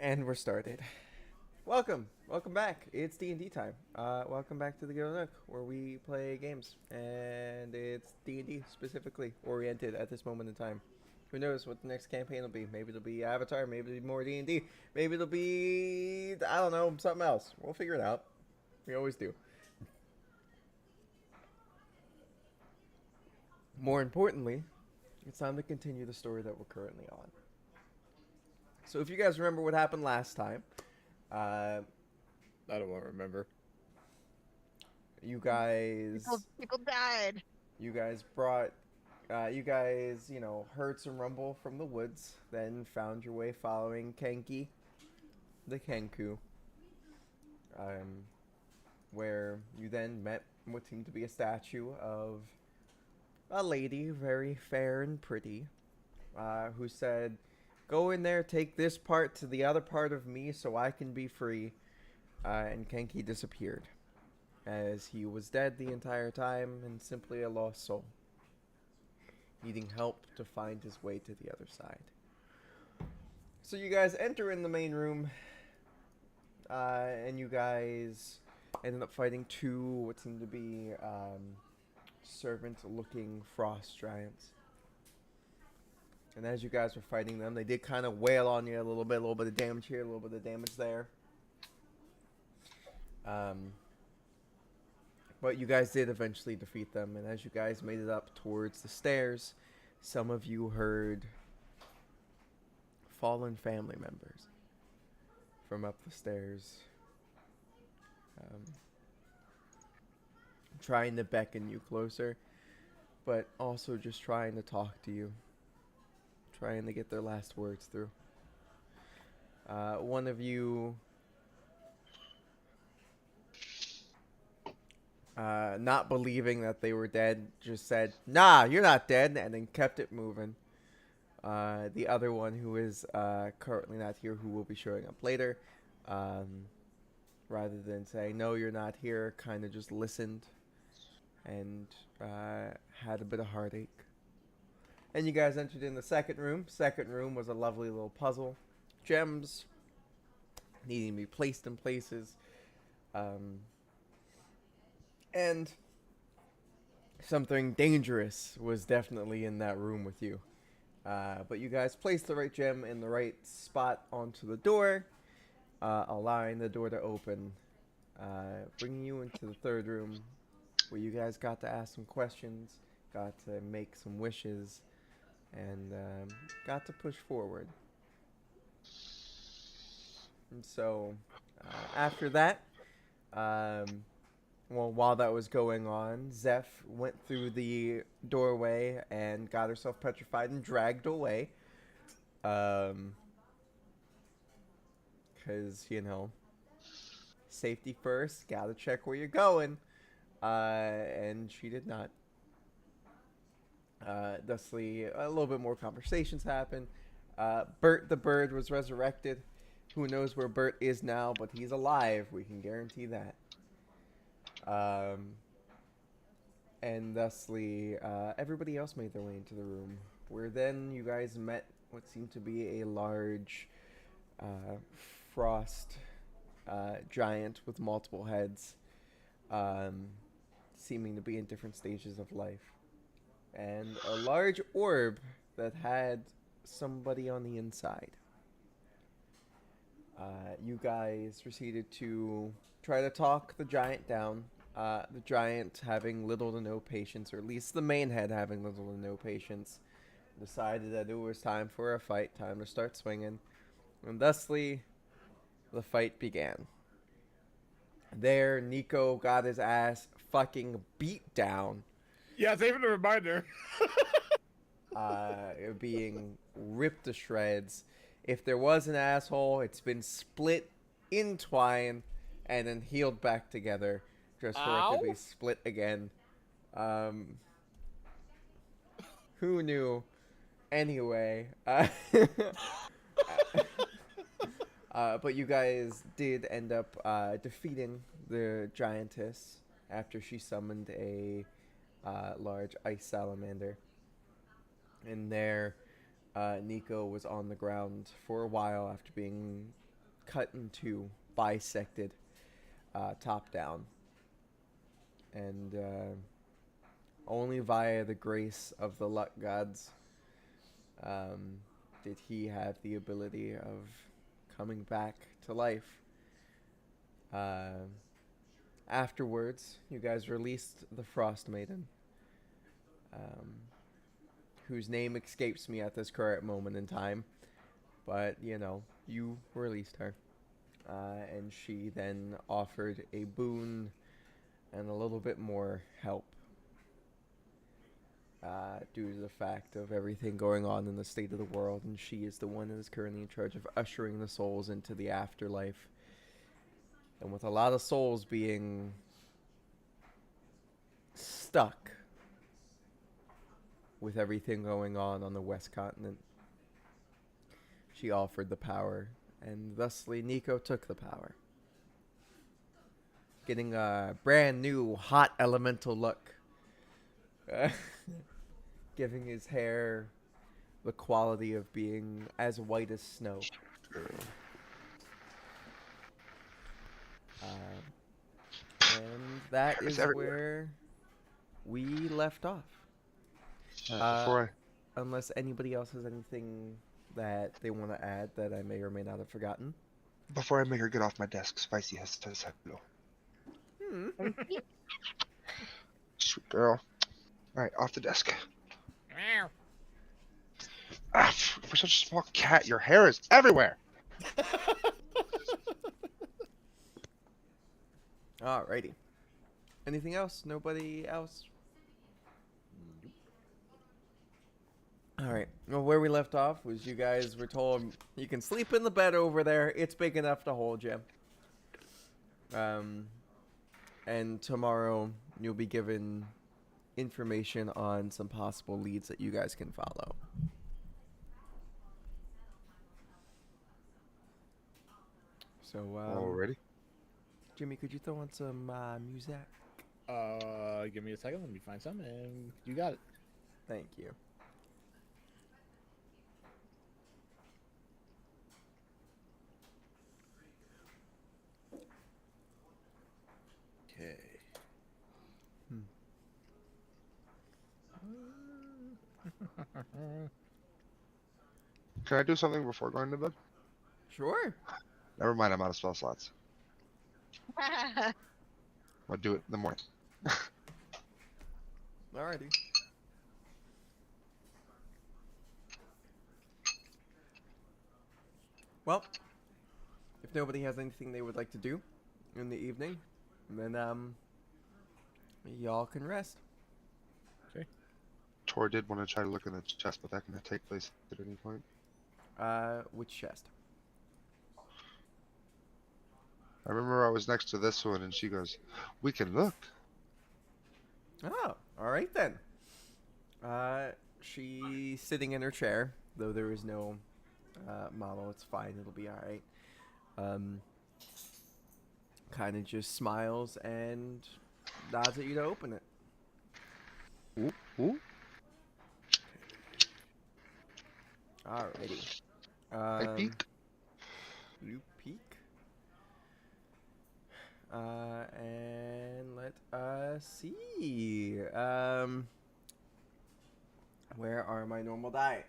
And we're started. Welcome back. It's D&D time. Welcome back to the Gillded Nook, where we play games, and it's D&D specifically oriented at this moment in time. Who knows what the next campaign will be? Maybe it'll be Avatar. Maybe it'll be more D&D. Maybe it'll be I don't know, something else. We'll figure it out. We always do. More importantly, it's time to continue the story that we're currently on. So if you guys remember what happened last time, uh, I don't want to remember. You People guys people died. You guys brought, you guys, heard some rumble from the woods, then found your way following Kenki, the Kenku, um, where you then met what seemed to be a statue of a lady, very fair and pretty, who said, "Go in there, take this part to the other part of me so I can be free." And Kenki disappeared, as he was dead the entire time and simply a lost soul, needing help to find his way to the other side. So you guys enter in the main room, and you guys ended up fighting two what seemed to be servant-looking frost giants. And as you guys were fighting them, they did kind of wail on you a little bit of damage here, a little bit of damage there. Um, but you guys did eventually defeat them, and as you guys made it up towards the stairs, some of you heard fallen family members from up the stairs, um, trying to beckon you closer, but also just trying to talk to you, trying to get their last words through. One of you, not believing that they were dead, just said, "Nah, you're not dead," and then kept it moving. The other one, who is currently not here, who will be showing up later, um, rather than say, "No, you're not here," kind of just listened and had a bit of heartache. And you guys entered in the second room. Second room was a lovely little puzzle. Gems needing to be placed in places. Um, and something dangerous was definitely in that room with you. But you guys placed the right gem in the right spot onto the door, allowing the door to open, bringing you into the third room, where you guys got to ask some questions, got to make some wishes, and got to push forward. And so, after that, um, well, while that was going on, Zeph went through the doorway and got herself petrified and dragged away. Um, Because, safety first, gotta check where you're going. And she did not. Thusly, a little bit more conversations happened. Bert the bird was resurrected. Who knows where Bert is now, but he's alive. We can guarantee that. Um, and thusly, everybody else made their way into the room, where then you guys met what seemed to be a large uh, frost giant with multiple heads, um, seeming to be in different stages of life, and a large orb that had somebody on the inside. You guys proceeded to try to talk the giant down. The giant, having little to no patience, or at least the main head having little to no patience, decided that it was time for a fight, time to start swinging, and thusly, the fight began. There, Nico got his ass fucking beat down, Yeah, it's even a reminder. being ripped to shreds. If there was an asshole, it's been split in twine and then healed back together just for it to be Ow. split again. Um, who knew? Anyway, but you guys did end up defeating the giantess after she summoned a large ice salamander. And there, Nico was on the ground for a while after being cut in two, bisected, top down, and only via the grace of the luck gods did he have the ability of coming back to life. Uh, Afterwards, you guys released the Frost Maiden, um, whose name escapes me at this current moment in time. But, you know, you released her. And she then offered a boon and a little bit more help. Due to the fact of everything going on in the state of the world, and she is the one that is currently in charge of ushering the souls into the afterlife. And with a lot of souls being stuck with everything going on the West Continent, she offered the power, and thusly Nico took the power, getting a brand new hot elemental look, giving his hair the quality of being as white as snow. And that is where we left off. Unless anybody else has anything that they want to add that I may or may not have forgotten. Before I make her get off my desk, Spicy has to say hello. Sweet girl. Alright, off the desk. For such a small cat, your hair is everywhere! Alrighty. Anything else? Nobody else? Alright. Well, where we left off was you guys were told you can sleep in the bed over there. It's big enough to hold you. And tomorrow you'll be given information on some possible leads that you guys can follow. So, Already? Jimmy, could you throw on some music? Give me a second. Let me find some, and you got it. Thank you. Okay. Can I do something before going to bed? Sure. Never mind, I'm out of spell slots. I'll do it in the morning. Alrighty. Well, if nobody has anything they would like to do in the evening, then y'all can rest. Okay. Tor did want to try to look in the chest, but that can take place at any point. Which chest? I remember I was next to this one, and she goes, "We can look." Oh, alright then. She's sitting in her chair, though there is no model. It's fine, it'll be alright. Kind of just smiles and nods at you to open it. Ooh, ooh. Alrighty. I peek. You peek. And let us see. Where are my normal die?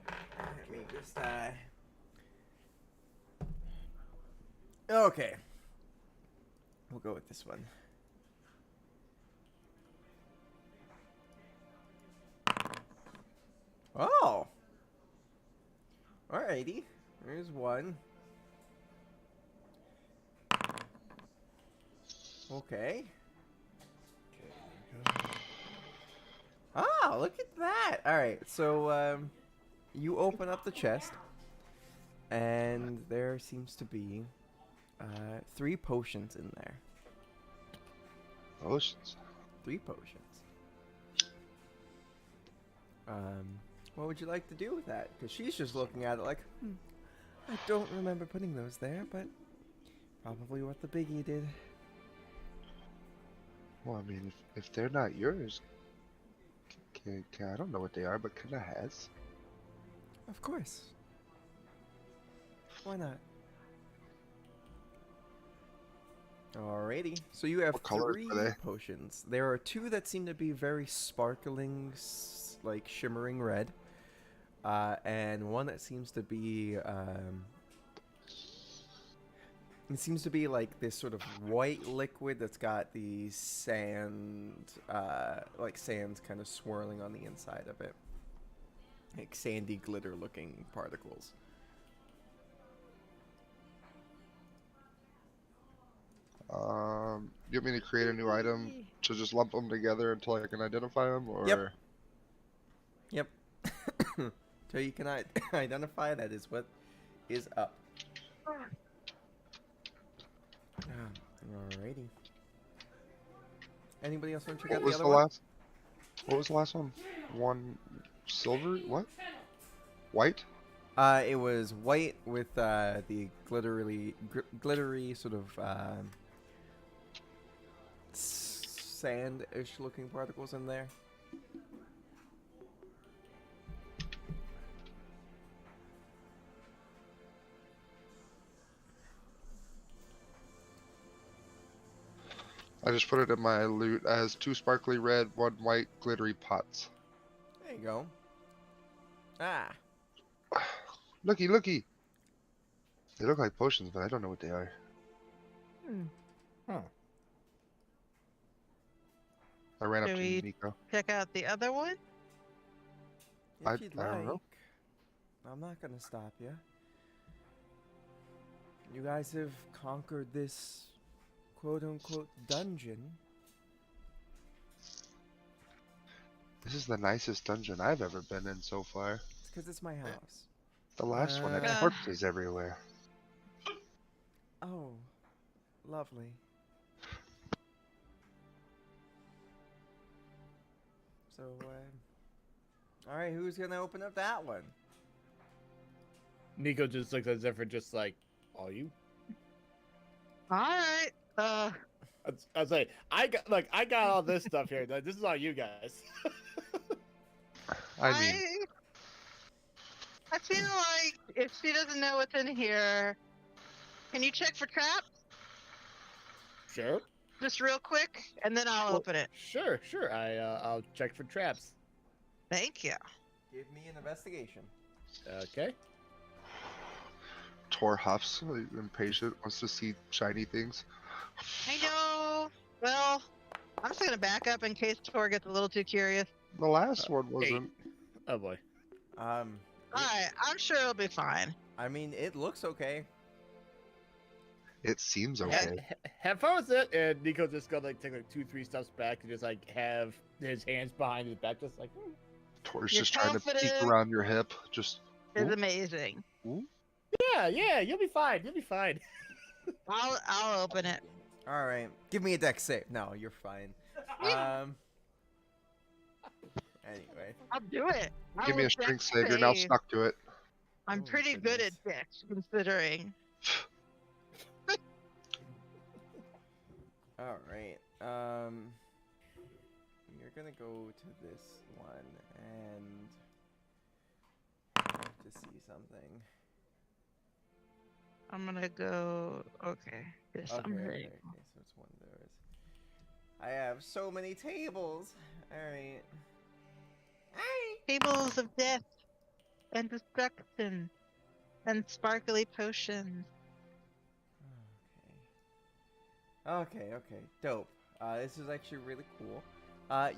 Let me just Okay. We'll go with this one. Oh. Alrighty. There's one. Okay. Ah, look at that. Alright, so, you open up the chest, and there seems to be, 3 potions in there. Potions. 3 potions. What would you like to do with that? Because she's just looking at it like, I don't remember putting those there, but probably what the biggie did. Well, I mean, if they're not yours, I don't know what they are, but kinda has. Of course. Why not? Alrighty. So you have What colors three are they? potions. There are two that seem to be very sparkling, like shimmering red, and one that seems to be it seems to be like this sort of white liquid that's got the sand, like sands kind of swirling on the inside of it, like sandy glitter-looking particles. You want me to create a new item to just lump them together until I can identify them, or? Yep. Yep. So you can identify that is what is up. Alrighty. Anybody else want to check out What the was other the one? last? What was the last one? One silver? What? White? It was white with the glittery sort of sand-ish looking particles in there. I just put it in my loot as 2 sparkly red, 1 white glittery pots. There you go. Ah. Looky, looky! They look like potions, but I don't know what they are. Huh. I ran up Should to you, we Nico. check out the other one? If you'd I don't like. know. I'm not gonna stop you. You guys have conquered this quote-unquote dungeon. This is the nicest dungeon I've ever been in so far. It's because it's my house. The last one had Uh. corpses everywhere. Oh, lovely. So, all right, who's gonna open up that one? Nico just looks as if it's just like, all you. All right. I'd say I got all this stuff here. This is all you guys. I mean, I feel like if she doesn't know what's in here, can you check for traps Sure. just real quick, and then I'll open it. Sure. I'll check for traps. Thank you. Give me an investigation. Okay. Tor huffs, impatient, wants to see shiny things. I know. Well, I'm just gonna back up in case Tor gets a little too curious. The last one wasn't. Oh boy. All right, I'm sure it'll be fine. I mean, it looks okay. It seems okay. Have fun with it. And Nico just gonna like take like 2-3 steps back and just like have his hands behind his back, just like. Tor's Your just trying to peek confidence around your hip. Just. It's Ooh. amazing. Yeah. You'll be fine. You'll be fine. I'll open it. All right, give me a deck save. No, you're fine. Anyway. I'll do it. Give me will a strength dex save. You're now save. stuck to it. I'm Oh, pretty good at goodness. dex, considering. All right. You're gonna go to this one and to see something. I'm gonna go. Okay. This Okay, I'm okay, ready. okay. So it's one of those. I have so many tables. All right. Tables of death and destruction and sparkly potions. Okay. Okay. Dope. This is actually really cool.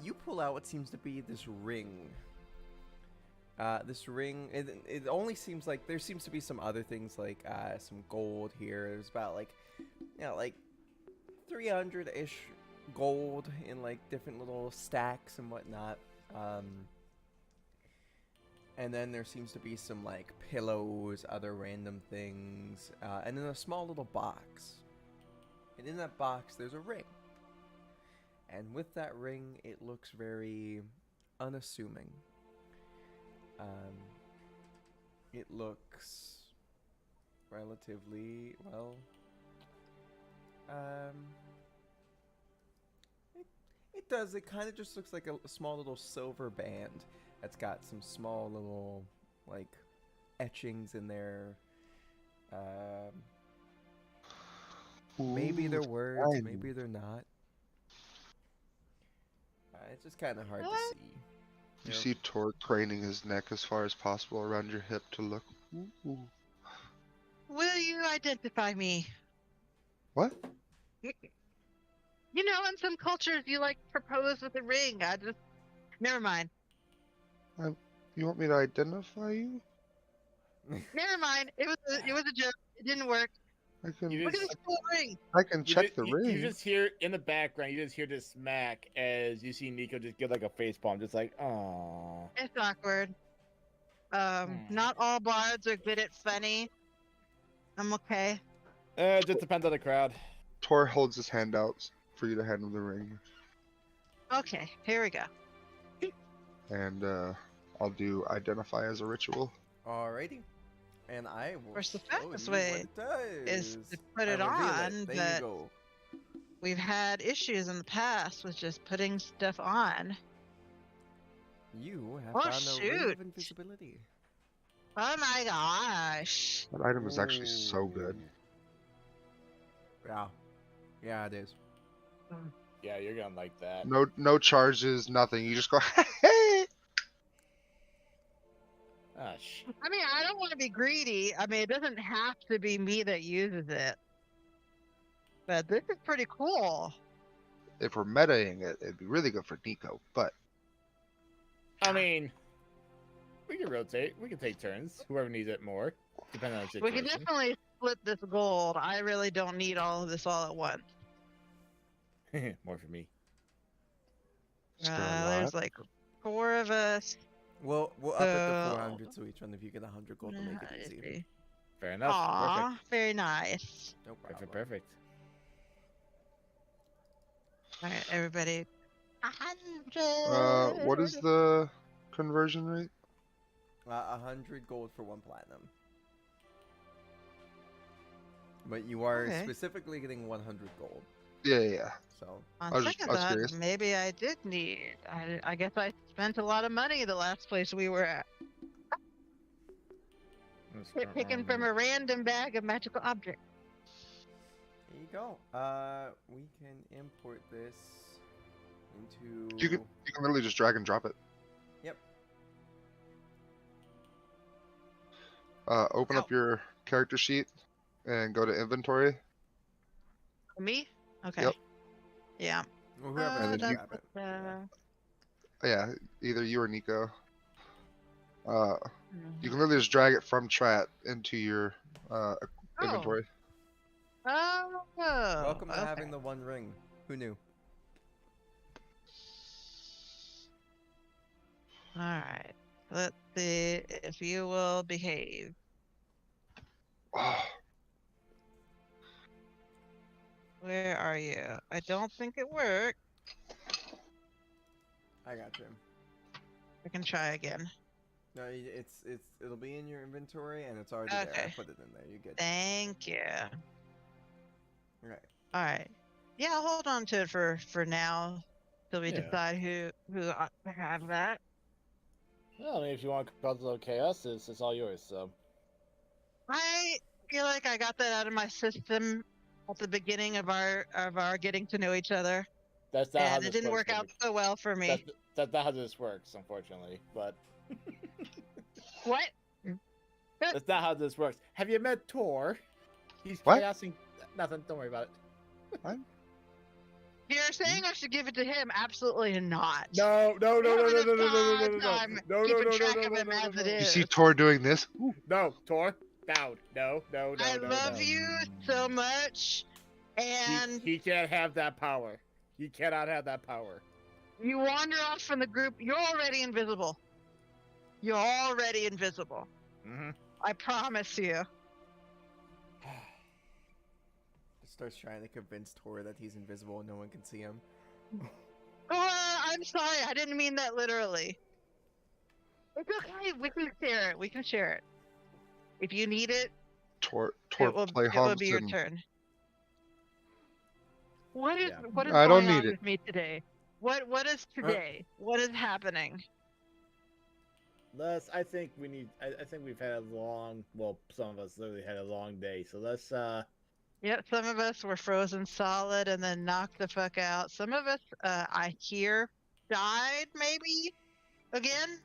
You pull out what seems to be this ring. This ring, it only seems like there seems to be some other things like some gold here. There's about like 300-ish gold in like different little stacks and whatnot. And then there seems to be some like pillows, other random things, and then a small little box. And in that box, there's a ring. And with that ring, it looks very unassuming. It looks relatively, well, it does. It kind of just looks like a small little silver band that's got some small little, like, etchings in there. Maybe Ooh, they're words, fine. maybe they're not. It's just kind of hard to What? see. You Yep. see Tor craning his neck as far as possible around your hip to look. Ooh. Will you identify me? What? You know, in some cultures, you like propose with a ring. Never mind. You want me to identify you? Never mind. It was a joke. It didn't work. I can. You Look at just- this cool ring. I can You, check ju- the you, ring. you just hear in the background. You just hear this smack as you see Nico just give like a face palm, just like, oh. It's awkward. Not all bards are good at funny. I'm okay. It just depends on the crowd. Tor holds his hand out for you to hand him the ring, Okay, here we go. and I'll do identify as a ritual. Alrighty. And I will course, the show fastest you way what it does. is to put it I reveal on, There but you go. we've had issues in the past with just putting stuff on. You have Oh, found a ring shoot. of invisibility. Oh my gosh. That item is actually so good. Yeah. Yeah, it is. Yeah, you're gonna like that. No charges, nothing. You just go. Hey. Ah, shit. I mean, I don't want to be greedy. I mean, it doesn't have to be me that uses it. But this is pretty cool. If we're metaing it, it'd be really good for Nico. But I mean, we can rotate. We can take turns. Whoever needs it more, depending on the We situation. can definitely split this gold. I really don't need all of this all at once. More for me. it's gonna There's lot. like 4 of us. We'll up it to So- 400 so each one of you get 100 gold to make it easy. Fair enough. Aw, very nice. No problem. Perfect. All right, everybody. 100. What is the conversion rate? 100 gold for 1 platinum. But you are Okay. specifically getting 100 gold. Yeah. So On I was second just thought, curious. maybe I did need. I guess I spent a lot of money the last place we were at. Picking from a random bag of magical objects. there you go. We can import this into. You can literally just drag and drop it. Yep. Open up your character sheet and go to inventory. Me? Okay. Yep. Yeah. Well, whoever's And then gonna you- grab it. Yeah, either you or Nico. You Mhm. can literally just drag it from Trat into your Oh. inventory. Oh. Welcome to okay. having the one ring. Who knew? All right. Let's see if you will behave. Oh, Where are you? I don't think it worked. I got you. I can try again. No, it'll be in your inventory and it's already there. I Okay. put it in there. You get. Thank you. Right. All right. Yeah, I'll hold on to it for now till we Yeah. decide who ought to have that. Well, I mean, if you want to cause a little chaos, it's all yours. So. I feel like I got that out of my system at the beginning of our getting to know each other, That's not how and this it didn't works, work out Nick. so well for me. That's not how this works, unfortunately. But What? that's not how this works. Have you met Tor? He's What? chaosing. Nothing. Don't worry about it. You're saying I should give it to him? Absolutely not. No. Keeping track of him as it you is. see Tor doing this? No, Tor. Down. No. I love you so much, and He can't have that power. He cannot have that power. you wander off from the group. You're already invisible. You're already invisible. Mm-hmm. I promise you. Just starts trying to convince Tor that he's invisible and no one can see him. I'm sorry. I didn't mean that literally. It's okay. We can share it. We can share it. If you need it, Tor it will play it will humps be your and turn. What is Yeah. what is I don't going on need it. with me today? What is today? What is happening? I think we need. I think we've had a long. Well, some of us literally had a long day. So let's Yep, some of us were frozen solid and then knocked the fuck out. Some of us, I hear, died maybe again.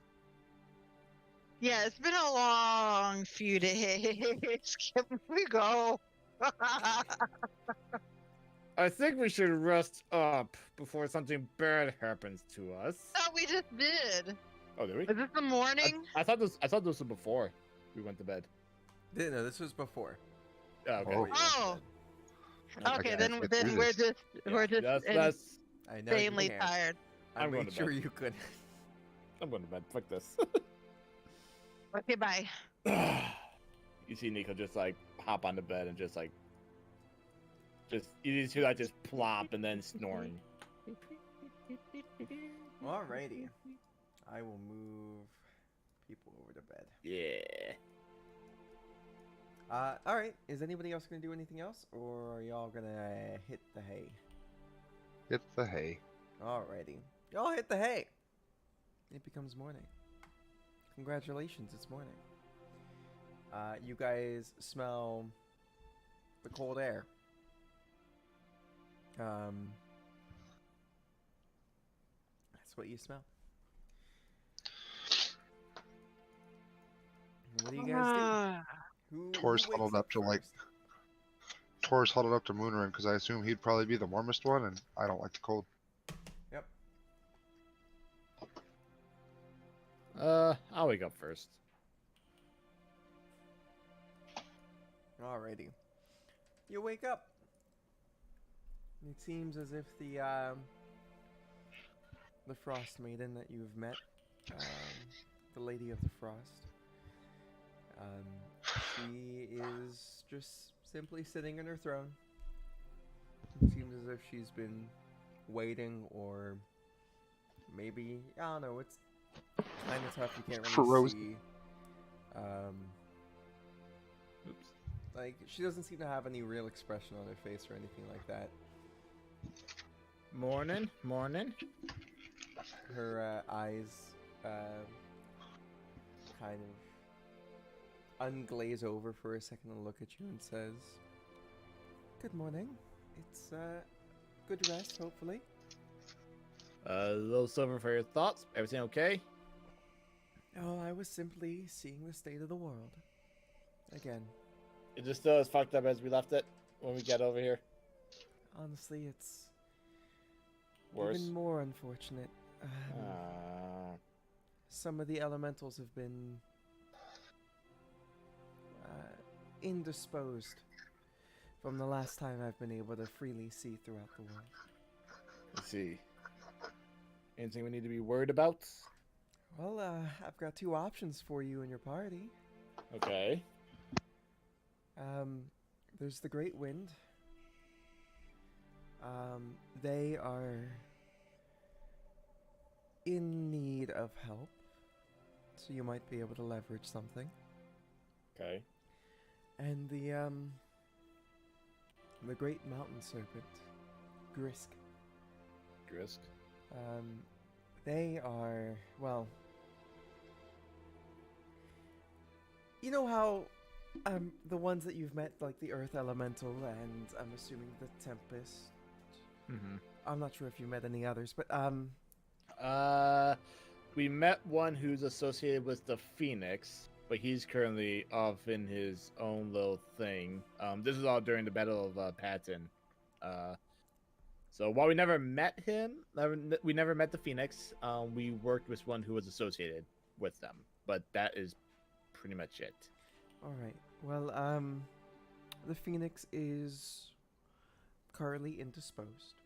Yeah, it's been a long few days. Can we go? I think we should rest up before something bad happens to us. Oh, we just did. Oh, did we? Is this the morning? I thought this. I thought this was before we went to bed. No, this was before. Oh, okay. Oh. Before you went to Oh. bed. Okay, I then can't do we're this. just we're just That's. I know you insanely can't. tired. I I'm going made to sure bed. you could. I'm going to bed. Fuck this. Okay, bye. You see Nico just like hop on the bed and just you see that just plop and then snoring. Alrighty. I will move people over to bed. Yeah. Alright. Is anybody else gonna do anything else? Or are y'all gonna hit the hay? Hit the hay. Alrighty. Y'all hit the hay! It becomes morning. Congratulations, it's morning. You guys smell the cold air. That's what you smell. What do you guys do? Tor's wakes huddled up to, like- first? Tor's huddled up to Moonring because I assume he'd probably be the warmest one, and I don't like the cold. Yep. I'll wake up first. Alrighty. You wake up. It seems as if the Frost Maiden that you've met, the Lady of the Frost, she is just simply sitting in her throne. It seems as if she's been waiting, or maybe, I don't know, it's kind of tough, you can't really Frozen. see, Oops. like, she doesn't seem to have any real expression on her face or anything like that. Morning. Her eyes kind of unglaze over for a second and look at you and says, "Good morning. It's good rest, hopefully." A little silver for your thoughts. Everything okay? Oh, I was simply seeing the state of the world. Again, Is it still as fucked up as we left it when we got over here? honestly, it's Worse. even more unfortunate. Some of the elementals have been indisposed from the last time I've been able to freely see throughout the world. Let's see. Anything we need to be worried about? Well, I've got two options for you and your party. Okay. There's the Great Wind. They are in need of help, so you might be able to leverage something. Okay. And the Great Mountain Serpent, Grisk. Grisk. They are, well, you know how the ones that you've met, like the Earth Elemental and I'm assuming the Tempest. Mm-hmm. I'm not sure if you met any others, but We met one who's associated with the Phoenix, but he's currently off in his own little thing. This is all during the Battle of Patton. So while we never met him, we never met the Phoenix. We worked with one who was associated with them, but that is pretty much it. all right. Well, the Phoenix is currently indisposed.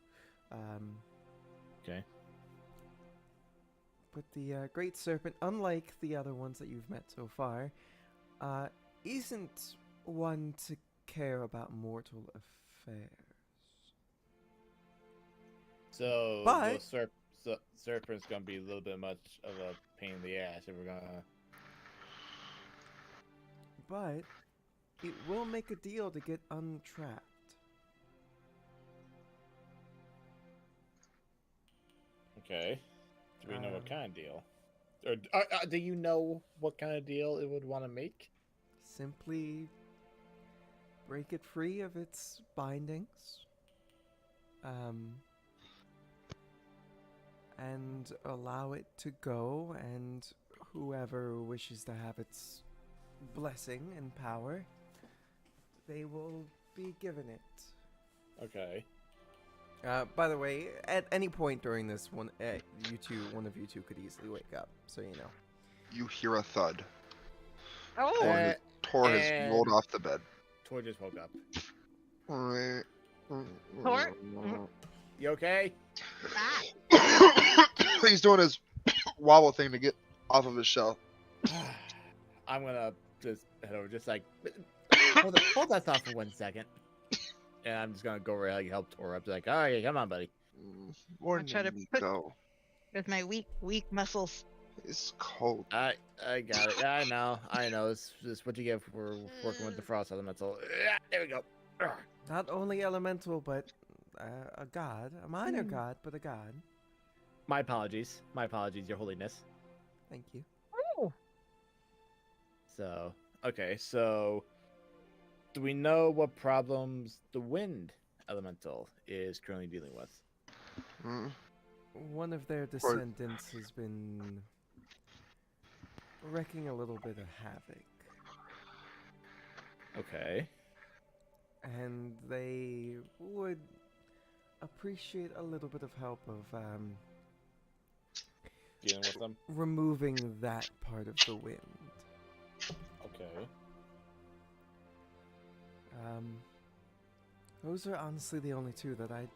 Okay. But the Great Serpent, unlike the other ones that you've met so far, isn't one to care about mortal affairs. So But- the Serpent's gonna be a little bit much of a pain in the ass if we're gonna. But it will make a deal to get untrapped. Okay. Do we know what Um, kind of deal? Or do you know what kind of deal it would want to make? Simply break it free of its bindings. And allow it to go, and whoever wishes to have its blessing and power, they will be given it. Okay. By the way, at any point during this one, one of you two could easily wake up, so you know. You hear a thud. Oh, Tor has and- rolled off the bed. Tor just woke up. Tor? You okay? He's doing his wobble thing to get off of his shell. I'm gonna just head over, just like hold that thought for 1 second, and I'm just gonna go over and like, help Tor up. Like, all right, come on, buddy. Morning, try to put- Nico. with my weak muscles. It's cold. I got it. Yeah, I know. This is what you get for working with the frost elemental. Yeah, there we go. Not only elemental, but a god. A minor god, but a god. My apologies, Your Holiness. Thank you. Oh, So, okay, so do we know what problems the wind elemental is currently dealing with? Mm. One of their descendants has been wreaking a little bit of havoc. Okay. And they would appreciate a little bit of help of Dealing with them? removing that part of the wind. Okay. Those are honestly the only two that I'd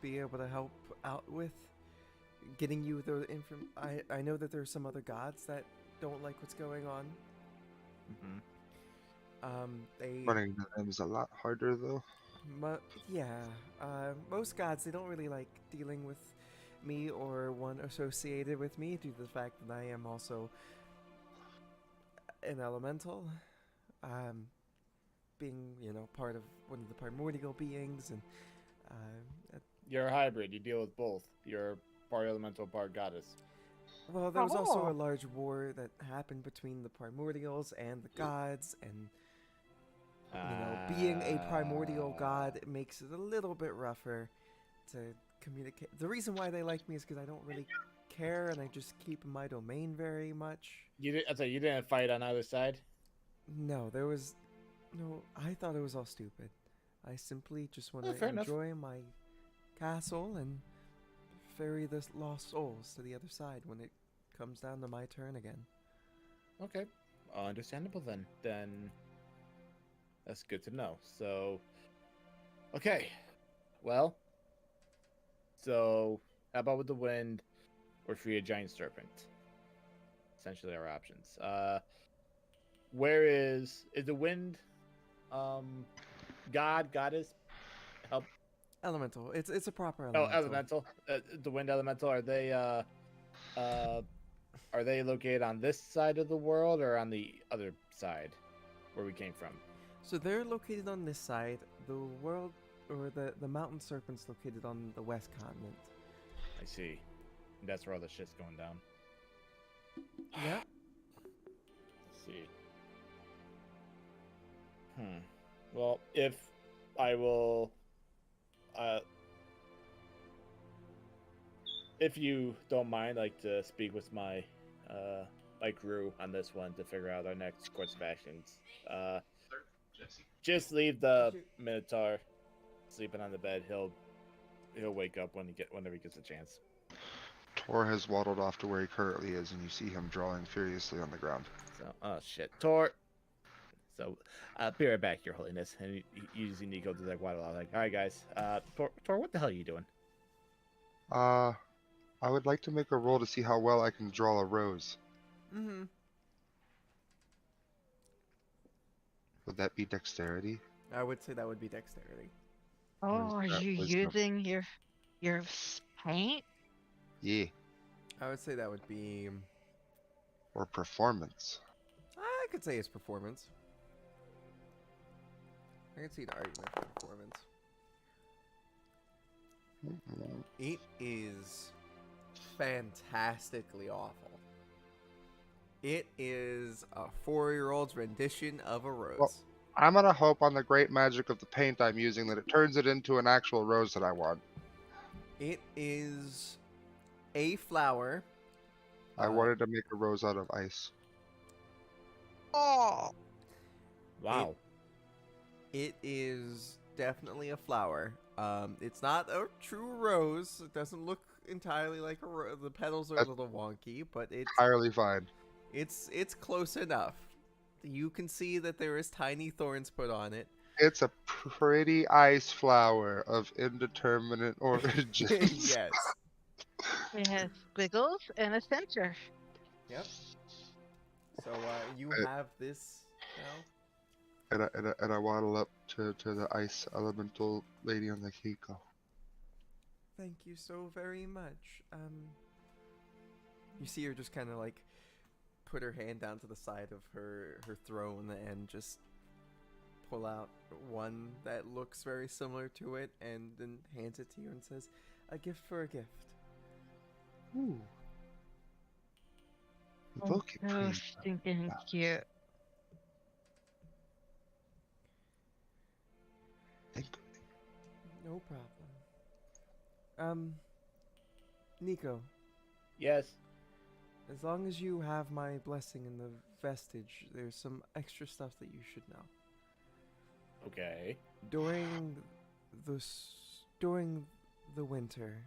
be able to help out with. Getting you the I know that there's some other gods that don't like what's going on. They Running them is a lot harder though. most gods, they don't really like dealing with me or one associated with me due to the fact that I am also an elemental, being, part of one of the primordial beings, and You're a hybrid. You deal with both. You're part elemental, part goddess. well, there was also Oh. a large war that happened between the primordials and the gods, and being a primordial god makes it a little bit rougher to communicate. The reason why they like me is because I don't really care, and I just keep my domain very much. I thought you didn't fight on either side. No, I thought it was all stupid. I simply just want Oh, to fair enough. enjoy my castle and ferry the lost souls to the other side when it comes down to my turn again. Okay, understandable then. Then that's good to know. So, okay, well, so how about with the wind, or free a giant serpent? Essentially, our options. Where is the wind? Goddess, help. Elemental. It's a proper Oh, elemental. elemental. The wind elemental. Are they located on this side of the world or on the other side, where we came from? So they're located on this side. The world, or the mountain serpent's located on the west continent. I see. That's where all the shit's going down. Yep. Let's see. Well, if I will, if you don't mind, like to speak with my crew on this one to figure out our next course of actions. Just leave the Minotaur sleeping on the bed. He'll wake up whenever he gets a chance. Tor has waddled off to where he currently is, and you see him drawing furiously on the ground. So, oh shit, Tor. So, be right back, Your Holiness. And you see Nico just like waddle out, like, all right, guys. Tor, what the hell are you doing? I would like to make a roll to see how well I can draw a rose. Mm-hmm. Would that be dexterity? I would say that would be dexterity. Or are is that you wisdom? using your paint? Yeah. I would say that would be. Or performance. I could say it's performance. I can see an argument for performance. It is fantastically awful. It is a 4-year-old's rendition of a rose. Well, I'm gonna hope on the great magic of the paint I'm using that it turns it into an actual rose that I want. It is a flower. I wanted to make a rose out of ice. Oh, Wow. It is definitely a flower. It's not a true rose. It doesn't look entirely like a rose. The petals are a That's little wonky, but entirely fine. it's close enough. You can see that there is tiny thorns put on it. It's a pretty ice flower of indeterminate origins. Yes. it has squiggles and a center. Yep. So you Uh, have this now. And I waddle up to the ice elemental lady on the Hiko. Thank you so very much. You see her just kind of like put her hand down to the side of her throne and just pull out one that looks very similar to it, and then hands it to you and says, "A gift for a gift." Ooh. Oh, Look at so pretty. stinking cute. Thank No problem. Nico, Yes. as long as you have my blessing in the vestige, there's some extra stuff that you should know. Okay. During the winter,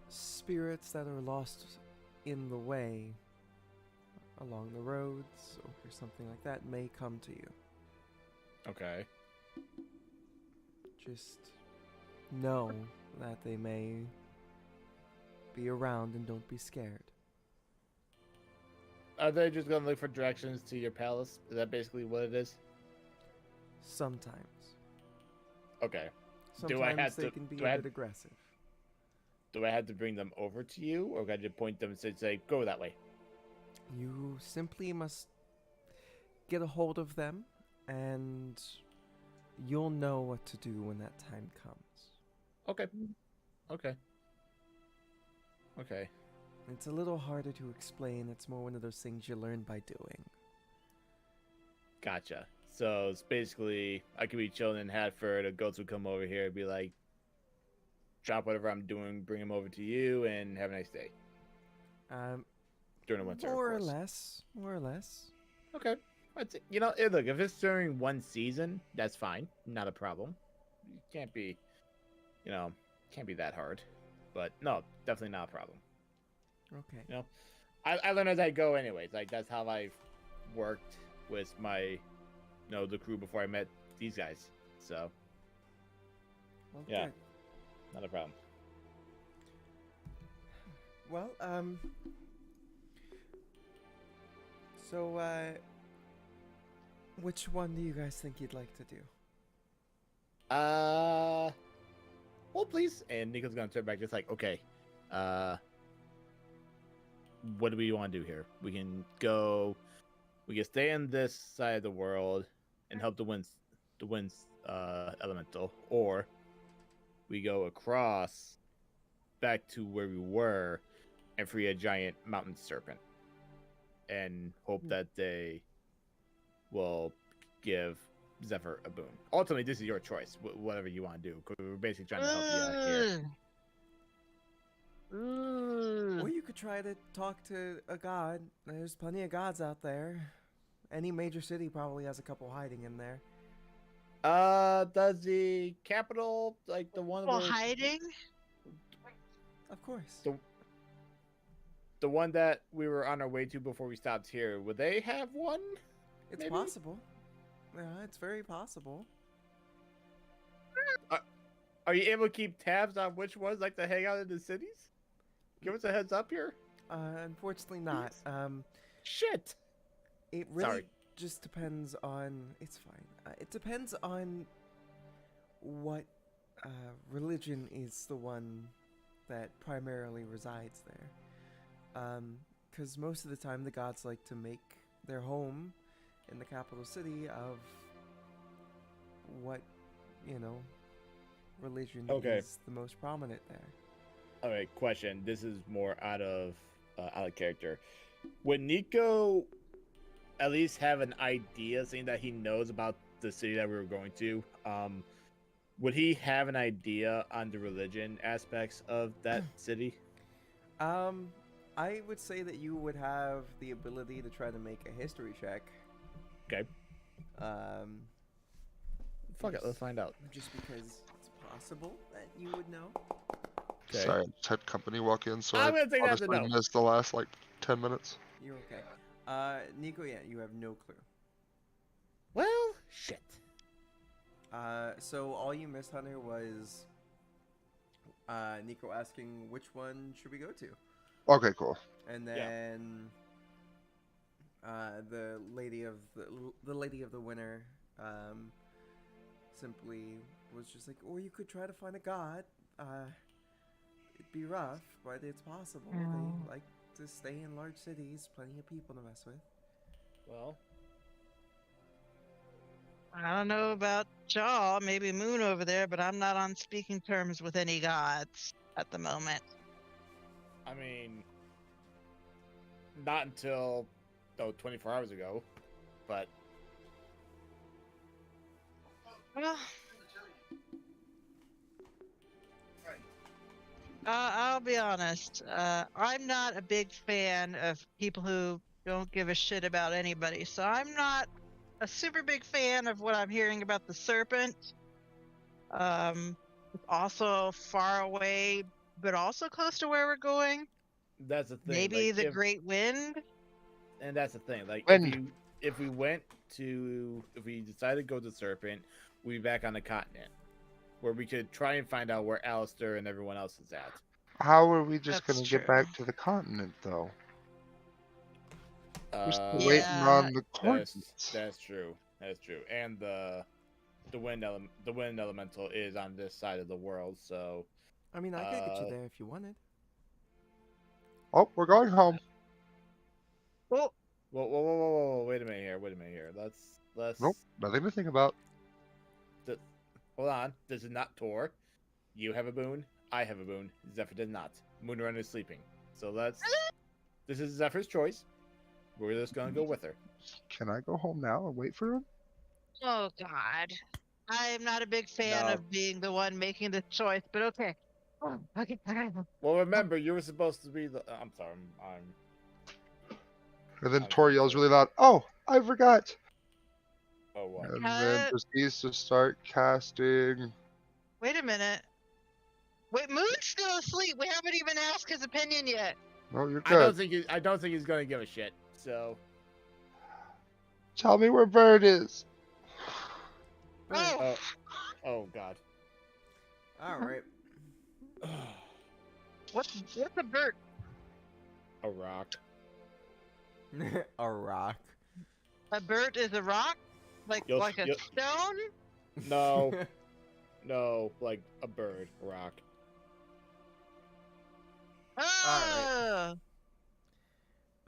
spirits that are lost in the way along the roads or something like that may come to you. Okay. Just know that they may be around and don't be scared. Are they just gonna look for directions to your palace? Is that basically what it is? Sometimes. Okay. Sometimes they can be a bit aggressive. Do I have to bring them over to you, or can I just point them and say, go that way? You simply must get a hold of them, and you'll know what to do when that time comes. Okay. Okay. Okay. It's a little harder to explain. It's more one of those things you learn by doing. Gotcha. So it's basically, I could be chilling in Hatford, a ghost would come over here and be like, drop whatever I'm doing, bring him over to you, and have a nice day. During the winter, More of or course. less. More or less. Okay. You know, look, if it's during one season, that's fine. Not a problem. It can't be, can't be that hard. But no, definitely not a problem. Okay. You know, I learn as I go anyways. Like, that's how I've worked with my, the crew before I met these guys. So, Well, yeah. good. not a problem. Well, so, which one do you guys think you'd like to do? Well, please. And Nico's gonna turn back just like, okay, what do we want to do here? We can stay in this side of the world and help the winds elemental, or we go across back to where we were and free a giant mountain serpent and hope that they will give Zephyr a boon. Ultimately, this is your choice, whatever you want to do. 'Cause we're basically trying to help you out here. Or you could try to talk to a god. There's plenty of gods out there. Any major city probably has a couple hiding in there. Does the capital, like the one Well, where hiding? Of course. the one that we were on our way to before we stopped here, would they have one? It's maybe? possible. Yeah, it's very possible. Are you able to keep tabs on which ones like to hang out in the cities? Give us a heads up here. Unfortunately not. Shit. It really Sorry. just depends on. It's fine. It depends on what religion is the one that primarily resides there. Because most of the time the gods like to make their home in the capital city of what, religion Okay. is the most prominent there. All right, question. This is more out of character. When Nico at least have an idea, saying that he knows about the city that we were going to. Would he have an idea on the religion aspects of that city? I would say that you would have the ability to try to make a history check. Okay. Fuck it, let's find out. Just because it's possible that you would know. Okay. Sorry, I just had company walk in, so I'm I gonna take that as a honestly no. missed the last like 10 minutes. You're okay. Nico, yeah, you have no clue. Well, shit. So all you missed, Hunter, was Nico asking which one should we go to, Okay, cool. and Yeah. then the lady of the winter simply was just like, or you could try to find a god. It'd be rough, but it's possible. They like to stay in large cities, plenty of people to mess with. Well, I don't know about y'all, maybe Moon over there, but I'm not on speaking terms with any gods at the moment. I mean, not until 24 hours ago, but Well, I'll be honest. I'm not a big fan of people who don't give a shit about anybody, so I'm not a super big fan of what I'm hearing about the serpent. It's also far away, but also close to where we're going. that's the thing. Maybe like, the great wind. And that's the thing. Like, When? if we decided to go to Serpent, we'd be back on the continent, where we could try and find out where Alistair and everyone else is at. How are we just That's gonna get true. back to the continent, though? We're still Yeah. waiting on the That's coordinates. that's true. That's true. And the wind elemental is on this side of the world, so I mean, I could get you there if you wanted. Oh, we're going home. Oh, whoa, wait a minute here. Let's Nope, nothing to think about. hold on. This is not Tor. You have a boon. I have a boon. Zephyr does not. Moonrun is sleeping. So this is Zephyr's choice. We're just gonna go with her. Can I go home now and wait for him? oh God. I'm not a big fan No. of being the one making the choice, but okay. Oh, okay. Well, remember, you were supposed to be the. I'm sorry. And then I'm Tor so yells sorry. really loud, "Oh, I forgot!" Oh, what? And then proceeds to start casting. Wait a minute. Wait, Moon's still asleep. We haven't even asked his opinion yet. No, you're I don't good. think he's gonna give a shit. So Tell me where Bird is. Oh, oh god. All right. what's a bird? A rock. A rock. A bird is a rock? Like You'll- a you'll- stone? No, no, like a bird, rock. Oh,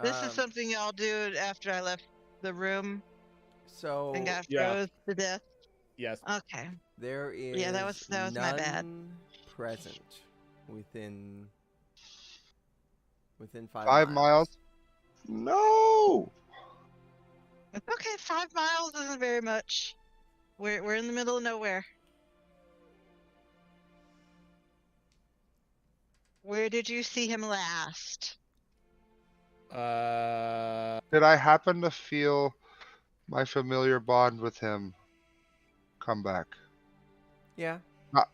this is Um, something y'all do after I left the room So and got yeah. froze to death. Yes. Okay. there is Yeah, that was my bad. none present within 5 5 miles. No! It's okay. 5 miles isn't very much. We're in the middle of nowhere. Where did you see him last? Did I happen to feel my familiar bond with him come back? Yeah.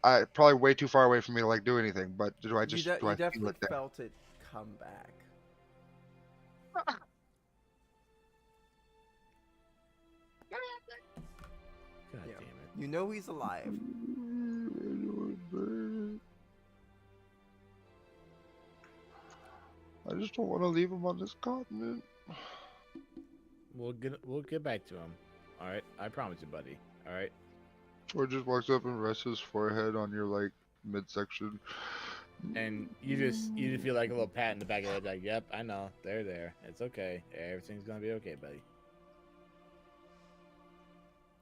I probably way too far away for me to like do anything, but do I You, just de- do you I feel definitely it there? felt it come back. God Yeah. damn it. You know he's alive. I just don't want to leave him on this continent. We'll get back to him. All right, I promise you, buddy. All right. Or just walks up and rests his forehead on your like midsection. And you just feel like a little pat in the back of the head, like, yep, I know, they're there. It's okay. Everything's gonna be okay, buddy.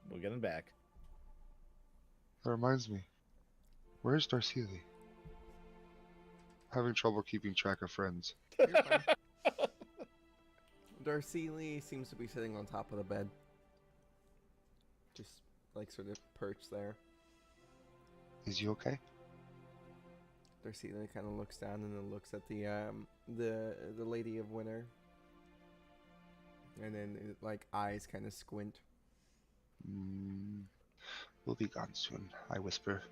We'll get him back. That reminds me. Where's Darceely? Having trouble keeping track of friends. You're fine. Darceli seems to be sitting on top of the bed. Just like sort of perched there. Is he okay? Darceli kind of looks down and then looks at the Lady of Winter. And then like eyes kind of squint. We'll be gone soon, I whisper.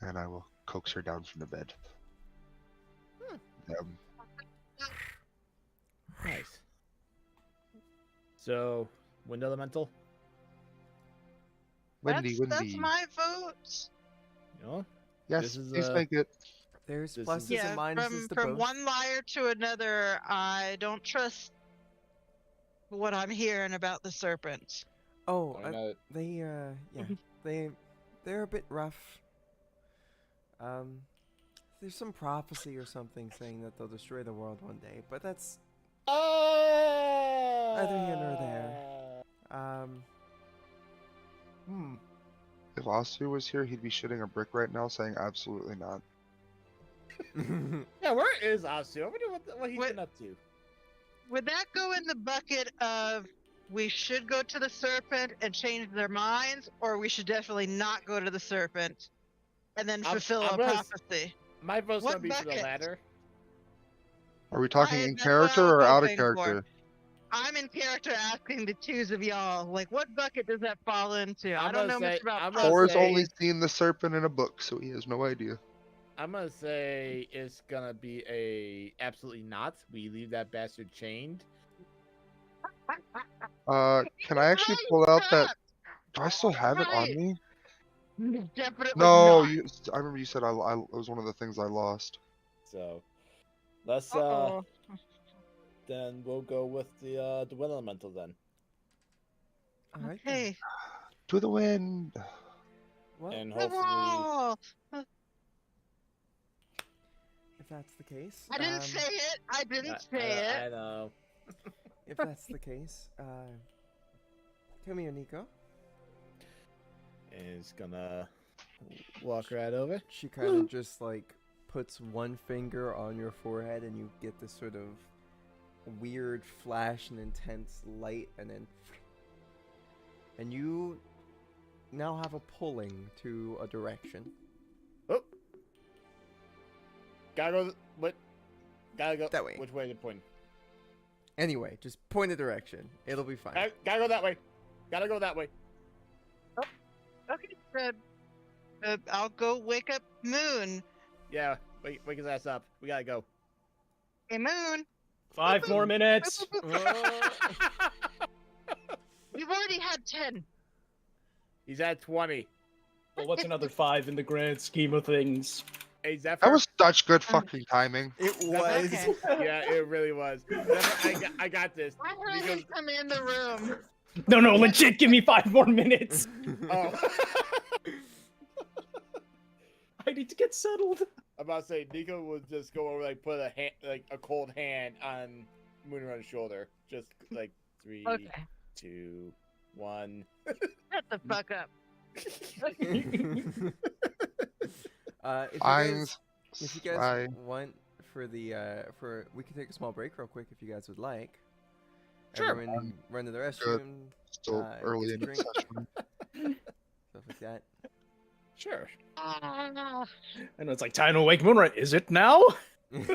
And I will coax her down from the bed. Nice. So, wind elemental. Windy. That's my vote. You know? Yes, This is, please make it. There's This pluses is- Yeah, and minuses to from both. one liar to another, I don't trust what I'm hearing about the serpents. Oh, Why not? they're a bit rough. There's some prophecy or something saying that they'll destroy the world one day, but that's neither here nor there. If Asu was here, he'd be shitting a brick right now, saying absolutely not. Yeah, where is Asu? I wonder what he's What- been up to. Would that go in the bucket of we should go to the serpent and change their minds, or we should definitely not go to the serpent and then I'm- fulfill I'm a gonna prophecy? My vote's What gonna be for the bucket? latter. Are we talking in that's character what I'm or out of hoping for. character? I'm in character asking the twos of y'all, like, what bucket does that fall into? I I'm don't gonna know much say- about I'm gonna Thor's say- only seen the serpent in a book, so he has no idea. I'm gonna say it's gonna be a absolutely not. We leave that bastard chained. Can I actually Right, pull out that? stop. Do I still have it on Right. me? Definitely No, not. I remember you said it was one of the things I lost. So let's Uh-oh. then we'll go with the wind elemental then. All right. then. Hey, To the wind. Well, And the hopefully wall. if that's the case, I didn't say it. I didn't say I it. know. if that's the case, come here, Nico. Is gonna walk right over. She kind of just like puts one finger on your forehead, and you get this sort of weird flash and intense light, and you now have a pulling to a direction. Oh, gotta go. What? Gotta go That way. Which way to point? Anyway, just point a direction. It'll be fine. Gotta go that way. Gotta go that way. Okay, good. I'll go wake up Moon. Yeah, wake his ass up. We gotta go. Hey, Moon. 5 more minutes. We've already had 10. He's at 20. Well, what's another 5 in the grand scheme of things? Hey, Zephyr. That was such good fucking timing. It was. Okay. Yeah, it really was. Zephyr, I got this. I heard Because- him come in the room. No, legit, give me 5 more minutes. Oh. I need to get settled. I'm about to say Nico would just go over put a hand a cold hand on Moonrun's shoulder. Just 3, Okay. 2, 1. Shut the fuck up. If you guys want for we can take a small break real quick if you guys would like. Sure. Everyone run to the restroom, Still early get in a the drink. session. stuff like that. Sure. I And it's like, time to wake Moonrun. Is it now? heard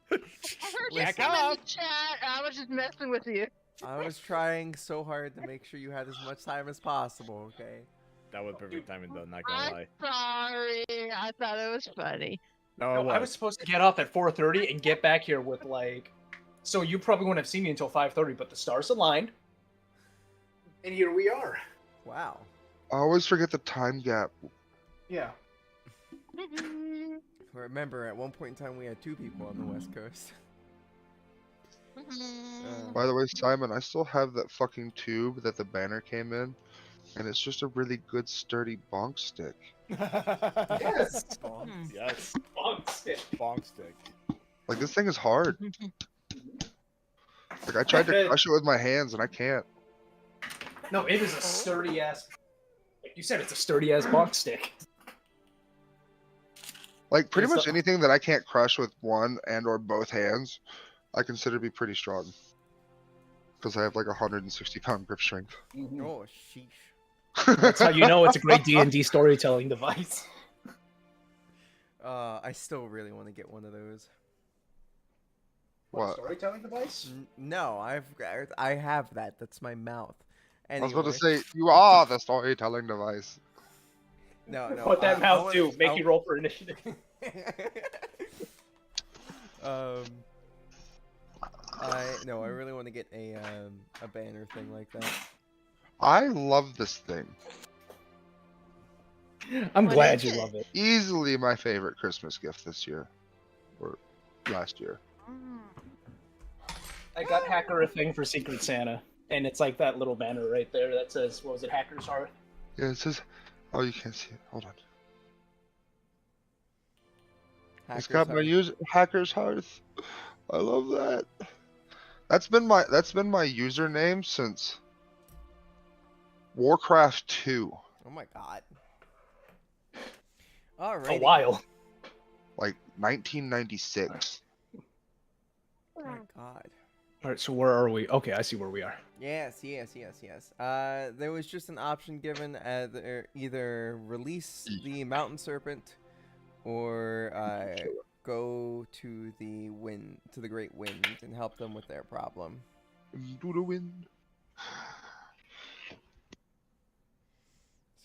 you Back come in off. the chat. I was just messing with you. I was trying so hard to make sure you had as much time as possible. Okay. That was perfect timing though, not gonna I'm lie. sorry. I thought it was funny. No, No, I was supposed to get up at 4:30 and get back here with so you probably wouldn't have seen me until 5:30, but the stars aligned. And here we are. Wow. I always forget the time gap. Yeah. Remember, at one point in time, we had 2 people on the West Coast. By the way, Simon, I still have that fucking tube that the banner came in, and it's just a really good sturdy bonk stick. Yes. Yes. Bonk stick. Bonk stick. Like, this thing is hard. Like, I tried to crush it with my hands, and I can't. No, it is a sturdy ass. Like you said, it's a sturdy ass bonk stick. Like pretty It's much the- anything that I can't crush with one and or both hands, I consider to be pretty strong. Because I have like 160-pound grip strength. Mhm. Oh, sheesh. That's how you know it's a great D&D storytelling device. I still really want to get one of those. What? Storytelling device? No, I have that. That's my mouth. I was about to Anyway. say, you are the storytelling device. No, no. What that I mouth wanna- do? Make I- you roll for initiative. I really want to get a banner thing like that. I love this thing. I'm What glad is you it? love it. Easily my favorite Christmas gift this year. Or last year. Mm. I got Hacker a thing for Secret Santa, and it's like that little banner right there that says, what was it, Hacker's Hearth? Yeah, it says, oh, you can't see it. Hold on. It's got my Hacker's Hearth. I love that. That's been my username since Warcraft 2. Oh my god. A Alright. while. Like 1996. Oh my god. Alright, so where are we? Okay, I see where we are. Yes. There was just an option given either release the mountain serpent or go to the great wind and help them with their problem. Into the wind.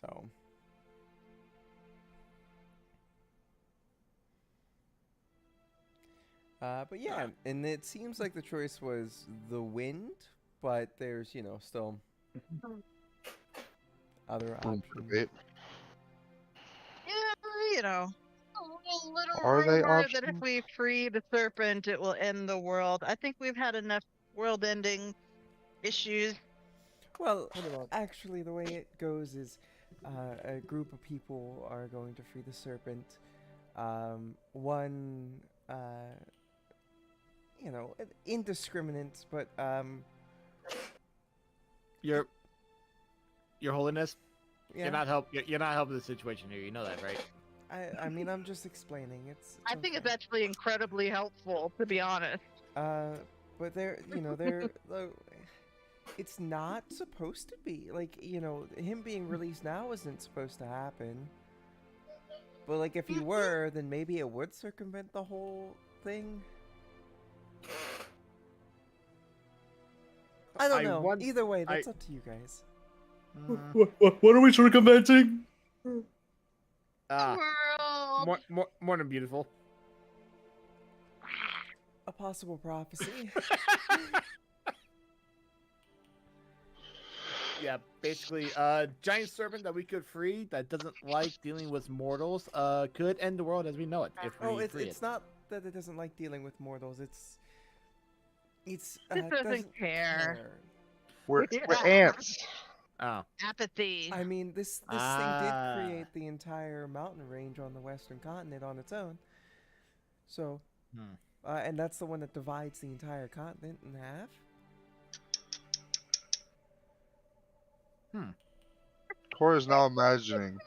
So but yeah, and it seems like the choice was the wind, but there's, still other Room for options. debate. Yeah, a little Are they rumor that if options? we free the serpent, it will end the world. I think we've had enough world-ending issues. Well, actually, the way it goes is a group of people are going to free the serpent. One, indiscriminate, but Your Holiness, yeah. you're not helping the situation here. You know that, right? I mean, I'm just explaining. It's I think it's okay. actually incredibly helpful, to be honest. But it's not supposed to be. Like, him being released now isn't supposed to happen. But, like, if he were, then maybe it would circumvent the whole thing. I don't know. Either way, that's up to you guys. What are we circumventing? World. More than beautiful. A possible prophecy. Yeah, basically, giant serpent that we could free that doesn't like dealing with mortals could end the world as we know it if we Oh, free it's it. not that it doesn't like dealing with mortals. It's It doesn't care. We're Yeah. ants. Oh, Apathy. I mean, this thing did create the entire mountain range on the western continent on its own. So, and that's the one that divides the entire continent in half. Tor is now imagining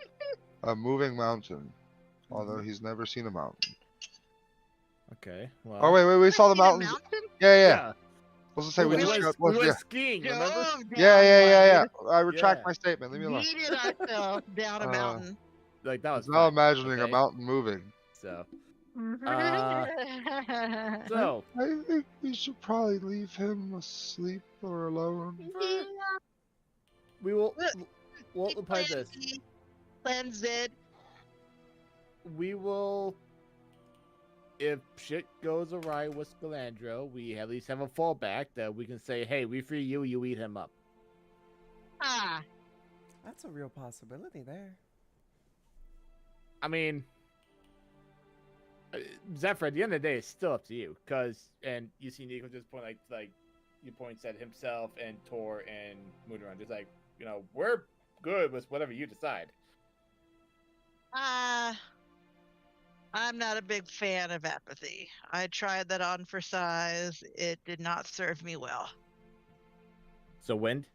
a moving mountain, although he's never seen a mountain. okay. Well. Oh wait, we saw the Seen a mountains. mountain? Yeah. Let's just say we we just went, got. we went Yeah. skiing. Dove Remember? down Yeah. one. I retract Yeah. my statement. Leave me alone. Yeeted ourselves down a mountain. Like that was He's now fun, imagining a okay? mountain moving. So, So, so I think we should probably leave him asleep or alone. we will. We'll play this. Cleanse it. We will. If shit goes awry with Scalandro, we at least have a fallback that we can say, "Hey, we free you. You eat him up." Ah, That's a real possibility there. I mean, Zephyr, at the end of the day, it's still up to you. And you see Nico just point like he points at himself and Tor and Moodaron, just like, we're good with whatever you decide. I'm not a big fan of apathy. I tried that on for size. It did not serve me well. So wind.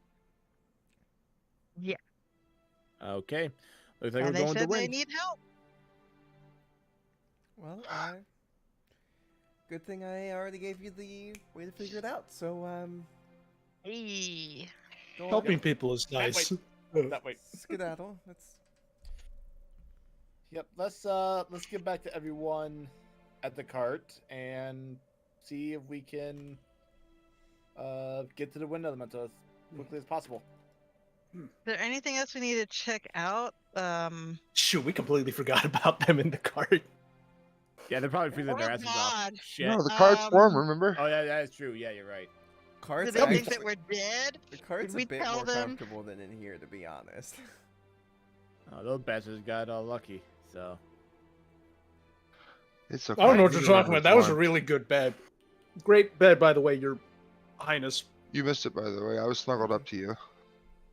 Yeah. Okay. Looks like And we're they going to said they wind. need help. Well, good thing I already gave you the way to figure it out. So, Hey. go on. Helping people is That nice. That way. Skedaddle. That's Yep. Let's get back to everyone at the cart and see if we can get to the wind elemental as quickly as possible. Is there anything else we need to check out? Shoot, we completely forgot about them in the cart. Yeah, they're probably freezing Oh their asses off. God. Shit. No, the cart's warm. Um, Remember? Oh yeah, that is true. Yeah, you're right. cart's Do they think actually- that we're dead? the cart's Did we a bit tell more them? comfortable than in here, to be honest. Oh, those bastards got lucky. So It's okay. I don't know what You you're talking remember about. That was a warm. really good bed. Great bed, by the way, Your Highness. You missed it, by the way. I was snuggled up to you.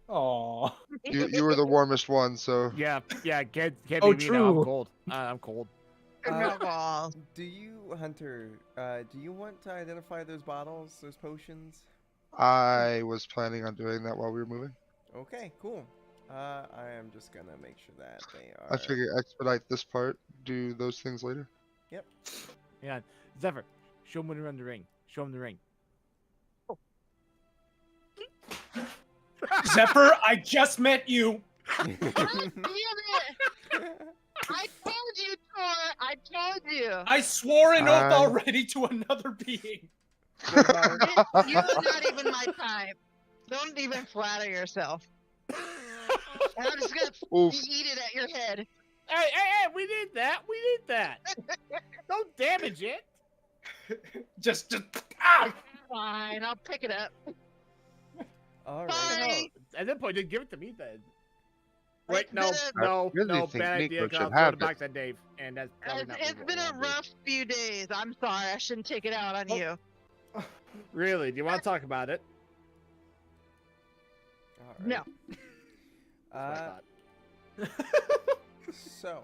Aww. You were the warmest one, so yeah, can't Oh, be me now. I'm true. cold. I'm cold. Oh, Do you, Hunter? Do you want to identify those bottles, those potions? I was planning on doing that while we were moving. Okay, cool. I am just gonna make sure that they are. I figure expedite this part, do those things later. Yep. Yeah, Zephyr, show them around the ring. Show them the ring. Zephyr, I just met you. damn it! I told you, Tor. I told you. I swore an oath I- already to another being. You're not even my type. Don't even flatter yourself. And I'm just gonna Oof. eat it at your head. Hey, we need that. We need that. Don't damage it. Just ah! Fine, I'll pick it up. All Bye. right. No, at that point, just give it to me then. It's Wait, no, been no, really no, think bad Nico idea. should 'Cause I'll throw have the it. box at Dave, and that's probably It's, not it's what we been a wanna do. rough few days. I'm sorry. I shouldn't take it out on you. Really? Do you want to talk about it? All No. right. That's what I thought. So,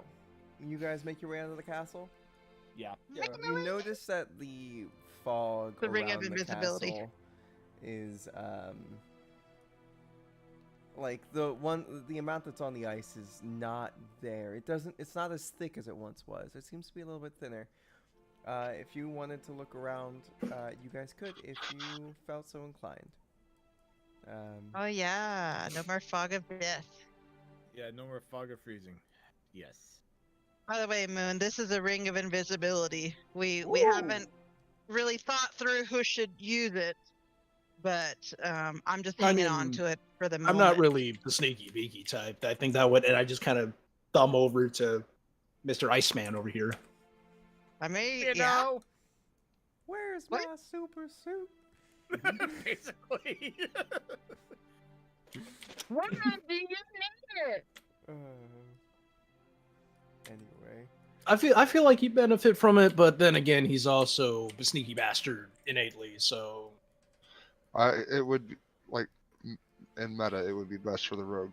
you guys make your way out of the castle. Yeah. You notice that the fog The ring of around the invisibility. castle is like the amount that's on the ice is not there. It's not as thick as it once was. It seems to be a little bit thinner. If you wanted to look around, you guys could if you felt so inclined. Oh yeah, no more fog of death. Yeah, no more fog or freezing. Yes. By the way, Moon, this is a ring of invisibility. We Ooh. haven't really thought through who should use it, but I'm just hanging on mean, to it for the moment. I'm not really the sneaky beaky type. I think that would, and I just kind of thumb over to Mr. Iceman over here. I mean, You yeah. know, Where's What? my super suit? basically. What do you need it? Anyway. I feel like he'd benefit from it, but then again, he's also a sneaky bastard innately. So It would be like in meta, it would be best for the rogue.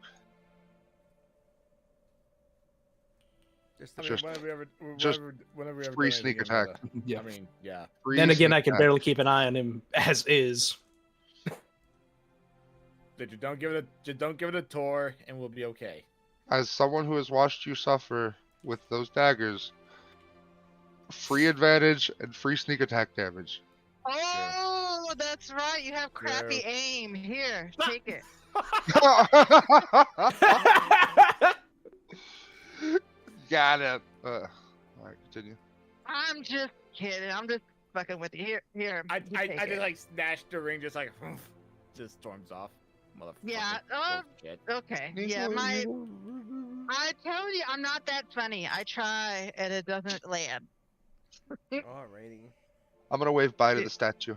Just I to mean, Just- whenever we ever free done sneak anything attack. in meta. yeah. I mean, yeah. Free Then again, sneak I can attack. barely keep an eye on him as is. Just don't give it a tour, and we'll be okay. As someone who has watched you suffer with those daggers, free advantage and free sneak attack damage. Oh, that's right. You have crappy True. aim. Here, take it. Got it. Alright, continue. I'm just kidding. I'm just fucking with you. Here. I you take just it. like snatched the ring, just like just storms off. Motherfucker. Yeah, Bullshit. Okay. Yeah, I told you I'm not that funny. I try and it doesn't land. Alrighty. I'm gonna wave bye to the statue.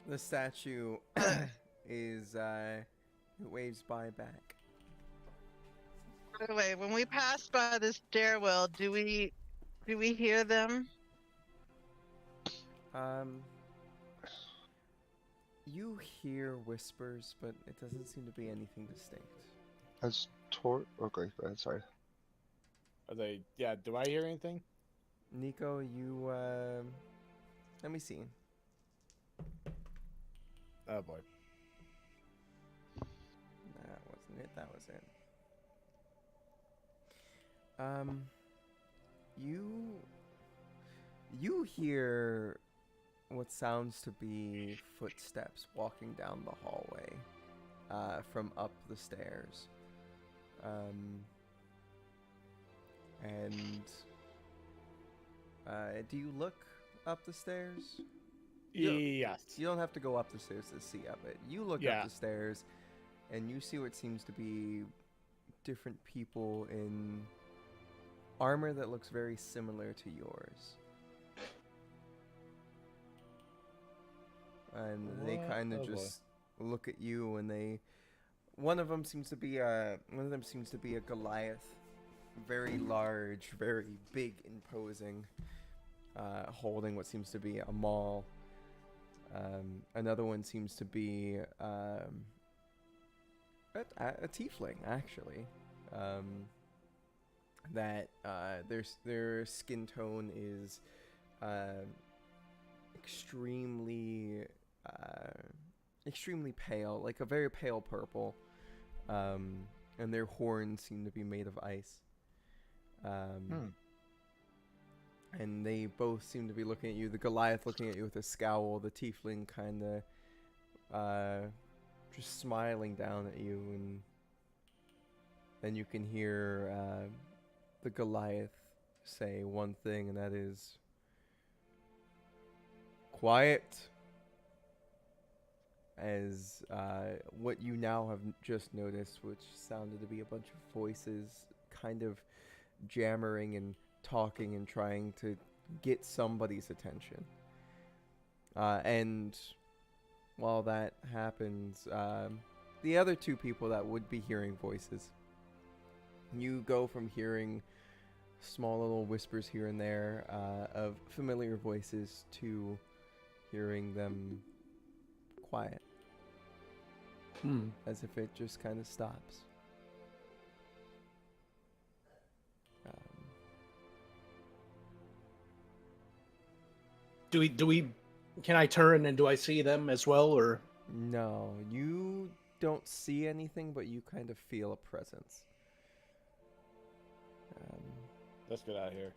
The statue is it waves by back. By the way, when we pass by the stairwell, do we hear them? You hear whispers, but it doesn't seem to be anything distinct. As Tor. Okay, go ahead. Sorry. Are they? Yeah. Do I hear anything? Nico, you let me see. Oh boy. That wasn't it. That was it. You You hear what sounds to be footsteps walking down the hallway from up the stairs. And do you look up the stairs? Yes. You don't have to go up the stairs to see up it. You look Yeah. up the stairs, and you see what seems to be different people in armor that looks very similar to yours. And they What? kind of Oh, boy. just look at you, and one of them seems to be a Goliath, very large, very big, imposing, holding what seems to be a maul. Another one seems to be a tiefling, actually. That their skin tone is extremely pale, like a very pale purple, and their horns seem to be made of ice. And they both seem to be looking at you. The Goliath looking at you with a scowl. The tiefling kind of just smiling down at you, and then you can hear the Goliath say one thing, and that is, "Quiet." As what you now have just noticed, which sounded to be a bunch of voices kind of jammering and talking and trying to get somebody's attention. And while that happens, the other two people that would be hearing voices, you go from hearing small little whispers here and there of familiar voices to hearing them quiet. As if it just kind of stops. Do we? Can I turn and do I see them as well, or? No, you don't see anything, but you kind of feel a presence. Let's get out of here.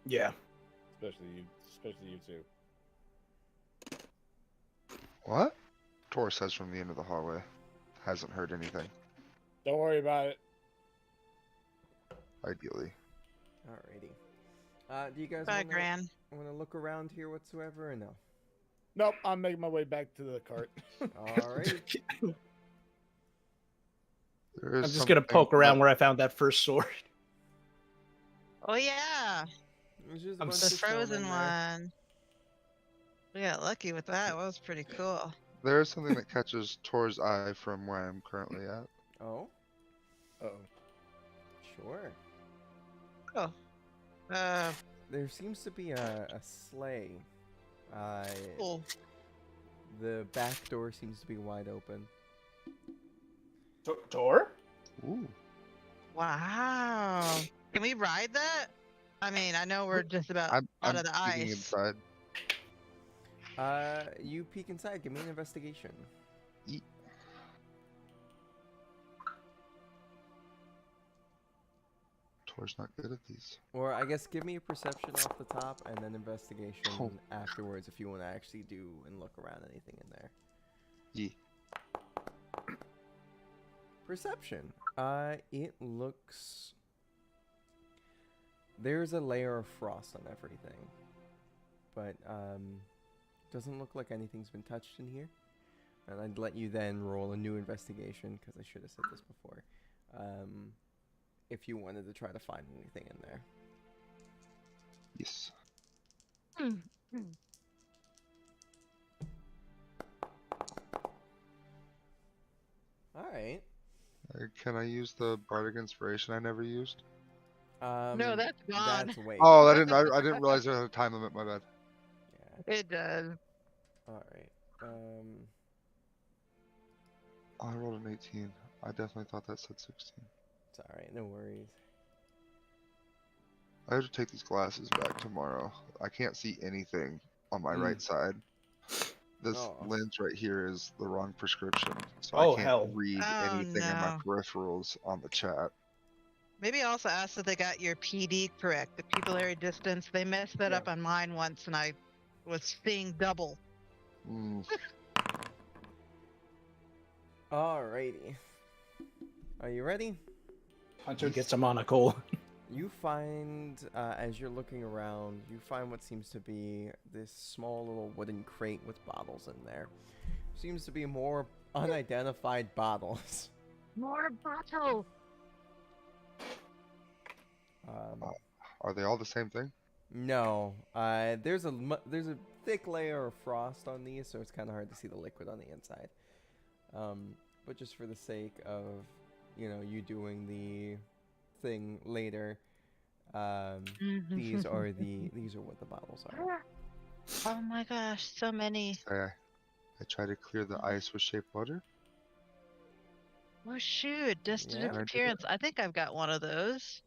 Yeah. Especially you two. What? Tor says from the end of the hallway. Hasn't heard anything, Don't worry about it. ideally. Alrighty. Do you guys Bye, Gran. want to look around here whatsoever, or no? Nope, I'm making my way back to the cart. Alrighty. There I'm is just gonna something poke around that- where I found that first sword. Oh yeah, There's just a I'm bunch the of stone in frozen there. one. We got lucky with that. It was pretty cool. There is something that catches Tor's eye from where I'm currently at. Oh, Oh. sure. Oh. There seems to be a sleigh. Cool. The back door seems to be wide open. Tor? Ooh. Wow. Can we ride that? I mean, I know we're just about I'm out of the peeking ice. inside. You peek inside. Give me an investigation. Tor's not good at these. Or I guess give me a perception off the top, and then investigation Oh. afterwards if you want to actually do and look around anything in there. Yee. Perception. It looks... There's a layer of frost on everything. But, doesn't look like anything's been touched in here. And I'd let you then roll a new investigation, because I should have said this before. If you wanted to try to find anything in there. Yes. Alright. Can I use the bardic inspiration I never used? No, that's gone. That's way Oh, I gone. didn't realize there was a time limit. My bad. Yeah. It does. Alright. I rolled an 18. I definitely thought that said 16. It's alright, no worries. I have to take these glasses back tomorrow. I can't see anything on my right side. This Oh. lens right here is the wrong prescription, so Oh, I can't hell. read Oh, anything in my no. peripherals on the chat. Maybe also ask that they got your PD correct. The pupillary distance. They messed that Yeah. up on mine once, and I was seeing double. Alrighty. Are you ready? Hunter gets a monocle. You find, as you're looking around, you find what seems to be this small little wooden crate with bottles in there. Seems to be more unidentified bottles. More bottle. Are they all the same thing? No, there's a thick layer of frost on these, so it's kind of hard to see the liquid on the inside. But just for the sake of, you doing the thing later, these are what the bottles are. Oh my gosh, so many. I try to clear the ice with shape water. Oh shoot, dust to Yeah. disappearance. I think I've got one of those.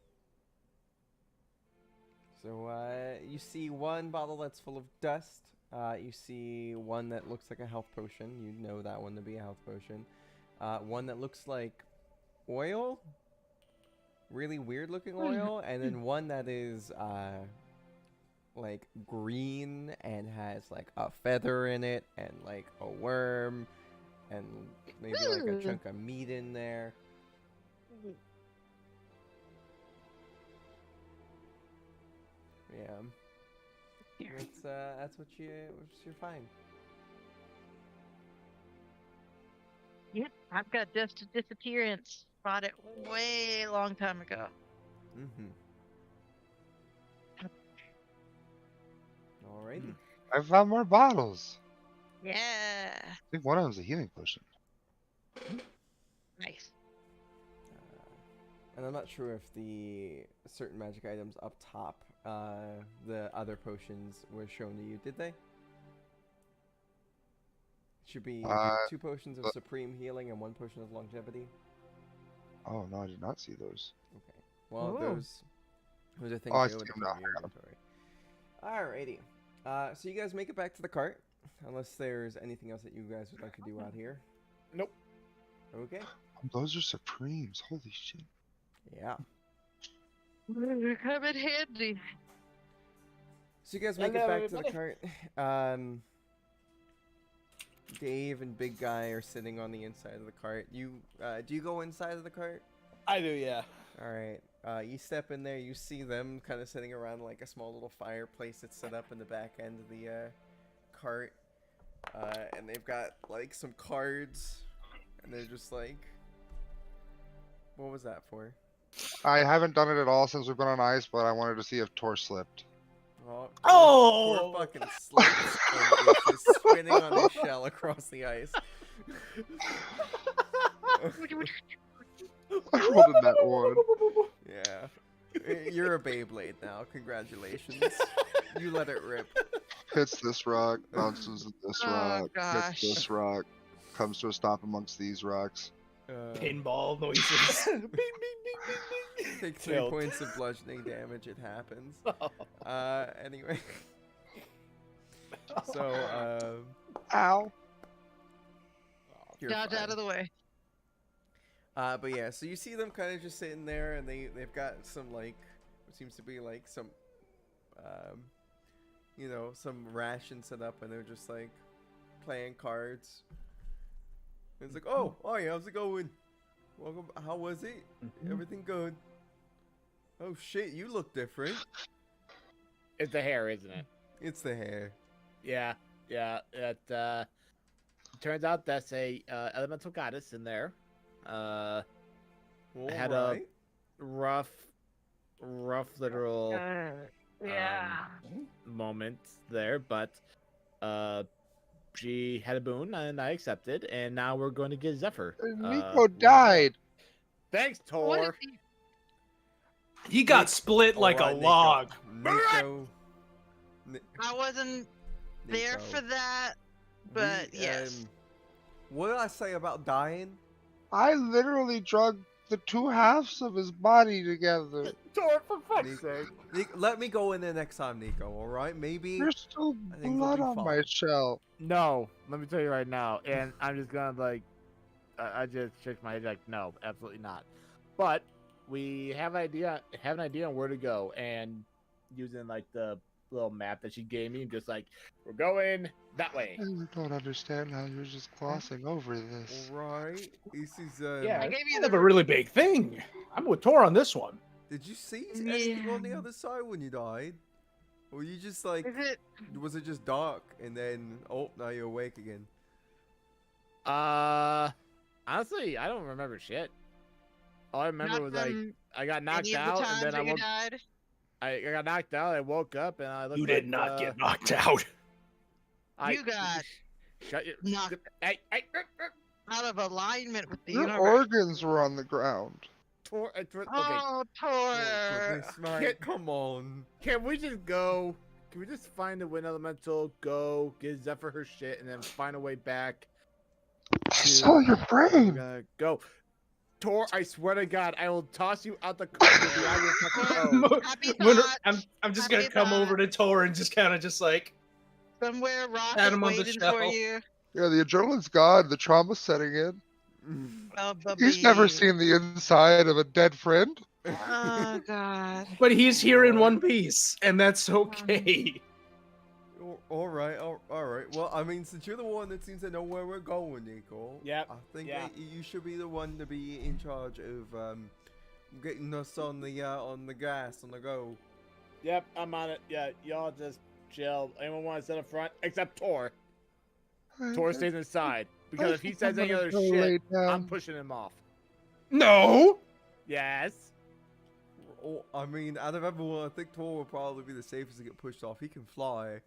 So you see one bottle that's full of dust. You see one that looks like a health potion. You know that one to be a health potion. One that looks like oil, really weird looking oil, and then one that is like green and has like a feather in it and like a worm and maybe like a chunk of meat in there. Yeah, that's what you find. Yep, I've got dust to disappearance. Bought it way long time ago. Alrighty. I found more bottles. Yeah, I think one of them's a healing potion. nice. And I'm not sure if the certain magic items up top, the other potions were shown to you, did they? Should be 2 potions of supreme healing and 1 potion of longevity. Oh no, I did not see those. Okay. Well, Ooh. those are things Oh, I you see would them put now. in your inventory. Alrighty. So you guys make it back to the cart, unless there's anything else that you guys would like to do out here. Nope. Okay. Those are supremes. Holy shit. Yeah. They're coming handy. So you guys make it back to the cart. Dave and Big Guy are sitting on the inside of the cart. Do you go inside of the cart? I do, yeah. All right. You step in there. You see them kind of sitting around like a small little fireplace that's set up in the back end of the cart, and they've got like some cards, and they're just like, "What was that for?" I haven't done it at all since we've been on ice, but I wanted to see if Tor slipped. Well, Oh! Tor fucking slips and is just spinning on his shell across the ice. I rolled in that one. Yeah. You're a Beyblade now. Congratulations. You let it rip. Hits this rock, bounces into this Oh, rock, gosh. hits this rock, comes to a stop amongst these rocks. Pinball noises. Bing, bing, bing, bing, bing. Take 3 Killed. points of bludgeoning damage. It happens. Anyway. So, Ow. you're Dodge fine. out of the way. But yeah, so you see them kind of just sitting there, and they've got some like, what seems to be like some, some ration set up, and they're just like playing cards. And it's like, oh yeah, how's it going? Welcome. How was it? Everything good? Oh shit, you look different. It's the hair, isn't it? It's the hair. Yeah. It turns out that's a elemental goddess in there. Had a rough literal moment there, but she had a boon and I accepted, and now we're going to get Zephyr. Nico died. Thanks, What Tor. if He got split like a Alright, Nico. log. Nico. I wasn't there Nico. for that, but yes. What did I say about dying? I literally drug the 2 halves of his body together. Tor, for fuck's Nico. sake. Let me go in there next time, Nico. All right, maybe. There's still I think blood it'll be on my fine. shell. No, let me tell you right now, and I'm just gonna like, I just shook my head like, no, absolutely not. But we have an idea on where to go, and using like the little map that she gave me, just like we're going that way. I don't understand how you're just glossing over this. Right. This is Yeah, I it's gave you kind the of a really big thing. I'm with Tor on this one. Did you see anything on the Yeah. other side when you died? Or you just like Is it? was it just dark and then now you're awake again? Honestly, I don't remember shit. All I remember Not was like from I got knocked any of the out, and times then that you died? I got knocked out. I woke up and I looked. You did like, not get knocked out. You got shut your knocked Hey, out of alignment with the Your universe. organs were on the ground. okay. Oh, Oh Tor. goodness, man, Can't- come on. Can we just go? Can we just find the wind elemental? Go get Zephyr her shit, and then find a way back. I saw your brain. Go. Tor, I swear to God, I will toss you out the car beyond your fucking boat. Happy When- thoughts. I'm just Happy gonna come over to Tor and just kind of just like Somewhere Rock Pat is him on the waiting for shell. you. Yeah, the adrenaline's gone. The trauma's setting in. Oh, He's never baby. seen the inside of a dead friend. Oh, God. but he's here in one piece, and that's okay. All right. Well, I mean, since you're the one that seems to know where we're going, Nico. Yep, I think yeah. that you should be the one to be in charge of getting us on the gas on the go. Yep, I'm on it. Yeah, y'all just chill. Anyone want to sit up front? Except Tor. Tor stays inside. Because if he says any other shit, I'm pushing him off. No. Yes. Oh, I mean, out of everyone, I think Tor will probably be the safest to get pushed off. He can fly.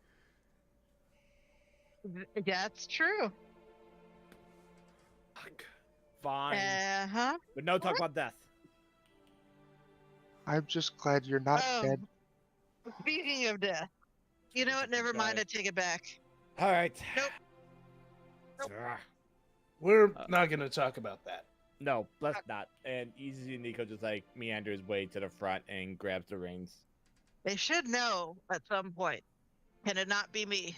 That's true. Fuck. Fine. Uh-huh. But no talk about death. I'm just glad you're not dead. Speaking of death, you know what? Never mind. I take it back. All right. Nope. We're not gonna talk about that. No, let's not. And Easy and Nico just like meander his way to the front and grabs the reins. They should know at some point. Can it not be me?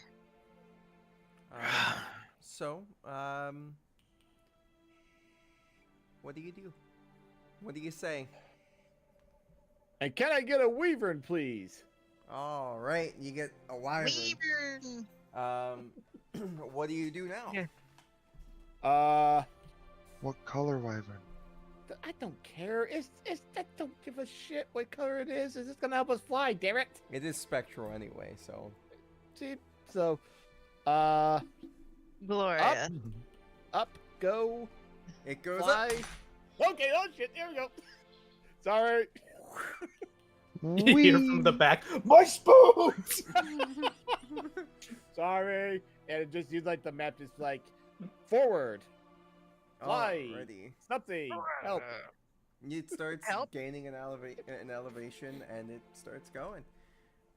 So, what do you do? What do you say? And can I get a wyvern, please? All right, you get a wyvern. Wyvern. What do you do now? Yeah. What color wyvern? I don't care. I don't give a shit what color it is. It's just gonna help us fly, damn it. It is spectral anyway, so. See, so, Gloria. up, go, It goes fly. up. Okay, oh shit, there we go. Sorry. You hear from the back, my spoons. Sorry. And it just used like the map, just like forward, fly, Alrighty. something, help. It starts Help. gaining an elevation, and it starts going.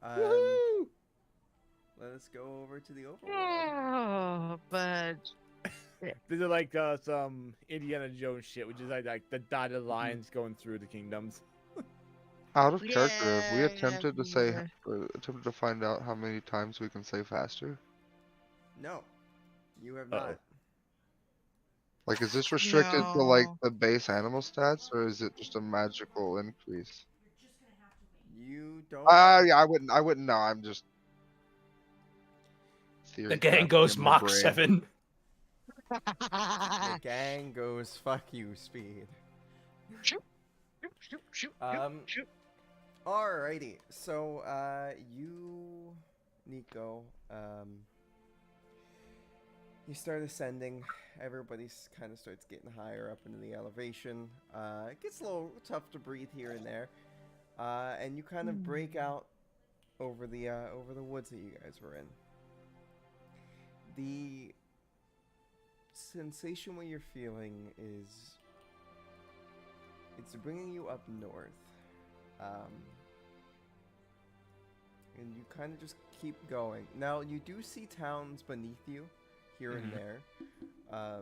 Woohoo! Let us go over to the overworld. Oh, but This is like some Indiana Jones shit, which is like the dotted lines going through the kingdoms. Out of character, have we Yeah, attempted to say, yeah. attempted to find out how many times we can say faster? No, you have Uh-oh. not. Like, is this restricted to like No. the base animal stats, or is it just a magical increase? You don't. Yeah, I wouldn't know. I'm just. The gang goes Mach 7. The gang goes fuck you, speed. Shoot, shoot, shoot, Um, shoot. Alrighty, so you, Nico, you start ascending. Everybody kind of starts getting higher up into the elevation. It gets a little tough to breathe here and there, and you kind of break out over the woods that you guys were in. The sensation what you're feeling is it's bringing you up north. And you kind of just keep going. Now, you do see towns beneath you, here and there. I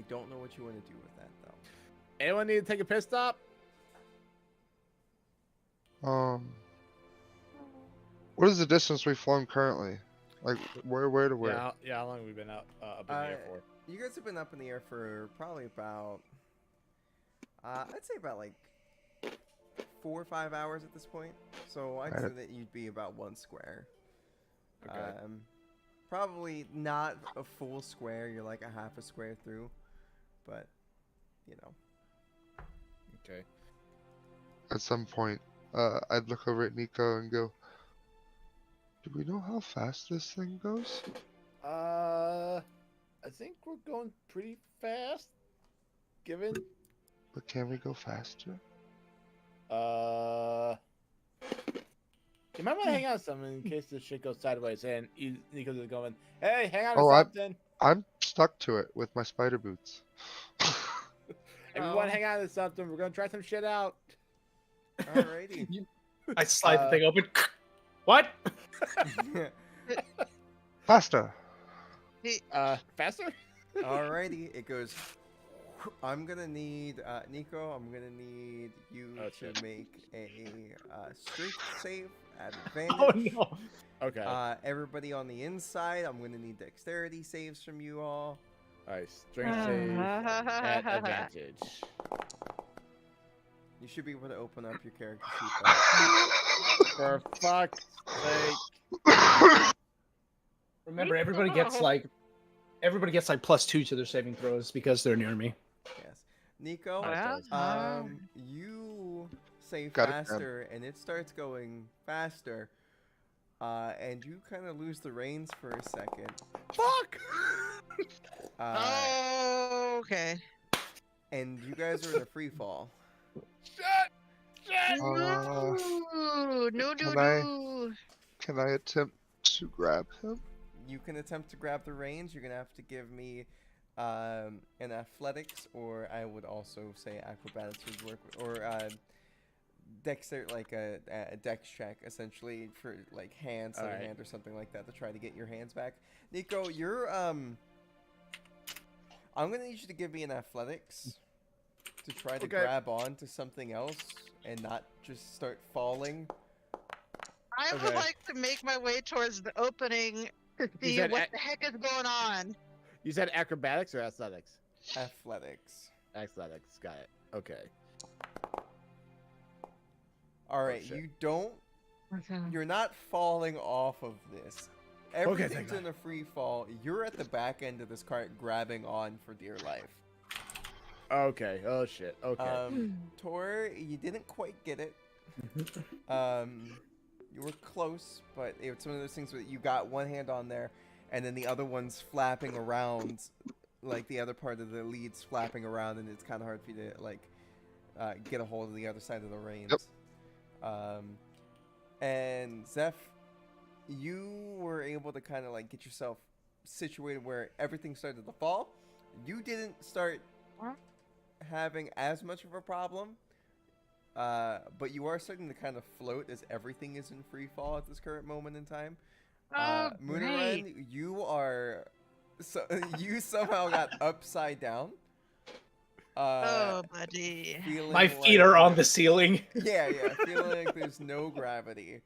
don't know what you want to do with that, though. Anyone need to take a piss stop? What is the distance we've flown currently? Like, where to where? Yeah, how long have we been up in the air for? You guys have been up in the air for probably about, I'd say about like 4 or 5 hours at this point. So I'd say that you'd be about 1 square. Okay. Probably not a full square. You're like a half a square through, but you know. Okay. At some point, I'd look over at Nico and go, "Do we know how fast this thing goes?" I think we're going pretty fast. Given. But can we go faster? You might want to hang on to something in case this shit goes sideways and Nico's is going, hey, hang on to Oh, something. I'm stuck to it with my spider boots. Everyone hang on to something. We're going to try some shit out. Alrighty. I slide the thing open. What? Faster. Faster? Alrighty, it goes. I'm gonna need Nico. I'm gonna need you to make a strength save at advantage. Oh no. Okay. Everybody on the inside, I'm gonna need dexterity saves from you all. Alright, strength save at advantage. You should be able to open up your character sheet. For fuck's sake. Remember, everybody gets like +2 to their saving throws because they're near me. Yes, Nico. You say Got it, faster, and it starts going faster. And you kind of lose the reins for a second. Fuck! Okay. And you guys are in a free fall. Shit! Can I attempt to grab him? You can attempt to grab the reins. You're gonna have to give me an athletics, or I would also say acrobatics would work, or dexter, like a dex check, essentially, for like hand, center hand, or something like that, to try to get your hands back. Nico, you're I'm gonna need you to give me an athletics to try to grab on to something else and not just start falling. I would like to make my way towards the opening to see what the heck is going on. You said acrobatics or athletics? Athletics. Athletics, got it. Okay. Alright, you don't... You're not falling off of this. Everything's in a free fall. You're at the back end of this cart grabbing on for dear life. Okay, oh shit, okay. Tor, you didn't quite get it. You were close, but it's one of those things where you got one hand on there, and then the other one's flapping around, like the other part of the lead's flapping around, and it's kind of hard for you to, like, get a hold of the other side of the reins. Yep. And Zeph, you were able to kind of, like, get yourself situated where everything started to fall. You didn't start having as much of a problem. But you are starting to kind of float as everything is in free fall at this current moment in time. Moonaran, you are you somehow got upside down. Buddy. My feet are on the ceiling. Yeah, feeling like there's no gravity.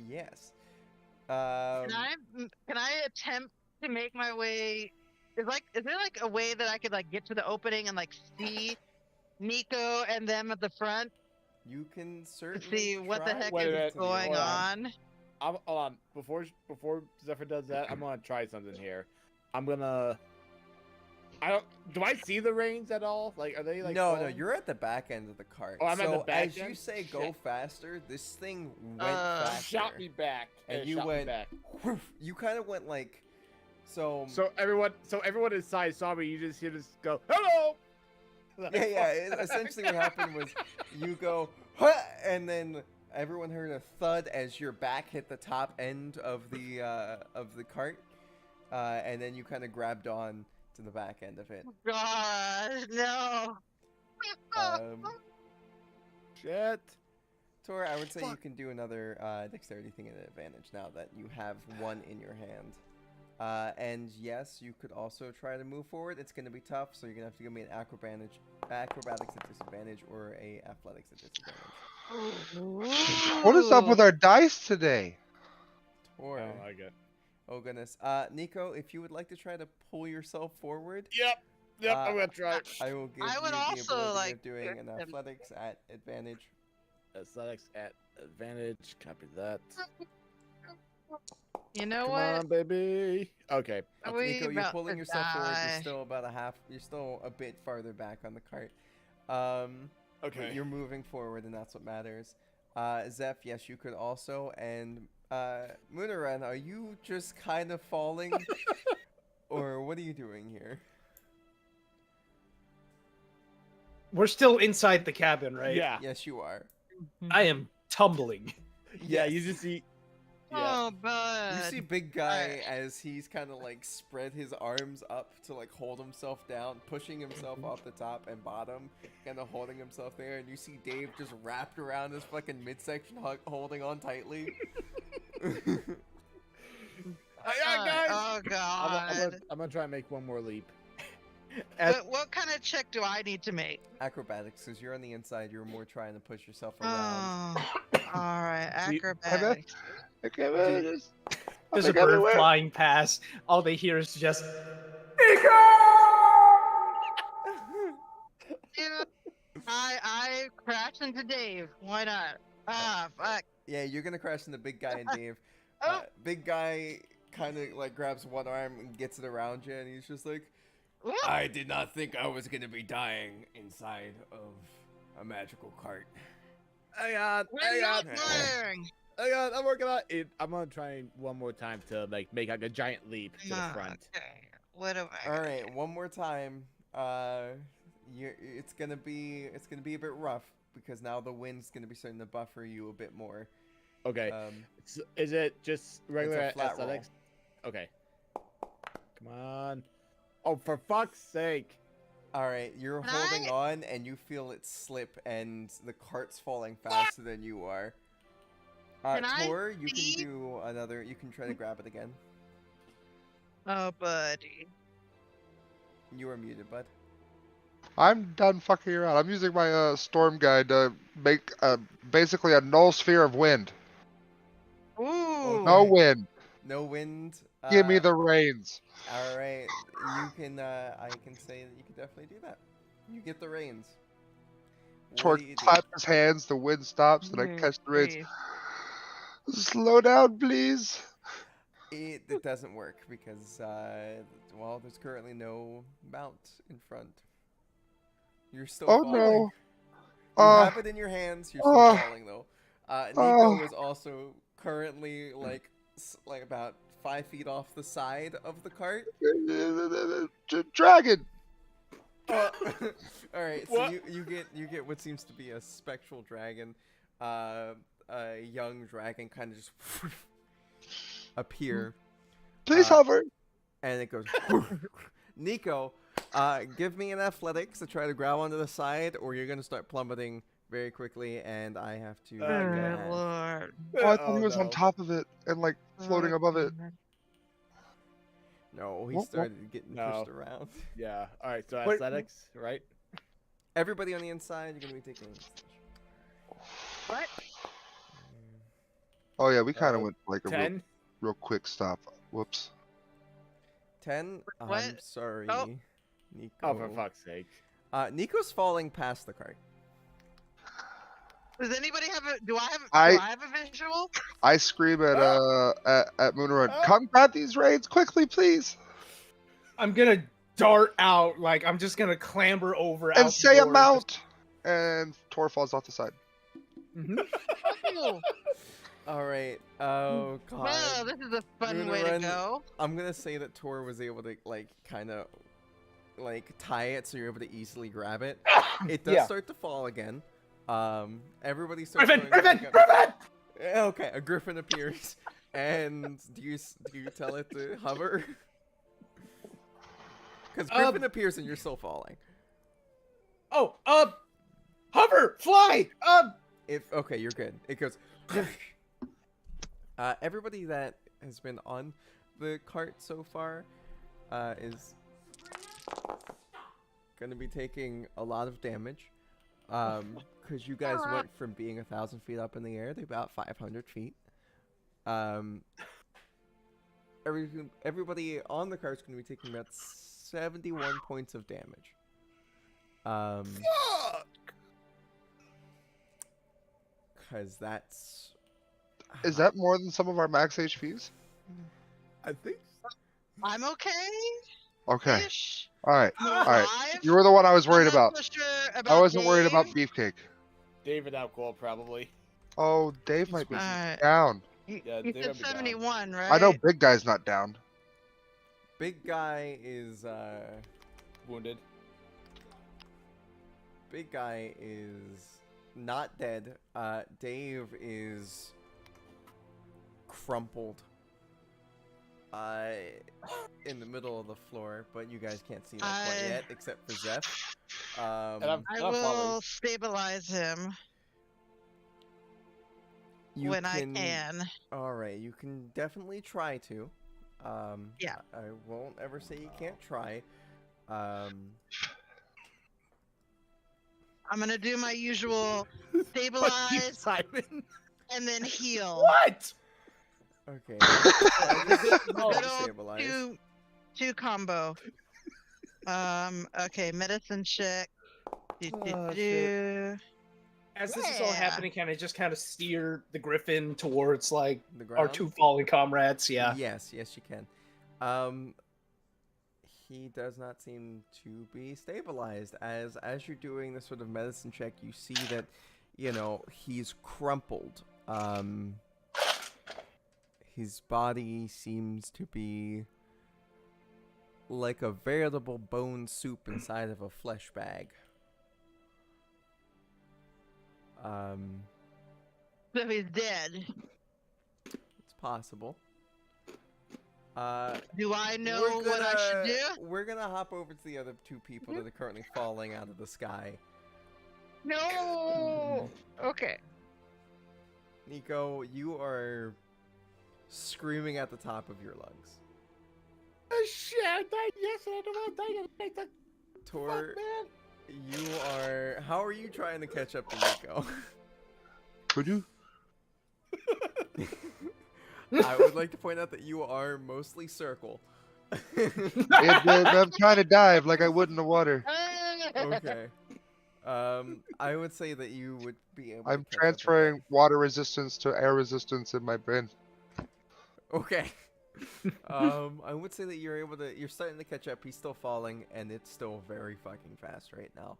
Yes. Can I attempt to make my way? Is there like a way that I could like get to the opening and like see Nico and them at the front? You can certainly see what the heck is going on. Hold on. Before Zephyr does that, I'm gonna try something here. I'm gonna. Do I see the reins at all? Like, are they like? No, you're at the back end of the cart. Oh, I'm at the back as end? you say, go faster. This thing went faster. Shot me back, and you went back. You kind of went like. So everyone inside saw me. You just hear this go, hello. Essentially, what happened was you go, huh, and then everyone heard a thud as your back hit the top end of the cart, and then you kind of grabbed on to the back end of it. God, no. Shit. Tor, I would say you can do another dexterity thing at advantage now that you have one in your hand. And yes, you could also try to move forward. It's going to be tough, so you're going to have to give me an acrobatics at disadvantage or a athletics at disadvantage. What is up with our dice today? Tor, I get. Oh goodness. Nico, if you would like to try to pull yourself forward, Yep, I'm gonna try. I will give I you would the also, ability like, of doing an him. athletics at advantage. Athletics at advantage. Copy that. You know Come what? on, baby. Okay. We Nico, you're about pulling to yourself forward. You're die. still about a half. You're still a bit farther back on the cart. But Okay. you're moving forward, and that's what matters. Zeph, yes, you could also. And Munaran, are you just kind of falling, or what are you doing here? We're still inside the cabin, right? Yeah. Yes, you are. I am tumbling. Yeah. Yes. You just see. Yeah. Oh, bud. You see big guy Alright. as he's kind of like spread his arms up to like hold himself down, pushing himself off the top and bottom, kind of holding himself there. And you see Dave just wrapped around his fucking midsection, holding on tightly. Guys. Oh, God. I'm gonna try and make one more leap. What kind of check do I need to make? Acrobatics, because you're on the inside. You're more trying to push yourself around. Oh, all right. See, Acrobatics. Okay, man, just There's a like bird everywhere. flying past. All they hear is just. Yeah. I crashed into Dave. Why not? Ah, fuck. Yeah, you're gonna crash into big guy and Dave. Oh. Big guy kind of like grabs one arm and gets it around you, and he's just like, Whoop. I did not think I was gonna be dying inside of a magical cart. Hang on. We're not firing. Hang on. I'm working on it. I'm gonna try one more time to like make like a giant leap to the front. Okay. What am I? All right, one more time. It's gonna be a bit rough because now the wind's gonna be starting to buffer you a bit more. Okay. Is it just regular flat athletics? Okay. Come on. Oh, for fuck's sake. All right, you're Can holding I- on, and you feel it slip, and the cart's falling faster than you are. Can I Tor, you see? can do another. You can try to grab it again. Oh, buddy. You are muted, bud. I'm done fucking around. I'm using my storm guide to make basically a null sphere of wind. Ooh. No Okay. wind. No wind. Give me the reins. All right, you can. I can say that you can definitely do that. You get the reins. What Tor do you do? claps his hands, the wind stops, and I catch the reins. Slow down, please. It doesn't work because well, there's currently no mount in front. You're still Oh, falling. no. You have it in your hands. You're still falling though. Nico is also currently like about 5 feet off the side of the cart. Dragon. All right, so What? you get what seems to be a spectral dragon, a young dragon kind of just appear, Please hover. and it goes. Nico, give me an athletics to try to grab onto the side, or you're gonna start plummeting very quickly, and I have to. Oh, get Good a hand. lord. Oh, I thought he Oh, was on no. top of it and like floating Oh, above it. goodness. No, he What? started getting No. pushed around. Yeah. All right. So Wait. athletics, right? Everybody on the inside, you're gonna be taking. What? Oh yeah, we kind of Uh, went like a real, 10. real quick stop. Whoops. 10. I'm What? sorry, Oh. Nico. Oh, for fuck's sake. Nico's falling past the cart. Does anybody have a? Do I have? I- Do I have a visual? I scream at Moonrun. Oh. Come grab these reins quickly, please, I'm gonna dart out. Like I'm just gonna clamber over out and the say a door. mount. And Tor falls off the side. Mhm. Oh, All right. Oh god. well, this is a fun Gonna way to run- go. I'm gonna say that Tor was able to like kind of like tie it so you're able to easily grab it. It does Yeah. start to fall again. Everybody starts. Griffin, going Griffin, back up. Griffin! Okay, a griffin appears, and do you tell it to hover? Because griffin appears and you're still falling. Oh, hover, fly, If okay, you're good. It goes. Everybody that has been on the cart so far is gonna be taking a lot of damage. Because you guys went from being 1,000 feet up in the air to about 500 feet. everybody on the card is going to be taking about 71 points of damage. Because that's... Is that more than some of our max HPs? I think I'm okay. Okay. Ish. All right. I'm All right. alive. You were the one I was worried I'm not about. so sure I wasn't worried about Dave. Beefcake. David out cold probably. Oh, Dave might be Alright. down. You Yeah, you Dave said might be down. 71, right? I know Big Guy's not down. Big guy is... Wounded. Big guy is not dead. Dave is crumpled in the middle of the floor, but you guys can't see that quite yet, except for Zeph. And I'm I following. will stabilize him You when I can. Alright, you can definitely try to. Yeah. I won't ever say you can't try. I'm gonna do my usual Fuck you, stabilize Simon. and then heal. What? Okay. Good old Stabilize. two combo. Okay, medicine check. Oh, Do. As this is all Yeah. happening, can I just kind of steer the griffin towards like The our ground? two fallen comrades? Yeah. Yes, you can. He does not seem to be stabilized. As you're doing this sort of medicine check, you see that, you know, he's crumpled. His body seems to be like a veritable bone soup inside of a flesh bag. So he's dead. It's possible. Do I know We're what I should do? We're gonna hop over to the other two people that are currently falling out of the sky. No. Okay. Nico, you are screaming at the top of your lungs. Oh, shit, I died yesterday. I don't want to die today. Tor, Fuck, man. you are... How are you trying to catch up to Nico? Could you? I would like to point out that you are mostly circle. I'm trying to dive like I would in the water. Okay. I would say that you would be able I'm to catch up transferring water resistance to air resistance in my brain. with that. Okay. I would say that you're starting to catch up. He's still falling, and it's still very fucking fast right now.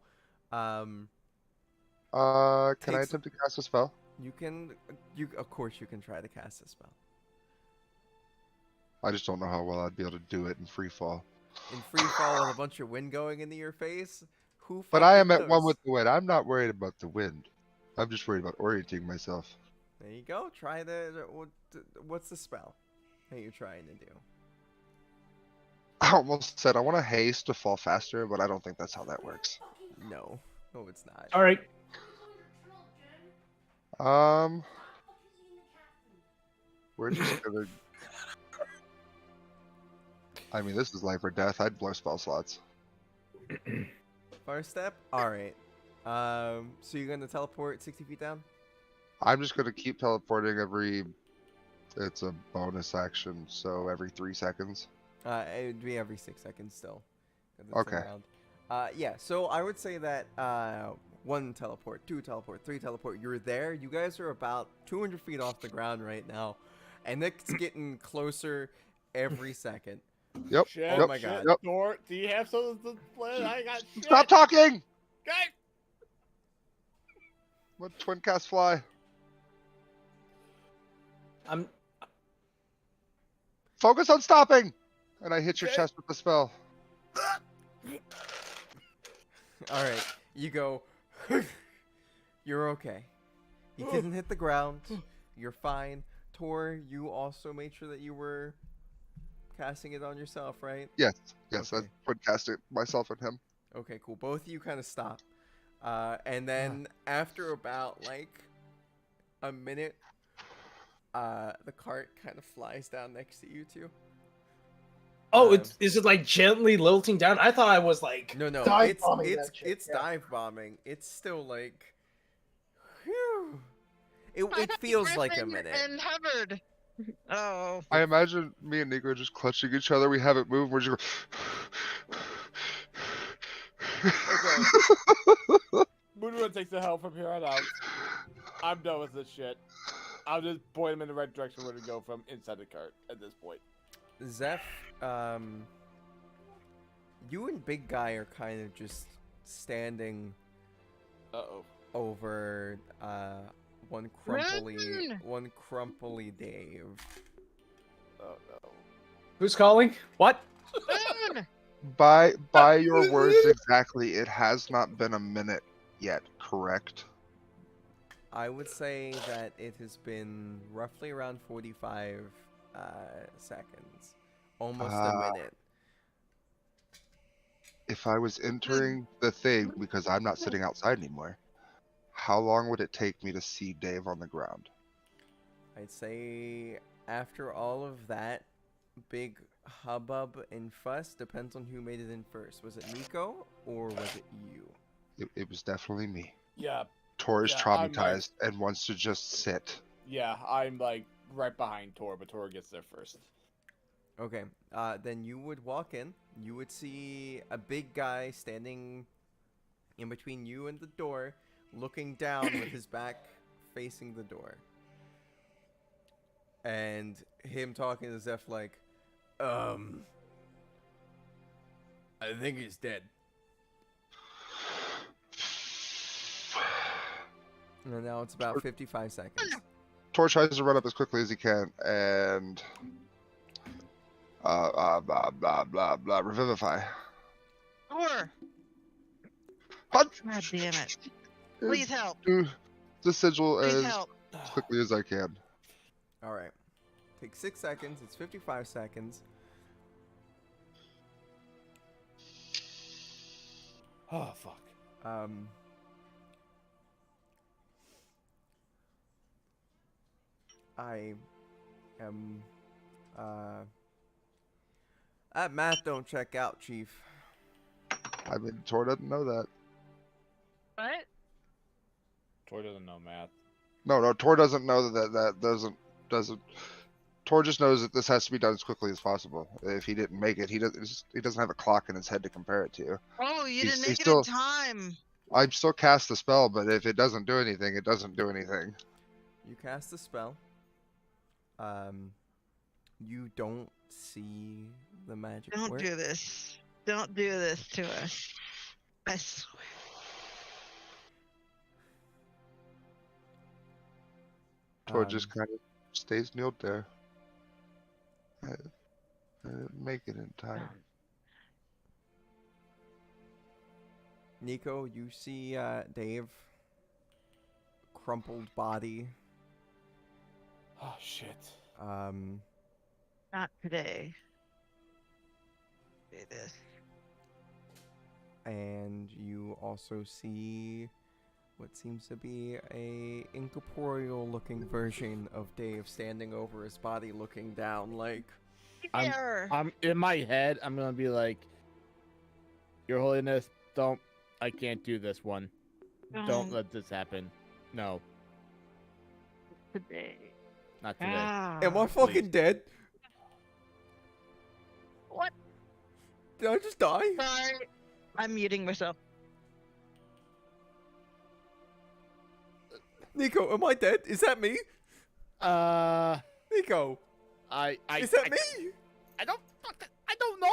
Can I Takes- attempt to cast a spell? Of course you can try to cast a spell. I just don't know how well I'd be able to do it in free fall. In free fall with a bunch of wind going into your face? Who But I am fucking at one knows? with the wind. I'm not worried about the wind. I'm just worried about orienting myself. There you go. Try what's the spell that you're trying to do? I almost said I want to haste to fall faster, but I don't think that's how that works. No, it's not. All right. We're just gonna. I mean, this is life or death. I'd blow spell slots. First step. All right. So you're gonna teleport 60 feet down? I'm just gonna keep teleporting every. It's a bonus action, so every 3 seconds. It would be every 6 seconds still. 'cause it's Okay. around. Yeah. So I would say that 1 teleport, 2 teleport, 3 teleport. You're there. You guys are about 200 feet off the ground right now, and it's getting closer every second. Yep. Shit, Oh yep. my god. Yep. Dort, do you have something to play? I got shit. Stop talking! Guys! What twin cast fly? I'm Focus on stopping! And I hit your Okay. chest with the spell. All right. You go. You're okay. You didn't hit the ground. You're fine. Tor, you also made sure that you were casting it on yourself, right? Yes, Okay. I twin cast it myself and him. Okay, cool. Both of you kind of stop. And then after about like a minute, the cart kind of flies down next to you two. Oh, is it like gently lilting down? I thought I was like No, dive it's bombing it's that shit, it's yeah. dive bombing. It's still like, whew. I It thought feels the like a griffin minute. And hovered. Oh. I imagine me and Nico just clutching each other. We haven't moved. We're just going. Moonrun takes the helm from here on out. I'm done with this shit. I'll just point him in the right direction where to go from inside the cart at this point. Zeph, you and Big Guy are kind of just standing over one crumply Dave. Oh no. Who's calling? What? Moon! By your words exactly, it has not been a minute yet, correct? I would say that it has been roughly around 45 seconds. Almost a minute. If I was entering the thing, because I'm not sitting outside anymore, how long would it take me to see Dave on the ground? I'd say after all of that big hubbub and fuss, depends on who made it in first. Was it Nico or was it you? It was definitely me. Yeah. Tor is Yeah, traumatized and wants to just sit. Yeah, I'm like right behind Tor, but Tor gets there first. Okay, then you would walk in. You would see a big guy standing in between you and the door, looking down with his back facing the door. And him talking to Zeph like, I think he's dead. And now it's about 55 seconds. Tor tries to run up as quickly as he can and blah blah blah revivify. Tor! Punch! God damn it. Please help. Do the sigil Please as help. quickly as I can. Alright. Take 6 seconds. It's 55 seconds. Oh, fuck. I am, that math don't check out, Chief. I mean, Tor doesn't know that. What? Tor doesn't know math. No, Tor doesn't know that doesn't. Tor just knows that this has to be done as quickly as possible. If he didn't make it, he doesn't have a clock in his head to compare it to. Oh, you He's- didn't he's make it still- in time. I still cast the spell, but if it doesn't do anything, it doesn't do anything. You cast the spell. You don't see the magic Don't work. do this. Don't do this to us. I swear. Tor just kind of stays kneeled there. I didn't make it in time. Nico, you see Dave, crumpled body. Oh, shit. Not today. Do this. And you also see what seems to be a incorporeal looking version of Dave standing over his body looking down like I'm in my head, I'm gonna be like, Your Holiness, I can't do this one. Don't let this happen. No, Today. not today. Ah. am I fucking dead? What? Did I just die? Sorry. I'm muting myself. Nico, am I dead? Is that me? Nico, is that me? I don't know.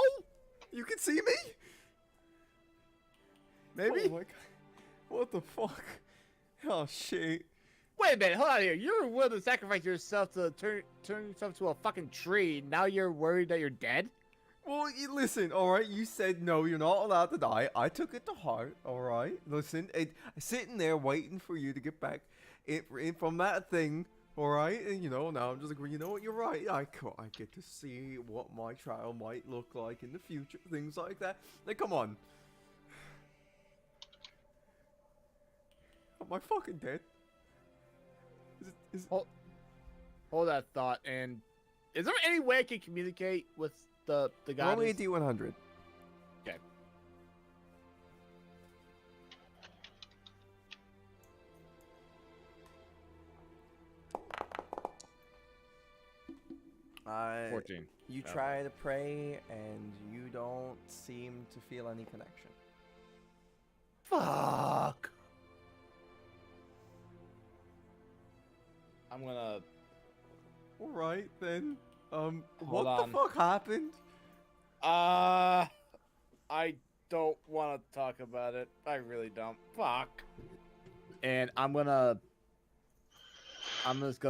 You can see me? Maybe. Oh my god. What the fuck? Oh shit. Wait a minute, hold on here. You're willing to sacrifice yourself to turn yourself to a fucking tree. Now you're worried that you're dead? Well, you listen, alright? You said no, you're not allowed to die. I took it to heart, alright? Listen, sitting there waiting for you to get back from that thing, alright? And now I'm just like, well, you know what? You're right. I get to see what my trial might look like in the future, things like that. Like, come on. Am I fucking dead? Hold that thought. And is there any way I can communicate with the guy? Only a D100. Okay. 14. You Okay. try to pray, and you don't seem to feel any connection. Fuck. I'm gonna. All right then. Hold What on. the fuck happened? I don't want to talk about it. I really don't. Fuck. And I'm just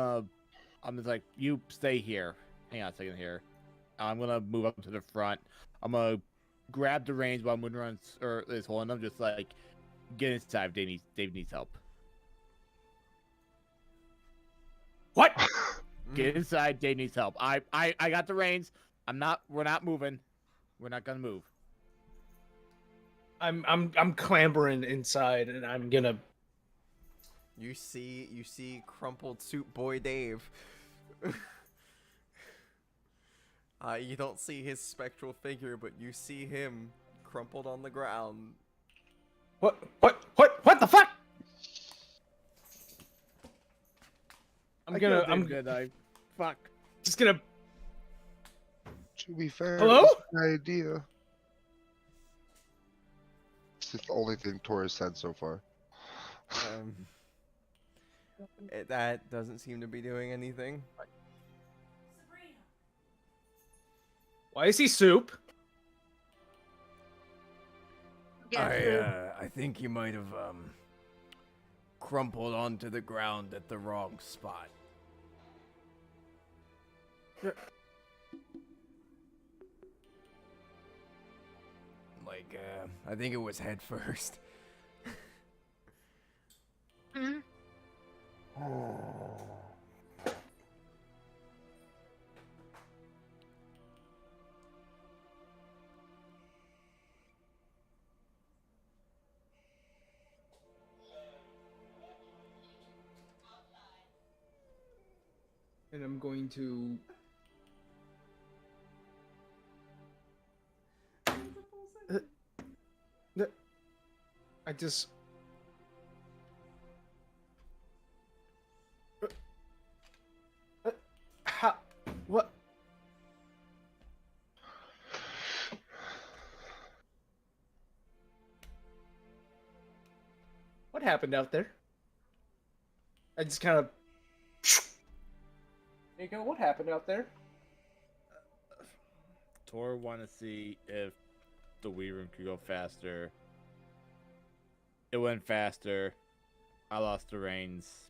like, you stay here. Hang on a second here. I'm gonna move up to the front. I'm gonna grab the reins while moving around or this hole, and I'm just like, get inside. Dave needs help. What? Get inside. Dave needs help. I got the reins. We're not moving. We're not gonna move. I'm clambering inside, and I'm gonna. You see crumpled suit boy Dave. You don't see his spectral figure, but you see him crumpled on the ground. What the fuck? I'm Fuck. just gonna. To be fair, Hello? it's an idea. It's the only thing Tor has said so far. That doesn't seem to be doing anything. Why is he soup? I think you might have crumpled onto the ground at the wrong spot. Like, I think it was head first. Mhm. And I'm going to. I just. How? What? What happened out there? I just kind of. Nico, what happened out there? Tor want to see if the Wii room could go faster. It went faster. I lost the reins.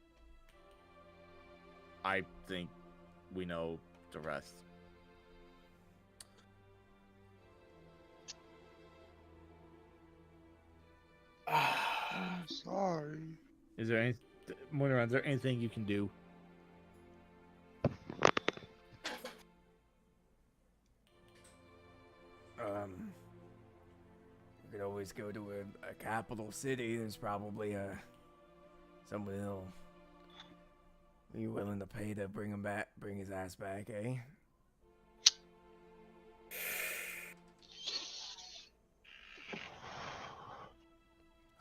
I think we know the rest. I'm sorry. Is there any, Moira, is there anything you can do? You could always go to a capital city. There's probably someone who'll be willing to pay to bring his ass back, eh?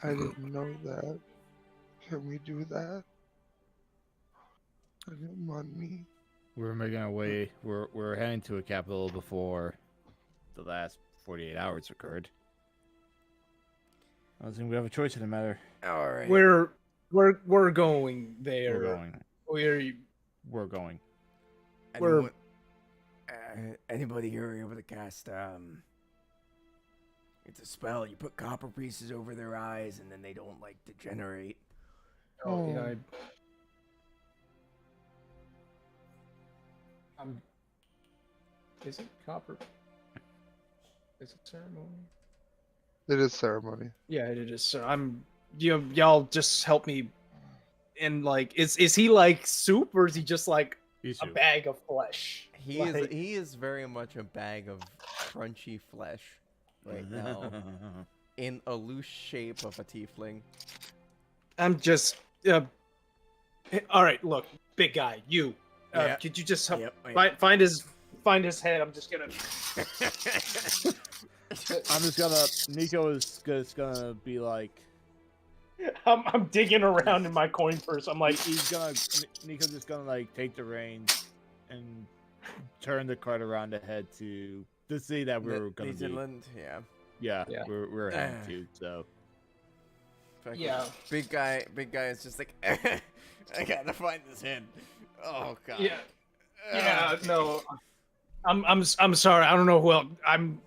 I didn't know that. Can we do that? I get money. We're making our way. We're heading to a capital before the last 48 hours occurred. I don't think we have a choice in the matter. All right. We're going there. We're going. We're We're going. Anyone, anybody here able to cast it's a spell. You put copper pieces over their eyes and then they don't like degenerate. Oh, yeah. Is it copper? Is it ceremony? It is ceremony. Yeah, it is. So y'all just help me. And like, is he like soup or is he just like a bag of flesh? He is very much a bag of crunchy flesh right now in a loose shape of a tiefling. I'm just. All right, look, big guy, you. Yeah. Could you just help Yep. find his head? I'm just gonna. I'm just gonna. Nico is just gonna be like. I'm digging around in my coin purse. I'm like, Nico's just gonna like take the reins and turn the cart around to head to the city that we were going to be. Legiland, yeah. Yeah, Yeah. we're heading to. So Fucking Yeah. Big guy is just like, I gotta find this head. Oh god. Yeah. Yeah. Okay. No. I'm sorry. I don't know who else. I'm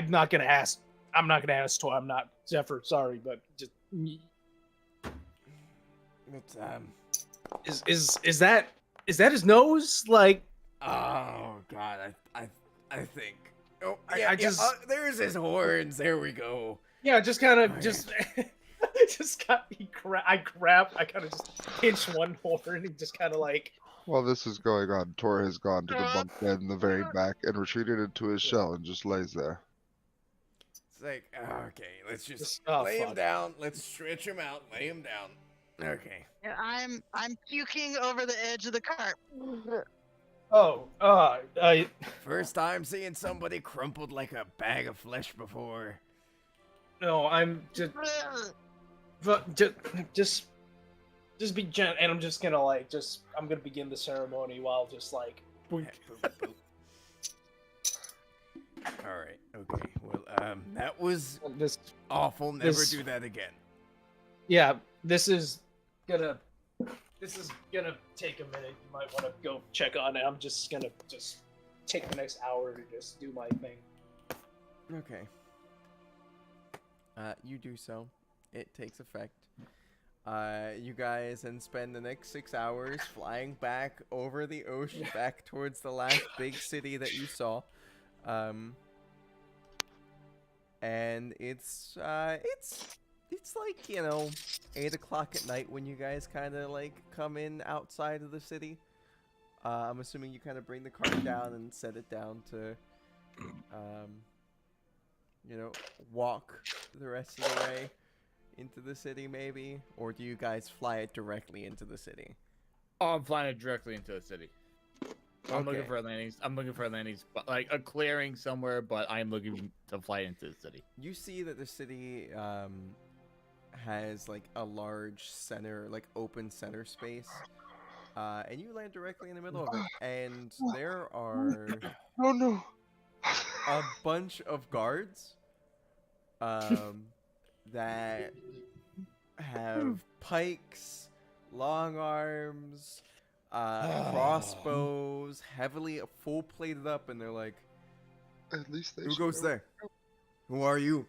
not gonna ask. I'm not gonna ask Tor. I'm not Zephyr. Sorry, but just It's is that his nose? Like Oh god, I think. Oh, I yeah, just- there's his horns. There we go. yeah, just kind of Oh, yeah. just got I kind of just pinch one horn and just kind of like While this is going on, Tor has gone to the bunk bed in the very back and retreated into his shell and just lays there. It's like, okay, let's just oh, lay him fuck. down. Let's stretch him out. Lay him down. Okay. And I'm puking over the edge of the cart. First time seeing somebody crumpled like a bag of flesh before. no, I'm just just be gentle, and I'm just gonna like I'm gonna begin the ceremony while just like Boop, boop, boop. All right. Okay. Well, that was this. awful. Never This- do that again. Yeah, this is gonna take a minute. You might want to go check on it. I'm just gonna take the next hour to just do my thing. Okay. You do so. It takes effect. You guys then spend the next 6 hours flying back over the ocean, back towards the last big city that you saw. And it's like, 8 o'clock at night when you guys kind of like come in outside of the city. I'm assuming you kind of bring the cart down and set it down to, walk the rest of the way into the city, maybe? Or do you guys fly it directly into the city? oh, I'm flying it directly into the city. I'm looking Okay. for landings. I'm looking for landings, but like a clearing somewhere. But I'm looking to fly into the city. You see that the city has like a large center, like open center space, and you land directly in the middle of it. And there are Oh no! a bunch of guards that have pikes, long arms, crossbows, heavily full plated up, and they're like, At least they "Who should goes know. there? Who are you?"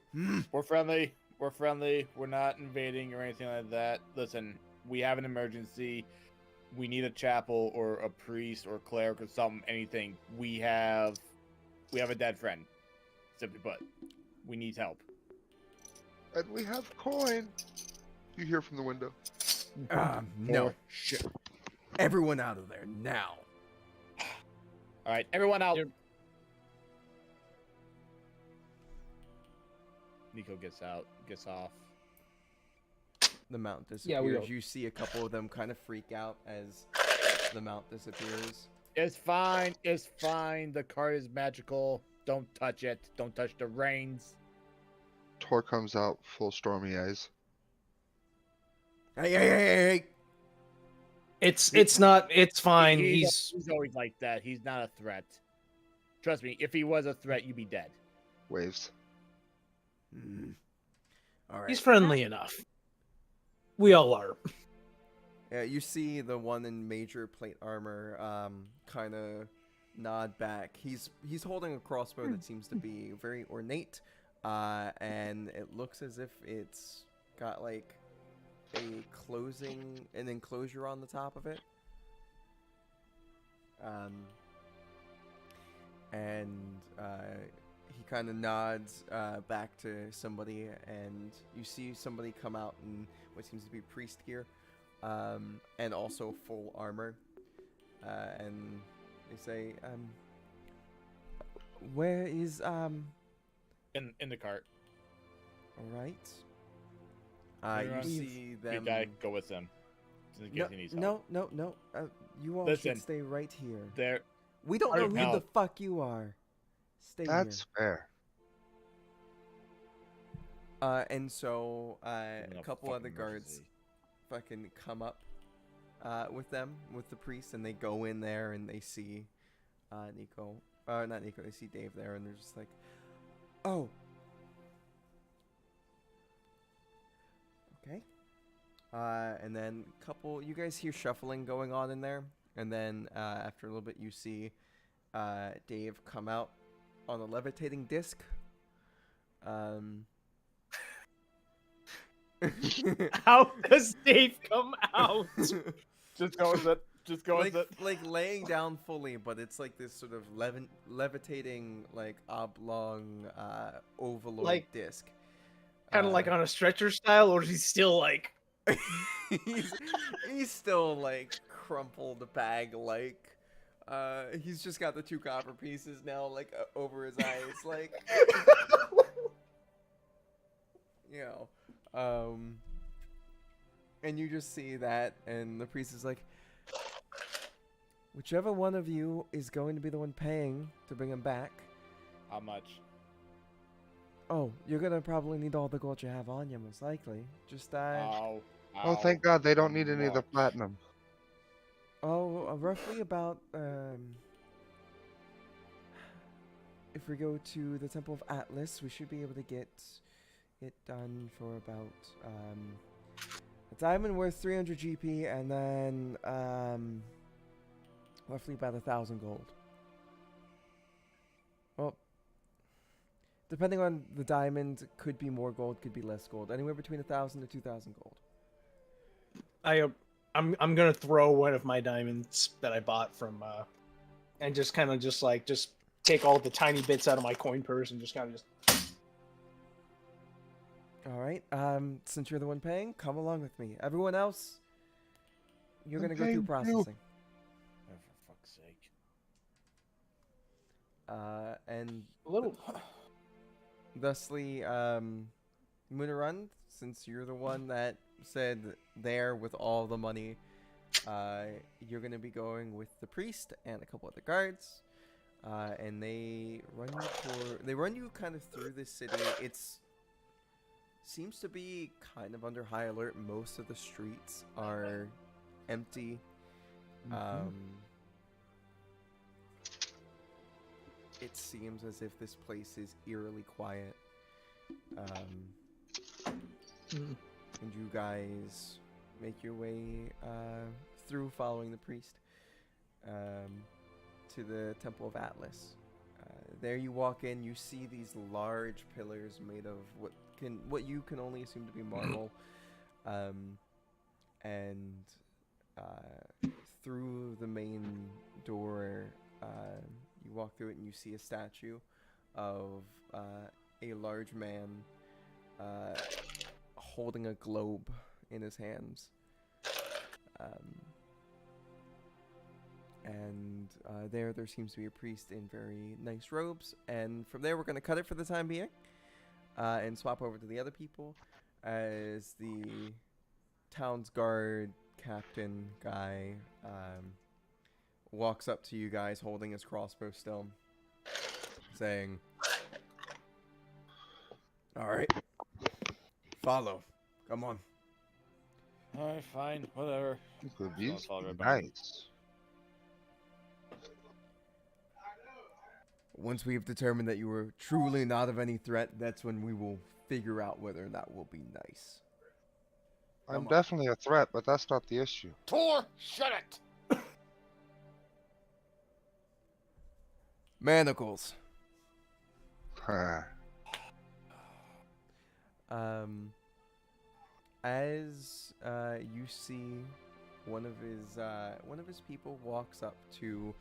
We're friendly. We're friendly. We're not invading or anything like that. Listen, we have an emergency. We need a chapel or a priest or cleric or something. Anything. We have a dead friend. Simply put, we need help. And we have coin. You hear from the window. No. Or shit. Everyone out of there now. All right, everyone out. Nico gets off. The mount Yeah, we disappears. go. You see a couple of them kind of freak out as the mount disappears. It's fine. It's fine. The card is magical. Don't touch it. Don't touch the reins. Tor comes out, full stormy eyes. Hey! It's not. It's fine. He's always like that. He's not a threat. Trust me. If he was a threat, you'd be dead. Waves. All right. He's friendly enough. We all are. You see the one in major plate armor kind of nod back. He's holding a crossbow that seems to be very ornate, and it looks as if it's got like an enclosure on the top of it. He kind of nods back to somebody, and you see somebody come out in what seems to be priest gear, and also full armor. And they say, "Where is In the cart. All right." You Everyone- see You them. gotta go with him. Just in No, case he needs help. no. You all Listen. should stay right here. There. We don't know who the Help. fuck you are. Stay That's here. fair. And so In a couple fucking other guards emergency. fucking come up with them, with the priest, and they go in there and they see Nico. Not Nico. They see Dave there, and they're just like, "Oh, okay." And then you guys hear shuffling going on in there, and then after a little bit, you see Dave come out on a levitating disc. How does Dave come out? Just go with it. Just go with it. like laying down fully, but it's like this sort of levitating, like oblong, ovaloid Like- disc. Kind of like on a stretcher style, or is he still like? he's still like crumpled bag like. He's just got the 2 copper pieces now, like over his eyes, like. You know, and you just see that, and the priest is like, whichever one of you is going to be the one paying to bring him back. How much? Oh, you're gonna probably need all the gold you have on you, most likely. Just Oh, thank God they don't need any of the platinum. roughly about if we go to the Temple of Atlas, we should be able to get it done for about a diamond worth 300 GP, and then roughly about 1,000 gold. Well, depending on the diamond, could be more gold, could be less gold. Anywhere between 1,000 to 2,000 gold. I'm gonna throw one of my diamonds that I bought from and just kind of just take all the tiny bits out of my coin purse and just kind of just. All right. Since you're the one paying, come along with me. Everyone else, you're gonna go through processing. Oh, for fuck's sake. And A little. thusly, Munarun, since you're the one that said there with all the money, you're gonna be going with the priest and a couple other guards, and they run you kind of through this city. It's seems to be kind of under high alert. Most of the streets are empty. It seems as if this place is eerily quiet. And you guys make your way through, following the priest, to the Temple of Atlas. There you walk in, you see these large pillars made of what you can only assume to be marble, and through the main door, you walk through it and you see a statue of a large man holding a globe in his hands. And there seems to be a priest in very nice robes. And from there, we're going to cut it for the time being and swap over to the other people as the town's guard captain guy walks up to you guys holding his crossbow still, saying, "All right, follow. Come on." Alright, fine, whatever. Could I'll be follow right behind. nice. Once we've determined that you were truly not of any threat, that's when we will figure out whether that will be nice. I'm Come on. definitely a threat, but that's not the issue. Tor, shut it! Manacles. Huh. As you see, one of his people walks up to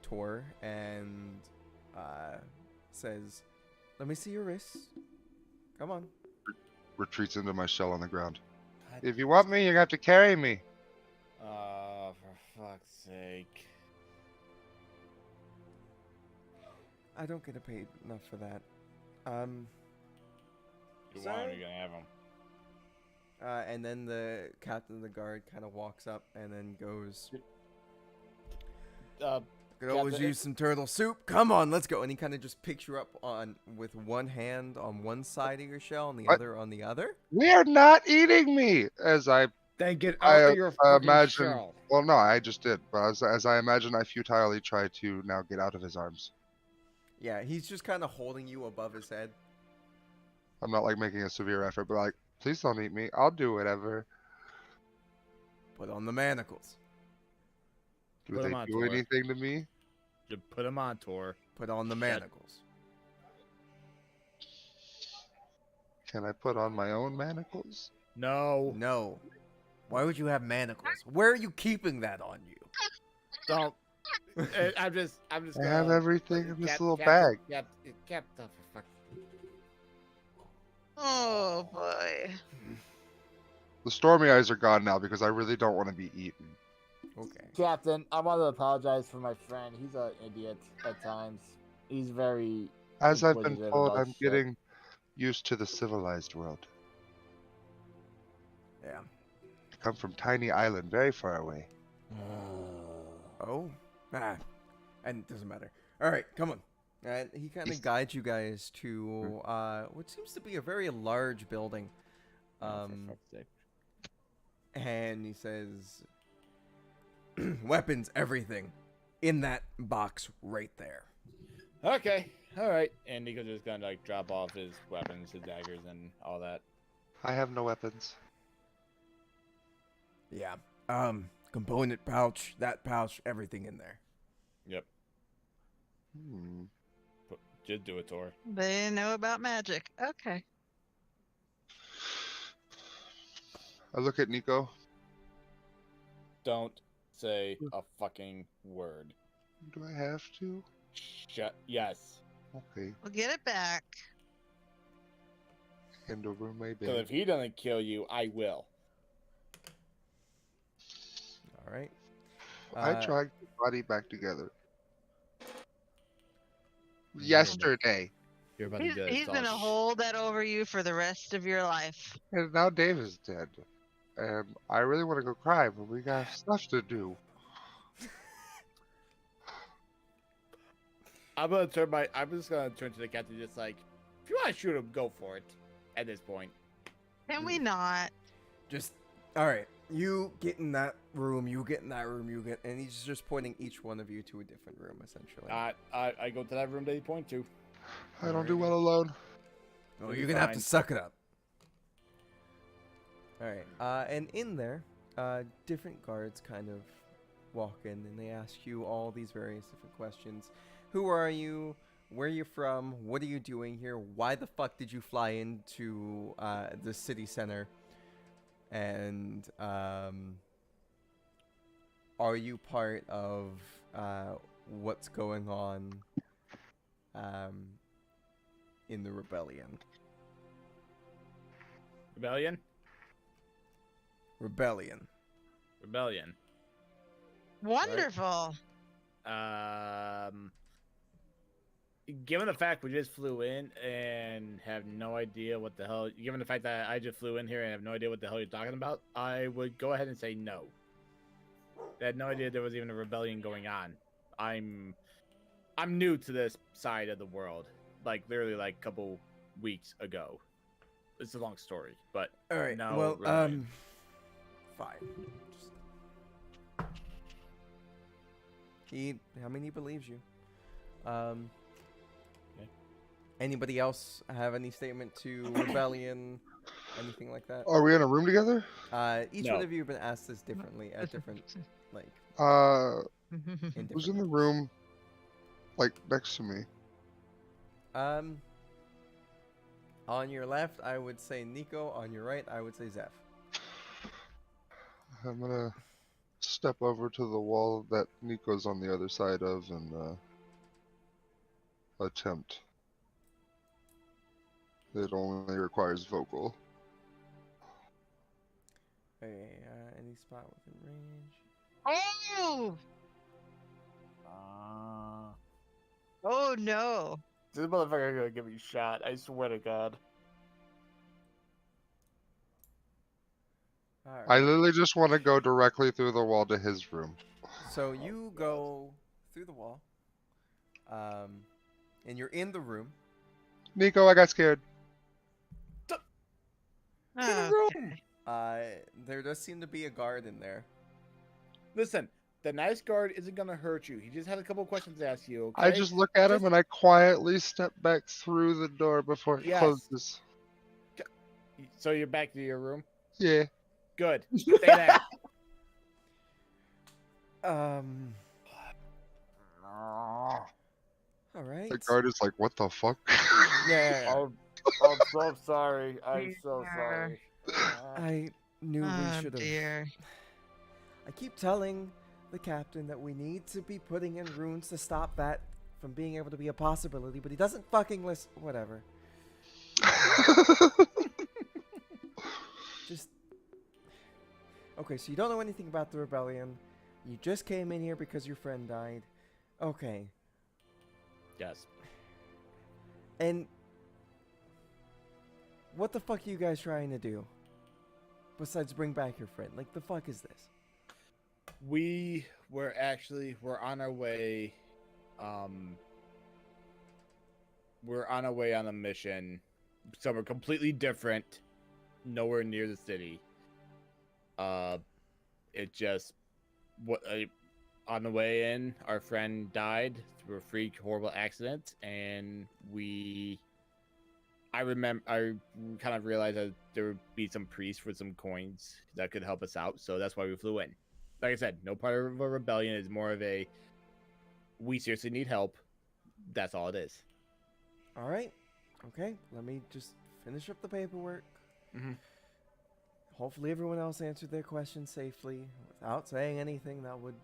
Tor and says, "Let me see your wrists. Come on." Retreats into my shell on the ground. If you want me, you're gonna have to carry me. For fuck's sake. I don't get paid enough for that. You Sir? want him, you're gonna have him. And then the captain of the guard kind of walks up and then goes, "Could always Captain- use some turtle soup. Come on, let's go." And he kind of just picks you up with one hand on one side of your shell and the What? other on the other. We're not eating me! As I Then get I out of your fucking imagine. shell. Well, no, I just did. But as I imagine, I futilely try to now get out of his arms. Yeah, he's just kind of holding you above his head. I'm not like making a severe effort, but like, please don't eat me. I'll do whatever. Put on the manacles. Do Put they 'em on, do Tor. anything to me? Just put him on, Tor. Put on the manacles. Can I put on my own manacles? No, No. Why would you have manacles? Where are you keeping that on you? don't. I'm just. I Gonna, have everything in this little Captain, bag. Captain, for fuck. Oh boy. The stormy eyes are gone now because I really don't want to be eaten. Okay. Captain, I want to apologize for my friend. He's an idiot at times. He's very As I've been inquisitive told, about I'm shit. getting used to the civilized world. Yeah. I come from tiny island very far away. Oh. Ah. And it doesn't matter. All right, come on. And he kind of guides you guys to what seems to be a very large building. And he says, weapons, everything, in that box right there. Okay, all right. And Nico's just gonna like drop off his weapons, his daggers, and all that. I have no weapons. Yeah. Component pouch, that pouch, everything in there. Yep. Hmm. Just do it, Tor. They know about magic. Okay. I look at Nico. Don't say a fucking word. Do I have to? Shut. Yes. Okay. We'll get it back. Hand over my Because bed. if he doesn't kill you, I will. All right. I tried to put body back together. Yesterday. You're about He's gonna hold that over you for the rest of your life. And now Dave is dead. And I really want to go cry, but we got stuff to do. I'm just gonna turn to the captain, just like, if you want to shoot him, go for it. At this point. Can we not? Just, all right. You get in that room. You get in that room. You get, and he's just pointing each one of you to a different room, essentially. I go to that room that you point to. I don't do well alone. Oh, you're gonna have to suck it up. All right. And in there, different guards kind of walk in and they ask you all these various different questions. Who are you? Where are you from? What are you doing here? Why the fuck did you fly into the city center? And are you part of what's going on in the rebellion? Rebellion? Rebellion. Wonderful. Given the fact we just flew in and have no idea what the hell, given the fact that I just flew in here and have no idea what the hell you're talking about, I would go ahead and say no. I had no idea there was even a rebellion going on. I'm new to this side of the world, like literally like a couple weeks ago. It's a long story, but All right. no, well, really. fine. I mean, he believes you. Okay. Anybody else have any statement to rebellion, anything like that? Are we in a room together? Each No. one of you have been asked this differently at different, like, in Who's different in the rooms. room, like, next to me? On your left, I would say Nico. On your right, I would say Zeph. I'm gonna step over to the wall that Nico's on the other side of and attempt. It only requires vocal. Okay, any spot within range. Oh! Oh no. This motherfucker gonna get me shot. I swear to God. All right. I literally just want to go directly through the wall to his room. So you go through the wall, and you're in the room. Nico, I got scared. In the Okay. room. There does seem to be a guard in there. Listen, the nice guard isn't gonna hurt you. He just had a couple questions to ask you. Okay. I just look at him Just- and I quietly step back through the door before it Yes. closes. So you're back to your room. Yeah. Good. Stay there. All right. The guard is like, what the fuck? Yeah. I'm so sorry. I'm so sorry. I knew we Oh should have. dear. I keep telling the captain that we need to be putting in runes to stop that from being able to be a possibility, but he doesn't fucking listen. Whatever. Just. Okay, so you don't know anything about the rebellion. You just came in here because your friend died. Okay. Yes. And. What the fuck are you guys trying to do? Besides bring back your friend. Like, the fuck is this? We're on our way. We're on our way on a mission. Somewhere completely different. Nowhere near the city. It just on the way in, our friend died through a freak horrible accident, and I kind of realized that there would be some priests with some coins that could help us out, so that's why we flew in. Like I said, no part of a rebellion. Is more of a we seriously need help. That's all it is. All right. Okay. Let me just finish up the paperwork. Mhm. Hopefully everyone else answered their questions safely without saying anything that would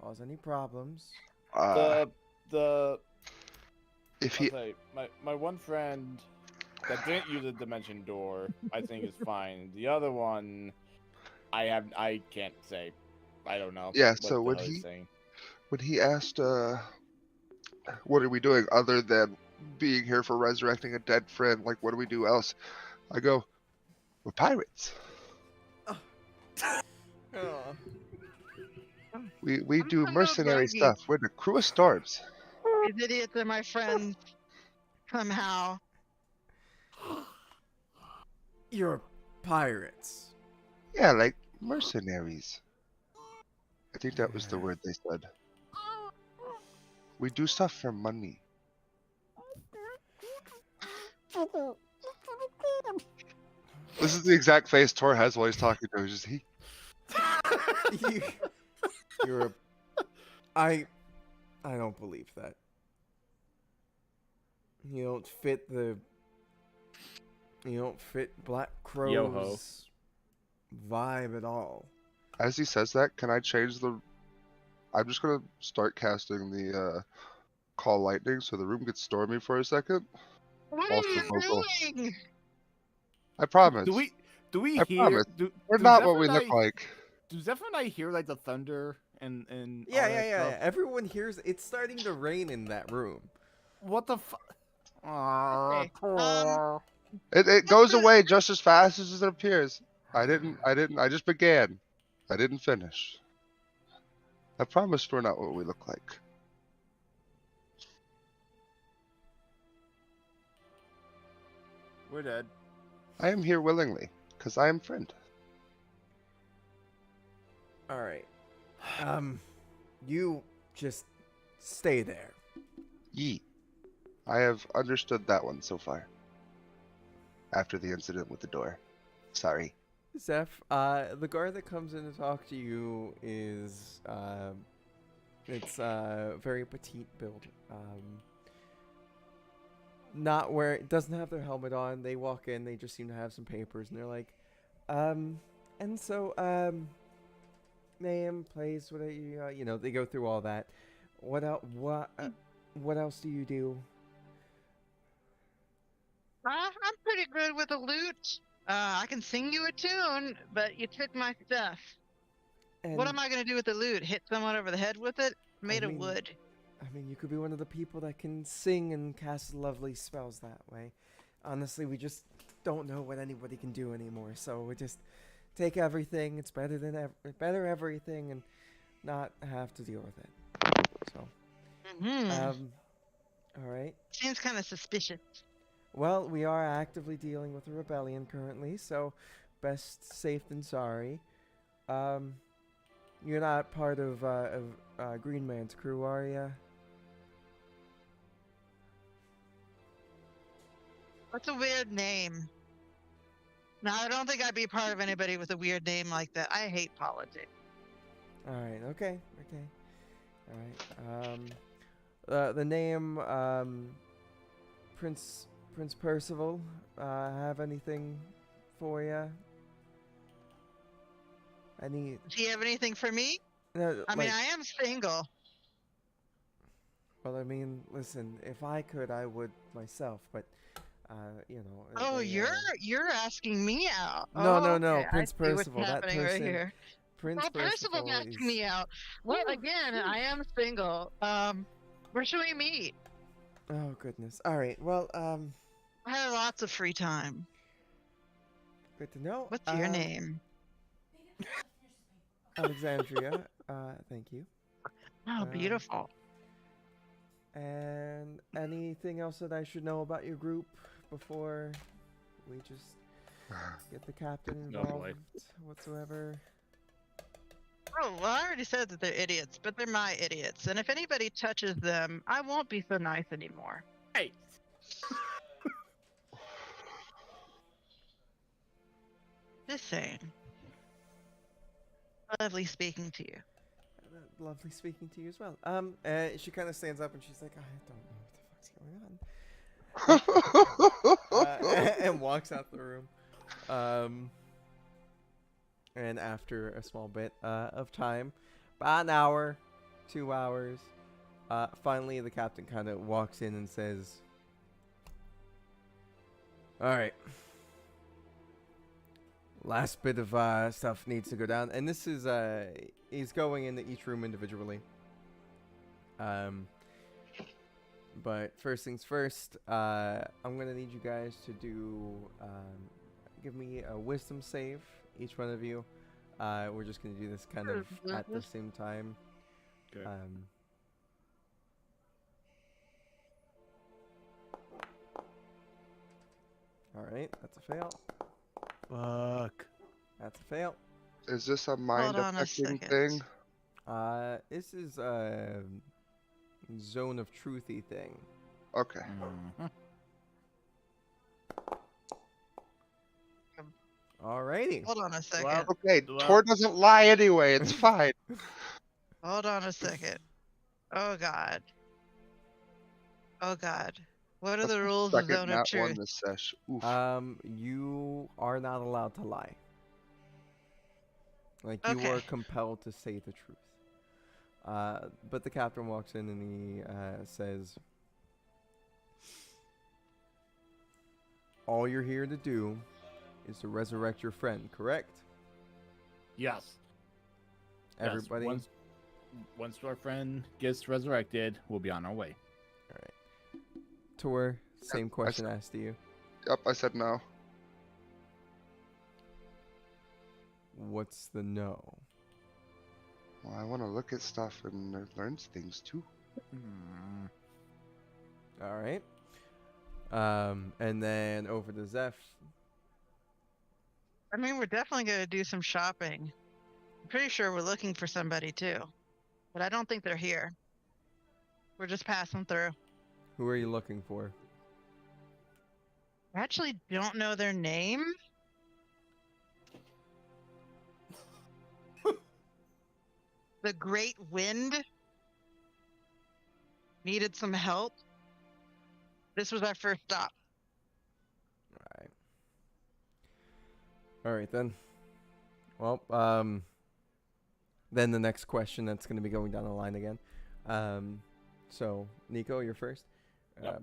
cause any problems. The If I'll he, say, my one friend that didn't use a dimension door, I think is fine. The other one, I can't say. I don't know. Yeah, what so the would hell he's he- saying. when he asked, what are we doing other than being here for resurrecting a dead friend? Like, what do we do else? I go, we're pirates. Oh. We I'm do a little mercenary groggy. stuff. We're the crew of storms. These idiots are my friends. Somehow. You're pirates. Yeah, like mercenaries. I think that was the word they said. We do stuff for money. This is the exact face Tor has while he's talking to him. Just he. You're a. I don't believe that. You don't fit the. You don't fit Black Crow's Yo-ho. vibe at all. As he says that, can I change the? I'm just gonna start casting the call lightning so the room gets stormy for a second. What are Also you vocal. doing? I promise. Do we I hear? promise. Do, We're do not Zeph what we and look I- like. Do Zephyr and I hear like the thunder and Yeah, all yeah, that yeah, stuff? yeah. Everyone hears it's starting to rain in that room. What the fuck? Okay. It goes away just as fast as it appears. I just began. I didn't finish. I promise we're not what we look like. We're dead. I am here willingly, because I am friend. All right. You just stay there. Ye. I have understood that one so far. After the incident with the door. Sorry. Zeph, the guard that comes in to talk to you is, it's very petite build. Not doesn't have their helmet on. They walk in, they just seem to have some papers, and they're like, and so, name, place, what are you, you know, they go through all that. What else do you do? I'm pretty good with a lute. I can sing you a tune, but you took my stuff. And What am I gonna do with the lute? Hit someone over the head with it? Made of mean, wood. I mean, you could be one of the people that can sing and cast lovely spells that way. Honestly, we just don't know what anybody can do anymore, so we just take everything. It's better than better everything, and not have to deal with it. So, all right. Seems kind of suspicious. Well, we are actively dealing with a rebellion currently, so best safe than sorry. You're not part of Green Man's crew, are ya? That's a weird name. No, I don't think I'd be part of anybody with a weird name like that. I hate politics. All right. Okay. All right. The name Prince Percival. Have anything for ya? Any? Do you have anything for me? I mean, I am single. Well, I mean, listen. If I could, I would myself. But you know. Oh, you're asking me out. No, Oh, no, okay. Prince I see Percival. what's That happening person. right here. Prince Oh, Percival's Percival asking me out. Well, again, I am single. Where should we meet? Oh goodness. All right. Well, I have lots of free time. good to know. What's your name? Alexandria. Thank you. Oh, beautiful. And anything else that I should know about your group before we just get the captain No involved boy. whatsoever? Oh, well, I already said that they're idiots, but they're my idiots. And if anybody touches them, I won't be so nice anymore. Hey. Just saying. Lovely speaking to you. Lovely speaking to you as well. She kind of stands up and she's like, I don't know what the fuck's going on. And walks out the room. And after a small bit of time, about an hour, 2 hours, finally the captain kind of walks in and says, all right. Last bit of stuff needs to go down. And this is, he's going into each room individually. But first things first, I'm going to need you guys to do, give me a wisdom save, each one of you. We're just going to do this kind of at the same time. Okay. Alright, that's a fail. Fuck. That's a fail. Is this a mind on a affecting second. thing? This is a zone of truthy thing. Okay. Alrighty. Hold on a second. Well, Okay, Well- Tor doesn't lie anyway. It's fine. Hold on a second. Oh, God. Oh, God. What are That's the the rules of Second Zone of nat Truth? one this sesh. Oof. You are not allowed to lie. Like, you Okay. are compelled to say the truth. But the captain walks in and he says, all you're here to do is to resurrect your friend, correct? Yes. Yes, Everybody? Once our friend gets resurrected, we'll be on our way. Tor, same question asked to you. Yep, I said no. What's the no? Well, I want to look at stuff and learn things too. All right. And then over to Zeph. I mean, we're definitely going to do some shopping. I'm pretty sure we're looking for somebody, too. But I don't think they're here. We're just passing through. Who are you looking for? I actually don't know their name. The Great Wind needed some help. This was our first stop. All right then. Well, then the next question that's going to be going down the line again. So Nico, you're first. Yep.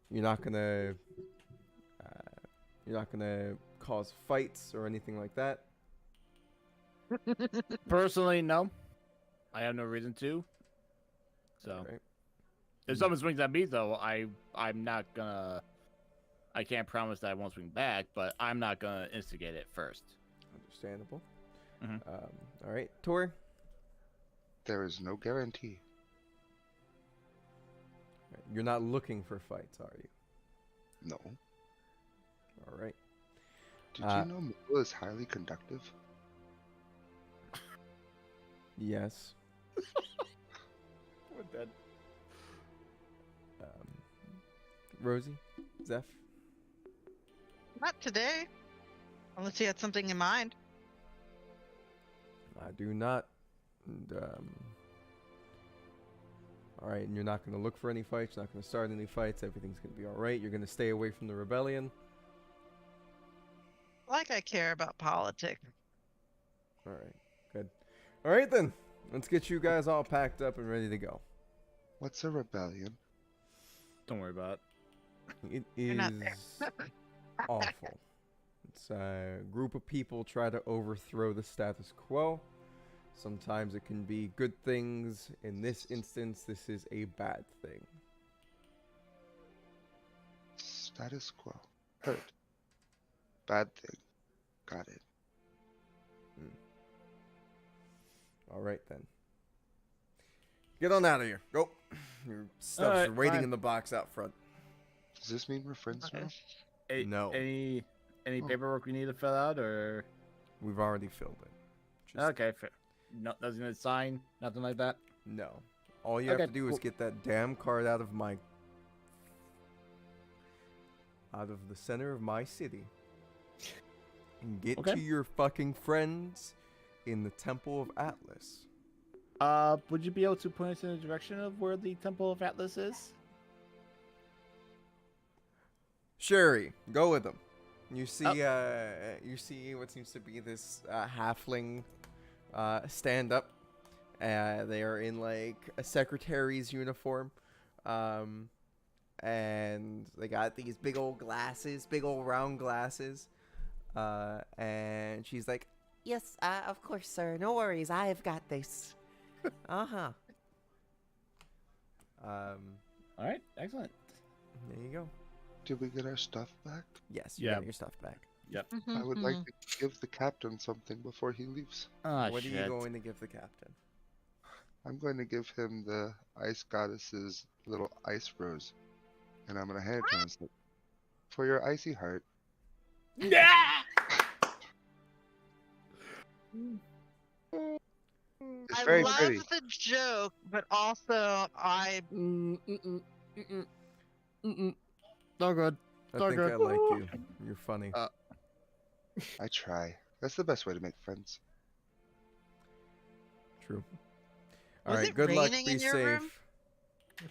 You're not gonna cause fights or anything like that. Personally, no. I have no reason to. So, All right. if someone swings at me, though, I'm not gonna. I can't promise that I won't swing back, but I'm not gonna instigate it first. Understandable. Mhm. All right, Tor. There is no guarantee. You're not looking for fights, are you? No. All right. Did Uh, you know metal is highly conductive? Yes. We're dead. Rosie? Zeph? Not today. Unless you had something in mind. I do not. And, alright, and you're not going to look for any fights, not going to start any fights, everything's going to be alright. You're going to stay away from the rebellion. Like I care about politics. Alright, good. Alright then, let's get you guys all packed up and ready to go. What's a rebellion? Don't worry about it. It You're is not there. awful. It's a group of people try to overthrow the status quo. Sometimes it can be good things. In this instance, this is a bad thing. Status quo. Heard. Bad thing. Got it. Alright then. Get on out of here. Go. Your stuff's Alright, waiting fine. in the box out front. Does this mean we're friends now? No. Any Oh. paperwork we need to fill out, or We've already filled it. Just okay, fair. No, doesn't it sign? Nothing like that. no. All you Okay, have to do is cool. get that damn card out of the center of my city. And get Okay. to your fucking friends in the Temple of Atlas. Would you be able to point us in the direction of where the Temple of Atlas is? Sherry, go with them. You see, Oh. you see what seems to be this halfling stand up. They are in like a secretary's uniform, and they got these big old glasses, big old round glasses. And she's like, "Yes, of course, sir. No worries. I've got this." Uh-huh. All right, excellent. There you go. Did we get our stuff back? Yes, you Yeah. got your stuff back. I would like to give the captain something before he leaves. Ah, What are shit. you going to give the captain? I'm going to give him the ice goddess's little ice rose. And I'm going to hand it to him and say, for your icy heart. Yeah. It's I very love pretty. the joke, but also I So good. I So think good. I like you. You're funny. I try. That's the best way to make friends. True. Was Alright, it good luck. raining Be in your safe. room?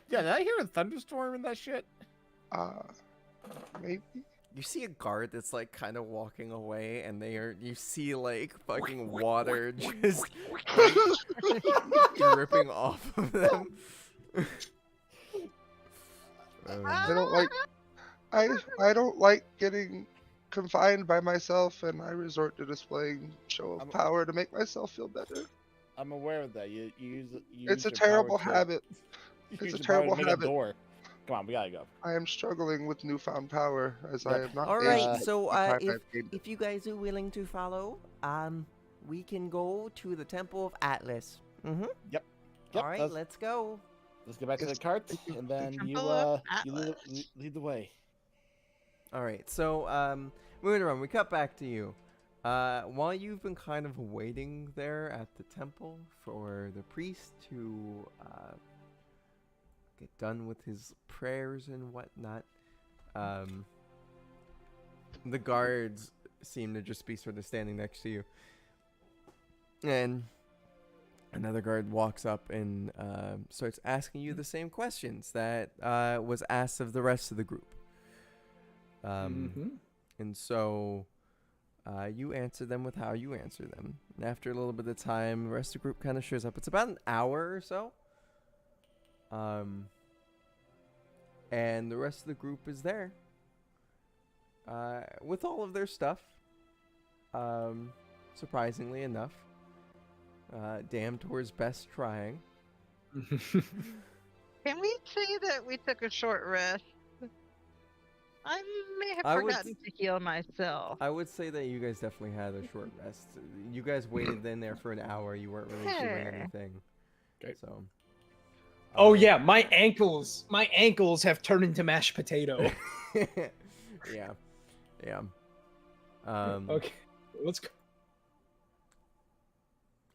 Yeah, did I hear a thunderstorm in that shit? Maybe. You see a guard that's like kind of walking away, and you see like fucking water just dripping off of them. I don't like. I don't like getting confined by myself, and I resort to displaying show of power to make myself feel better. I'm aware of that. You use It's a your power terrible to- habit. you It's use a your power to terrible make a habit. door. Come on, we gotta go. I am struggling with newfound power as I have not. All aged right, the so time if I've gained it. you guys are willing to follow, we can go to the Temple of Atlas. Mm-hmm. Yep, All right, let's- let's go. Let's get back to Yes, the cart, thank you, and then thank you you. Temple you of lead the way. All right, so moving around, we cut back to you. While you've been kind of waiting there at the temple for the priest to get done with his prayers and whatnot, the guards seem to just be sort of standing next to you. And another guard walks up and starts asking you the same questions that was asked of the rest of the group. And so you answer them with how you answer them. And after a little bit of time, the rest of the group kind of shows up. It's about an hour or so. And the rest of the group is there. With all of their stuff. Surprisingly enough. Damntor's best trying. Can we say that we took a short rest? I may have I would forgotten to heal myself. I would say that you guys definitely had a short rest. You guys waited in there for an hour. You weren't really doing Hey. anything. Okay. So. Oh yeah, my ankles have turned into mashed potato. Yeah. Yeah. Okay, let's go.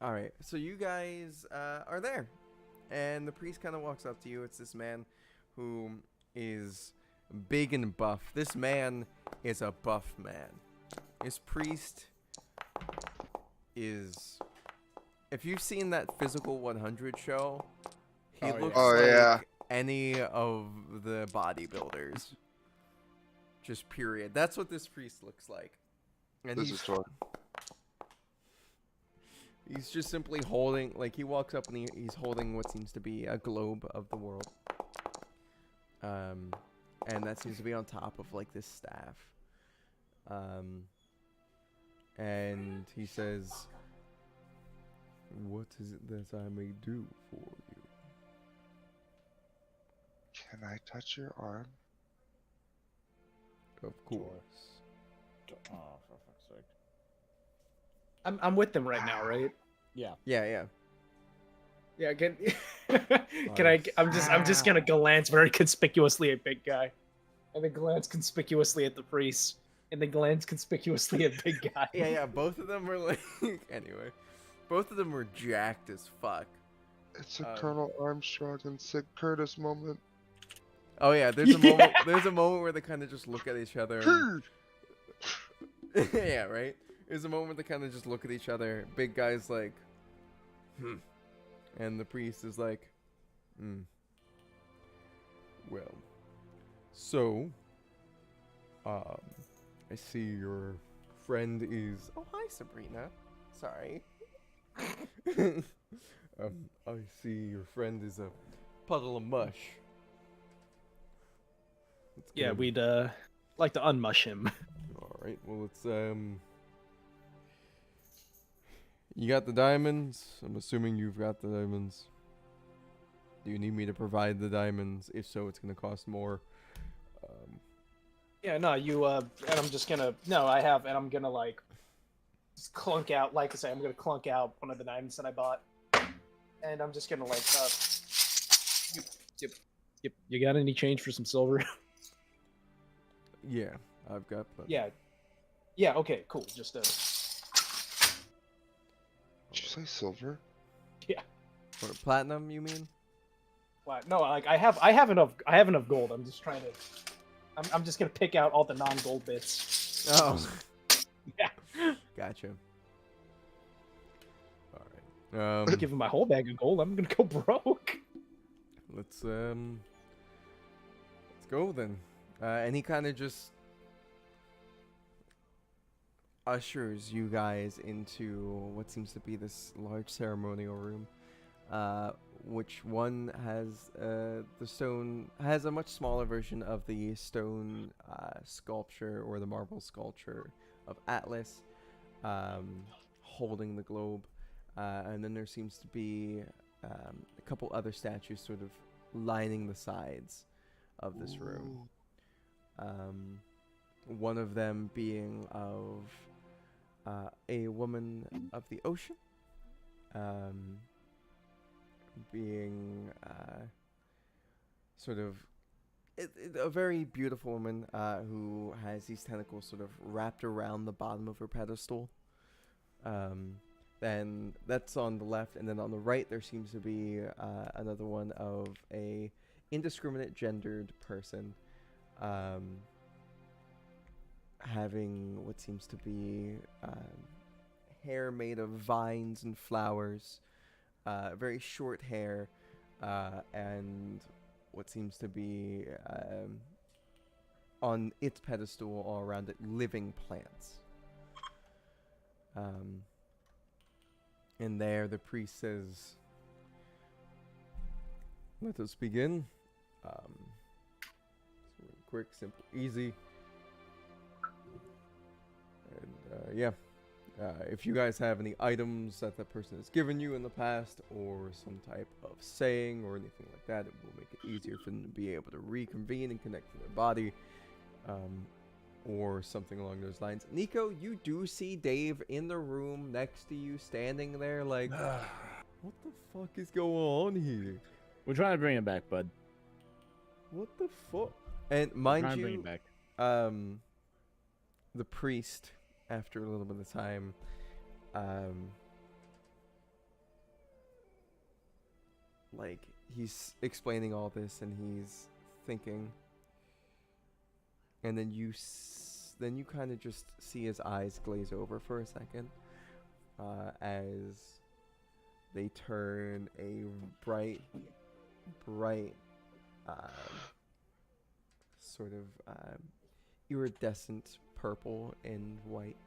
All right, so you guys are there, and the priest kind of walks up to you. It's this man who is big and buff. This man is a buff man. This priest is. If you've seen that Physical 100 show, he looks Oh, like yeah. any of the bodybuilders. Just period. That's what this priest looks like. And This is Tor. he's just simply holding, like, he walks up and he's holding what seems to be a globe of the world. And that seems to be on top of, like, this staff. And he says, "What is it that I may do for you?" Can I touch your arm? Of course. Oh, for fuck's sake. I'm with them right now, right? Yeah. Yeah. Yeah. Can I? I'm just gonna glance very conspicuously at big guy, and then glance conspicuously at the priest, and then glance conspicuously at big guy. Yeah. Both of them were like, anyway, both of them were jacked as fuck. It's a Colonel Armstrong and Sid Curtis moment. Oh yeah, there's a moment. There's a moment where they kind of just look at each other. And, yeah, right. There's a moment where they kind of just look at each other. Big guy's like, and the priest is like, well, so, I see your friend is. Oh, hi, Sabrina. Sorry. I see your friend is a puddle of mush. Yeah, we'd like to unmush him. All right. Well, it's You got the diamonds. I'm assuming you've got the diamonds. Do you need me to provide the diamonds? If so, it's gonna cost more. Yeah, no, you and I'm just gonna I have, and I'm gonna like just clunk out. Like I say, I'm gonna clunk out one of the diamonds that I bought, and I'm just gonna like Yep. You got any change for some silver? Yeah, I've got plenty. Yeah. Okay. Cool. Just Did you say silver? Yeah. Or platinum, you mean? No, like I have enough gold. I'm just trying to. I'm just gonna pick out all the non-gold bits. Oh. Yeah. Gotcha. All right. Give him my whole bag of gold. I'm gonna go broke. Let's go then. And he kind of just ushers you guys into what seems to be this large ceremonial room, which one has the stone has a much smaller version of the stone sculpture or the marble sculpture of Atlas, holding the globe, and then there seems to be a couple other statues sort of lining the sides of this room. One of them being of a woman of the ocean, being sort of a very beautiful woman who has these tentacles sort of wrapped around the bottom of her pedestal. Then that's on the left, and then on the right there seems to be another one of a indiscriminate gendered person, having what seems to be hair made of vines and flowers, very short hair, and what seems to be on its pedestal all around it living plants. And there the priest says, "Let us begin. Really quick, simple, easy. And if you guys have any items that that person has given you in the past, or some type of saying or anything like that, it will make it easier for them to be able to reconvene and connect to their body, or something along those lines." Nico, you do see Dave in the room next to you, standing there like, what the fuck is going on here? We're trying to bring him back, bud. What the fuck? And We're mind trying to bring you, him back. the priest after a little bit of time, like he's explaining all this and he's thinking, and then then you kind of just see his eyes glaze over for a second, as they turn a bright, sort of iridescent purple and white,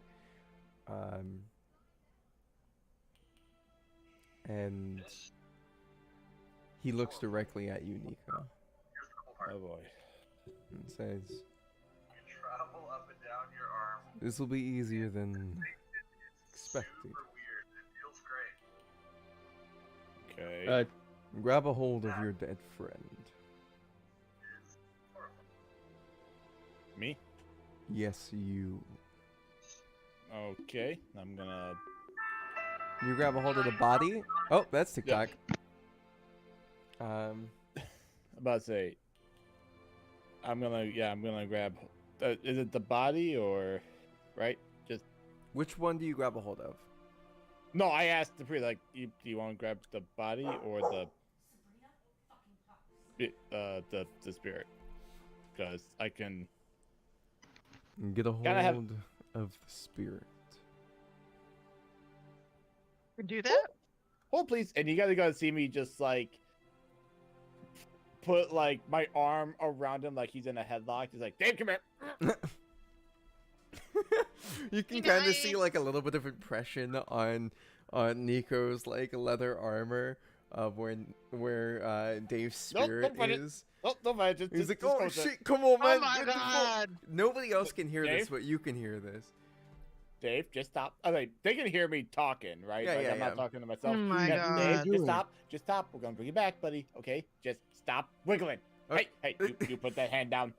and he looks directly at you, Nico, Oh boy. and says, "This will be easier than expected. Okay. Grab a hold of your dead friend." Me? Yes, you. Okay. I'm gonna. You grab a hold of the body. Oh, that's TikTok. About to say. I'm gonna grab. Is it the body or, right? Just Which one do you grab a hold of? no. I asked the priest like, do you want to grab the body or the spirit? Because I can. Get a hold Gotta have- of the spirit. Do that? Hold please, and you gotta see me just like put like my arm around him like he's in a headlock. He's like, Dave, come here. You can You kind of see guys- like a little bit of impression on Nico's like leather armor of where Dave's Nope, spirit don't fight it. is. Oh, don't mind. Just, He's just, like, just "Oh go with it." shit, come on, man!" Oh my What the fuck?" god! Nobody else can hear this, Dave? but you can hear this. Dave, just stop. Okay, they can hear me talking, right? Yeah, like, yeah, I'm yeah. not talking to myself. Oh my Yeah, god. Dave, just stop. Just stop. We're gonna bring you back, buddy. Okay, just stop wiggling. Hey, you put that hand down.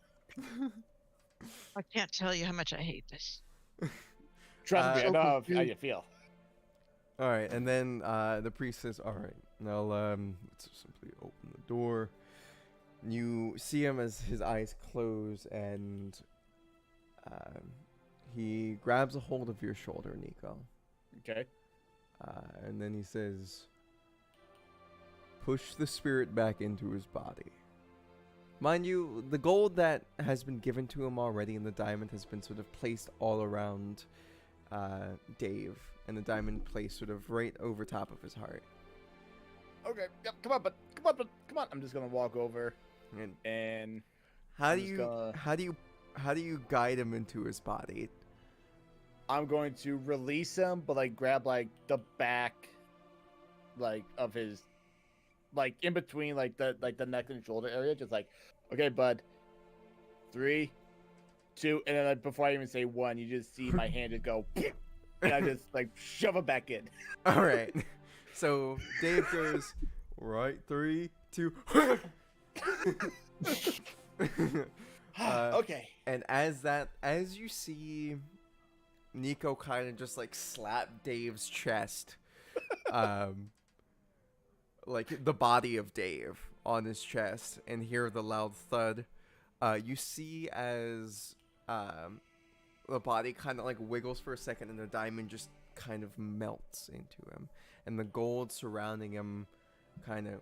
I can't tell you how much I hate this. Trust me, I So know how confused. you feel. All right, and then the priest says, "All right, now let's simply open the door." You see him as his eyes close, and he grabs a hold of your shoulder, Nico, Okay. and then he says, "Push the spirit back into his body." Mind you, the gold that has been given to him already and the diamond has been sort of placed all around Dave, and the diamond placed sort of right over top of his heart. Okay. Yep. Come on, come on. I'm just gonna walk over And and how I'm do just you gonna- how do you guide him into his body? I'm going to release him, but like grab like the back, like of his, like in between like the neck and shoulder area, just like, okay, bud. 3, 2, and then like, before I even say 1, you just see my hand just go, and I just like shove it back in. All right. So Dave goes right 3, 2. Okay. And as you see Nico kind of just like slap Dave's chest, like the body of Dave on his chest, and hear the loud thud, you see as the body kind of like wiggles for a second, and the diamond just kind of melts into him, and the gold surrounding him kind of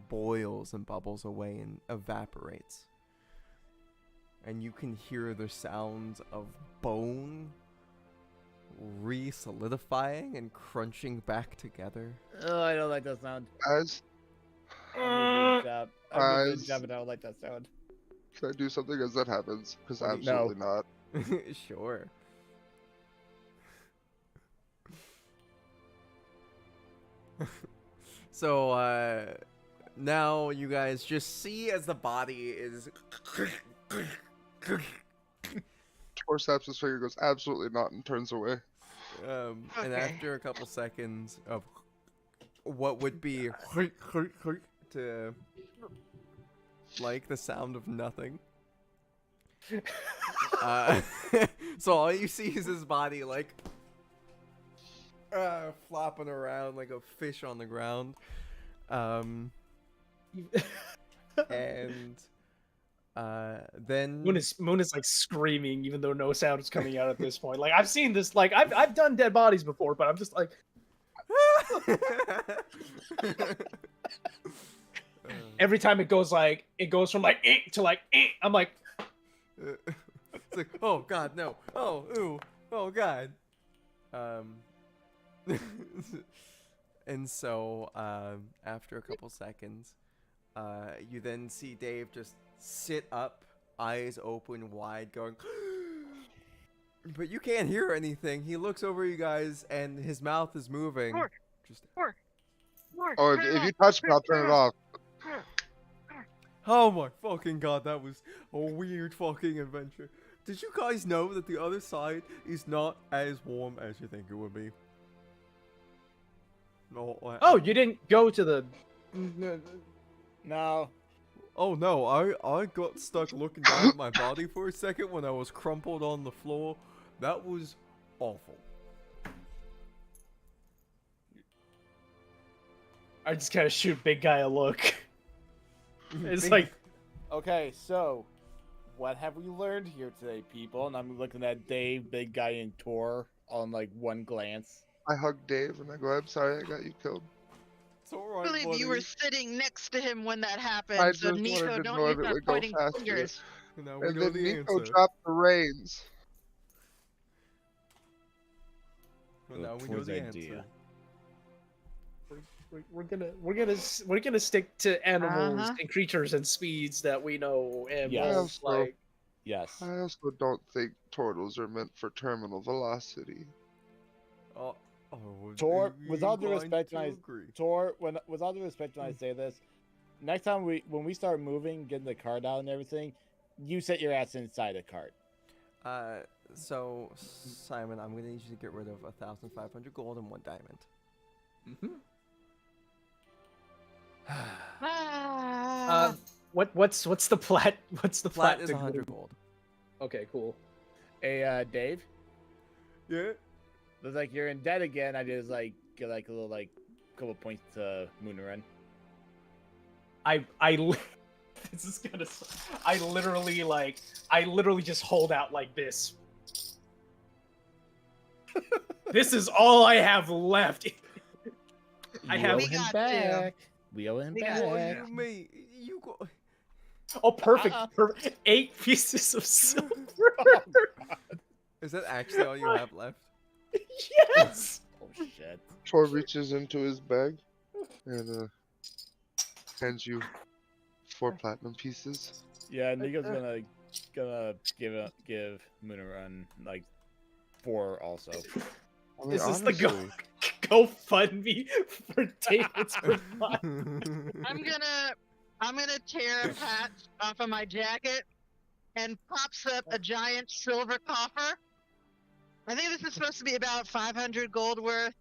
boils and bubbles away and evaporates. And you can hear the sounds of bone re-solidifying and crunching back together. Oh, I don't like that sound. Guys, I'm a good Guys. job, but I don't like that sound. can I do something as that happens? Because What do you- absolutely not. Sure. So, now you guys just see as the body is Tor snaps his finger, goes absolutely not, and turns away. and Okay. after a couple seconds of what would be to like the sound of nothing. So all you see is his body like flopping around like a fish on the ground. And Then Moon is like screaming, even though no sound is coming out at this point. Like I've seen this, like I've done dead bodies before, but I'm just like, every time it goes from like to like I'm like, it's like, oh god, no, oh ooh, oh god. And so after a couple seconds, you then see Dave just sit up, eyes open wide, going. But you can't hear anything. He looks over you guys, and his mouth is moving. Just. Oh, if you touch me, I'll turn it off. Oh my fucking god, that was a weird fucking adventure. Did you guys know that the other side is not as warm as you think it would be? No. oh, you didn't go to the. No. Oh no, I got stuck looking down at my body for a second when I was crumpled on the floor. That was awful. I just kind of shoot big guy a look. It's Big- like, Okay, so what have we learned here today, people? And I'm looking at Dave, big guy, and Tor on like one glance. I hug Dave and I go, I'm sorry I got you killed. It's I alright, believe buddy. you were sitting next to him when that happened. I So just Nico, wanted to don't know you if it start would go pointing faster. fingers. Now we And know then the Nico answer. dropped the reins. Well, now we know Tor's the idea. answer. we're gonna stick to animals Uh-huh. and creatures and speeds that we know and Yes. will, Also- like. Yes. I also don't think turtles are meant for terminal velocity. Oh, Tor, are you with all due inclined respect, to when I- agree? Tor, with all due respect, when I say this, next time when we start moving, getting the cart out and everything, you set your ass inside a cart. So Simon, I'm gonna need you to get rid of 1,500 gold and 1 diamond. Ah. What's the plat? What's the Flat plat? is to 100 go- gold. Okay, cool. Hey, Dave, Yeah. looks like you're in debt again. I just like get like a little like couple points to Moon Run. This is gonna. I literally just hold out like this. This is all I have left. I You have- owe We him got you. back. We owe him We got What back. do you mean? You go. Oh, perfect. Uh-uh. Perfect. 8 pieces of silver. Is that actually all you have left? Yes. Oh shit. Tor reaches into his bag and hands you 4 platinum pieces. Yeah, Nico's gonna give Moon Run like 4 also. I mean, Is this the honestly, GoFundMe for David's reply? I'm gonna tear a patch off of my jacket and pops up a giant silver coffer. I think this is supposed to be about 500 gold worth.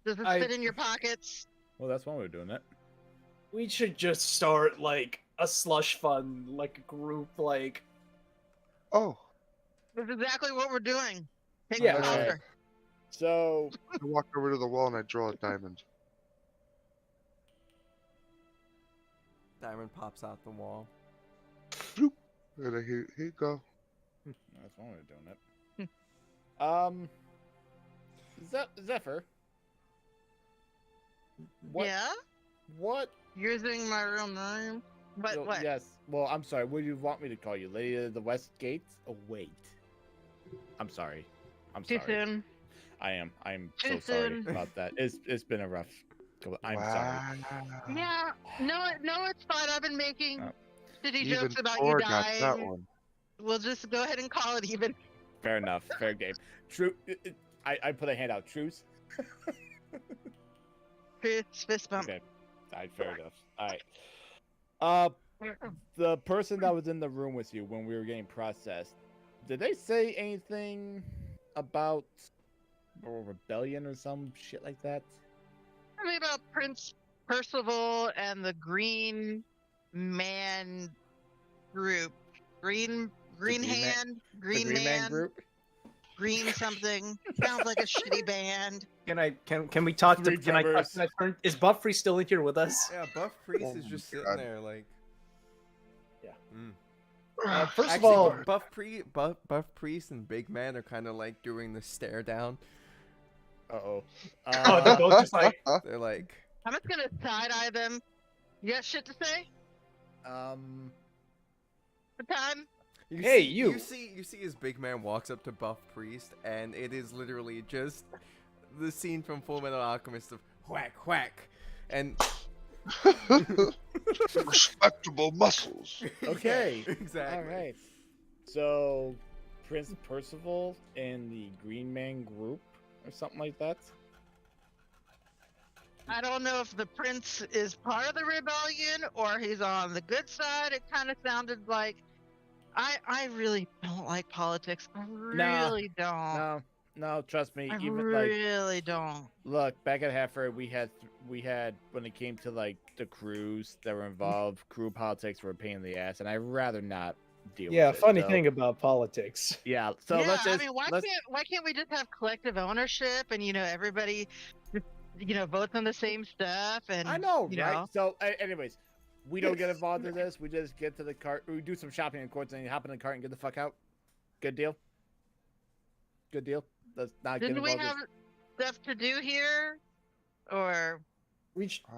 Does this fit in your pockets? Well, that's one way of doing it. We should just start like a slush fund, like a group, like. Oh, That's exactly what we're doing. Take Yeah. the Okay. coffer. So I walk over to the wall and I draw a diamond. Diamond pops out the wall. And I, here you go. that's one way of doing it. Zephyr. What? Yeah? What? Using my real name? But Well, what? Yes. Well, I'm sorry. What do you want me to call you, Lady of the West Gates? Oh wait. I'm sorry. I'm Too sorry. soon. I'm so Too sorry soon. about that. It's been a rough. I'm sorry. Yeah. No, it's fine. I've been making shitty Even jokes about Thor you got that dying. one. We'll just go ahead and call it even. Fair enough. Fair game. True. I put a hand out. Truce. Fist bump. Okay. Alright, fair enough. Alright. The person that was in the room with you when we were getting processed, did they say anything about a rebellion or some shit like that? Tell me about Prince Percival and the Green Man group. Green Green Man- Hand, Green the Green Man Man, group? Green something. Sounds like a shitty band. Can we talk to? Three Can I drummers. turn? Is Buffrey still in here with us? Yeah, Buff Priest Oh is just my sitting God. there like. First of Actually, all, Buff Priest and Big Man are kind of like doing the stare down. Uh-oh. oh, they're both just like, They're like, I'm just gonna side eye them. You got shit to say? The time? Hey, see, you. You see as Big Man walks up to Buff Priest, and it is literally just the scene from Full Metal Alchemist of whack whack, and Respectable muscles. Okay. exactly. All right. So, Prince Percival and the Green Man group, or something like that. I don't know if the prince is part of the rebellion or he's on the good side. It kind of sounded like I really don't like politics. I really don't. No, trust me. I Even like, really don't. look, back at Heifer, we had when it came to like the crews that were involved, crew politics were a pain in the ass, and I'd rather not deal yeah, with it. funny so- thing about politics. Yeah. So yeah, let's just. I mean, why can't we just have collective ownership and everybody, votes on the same stuff and I know, you right? know. So, anyways, we don't get involved in this. We just get to the cart. We do some shopping in courts and you hop in the cart and get the fuck out. Good deal. Good deal. Let's not get Didn't we involved. have stuff to do here, or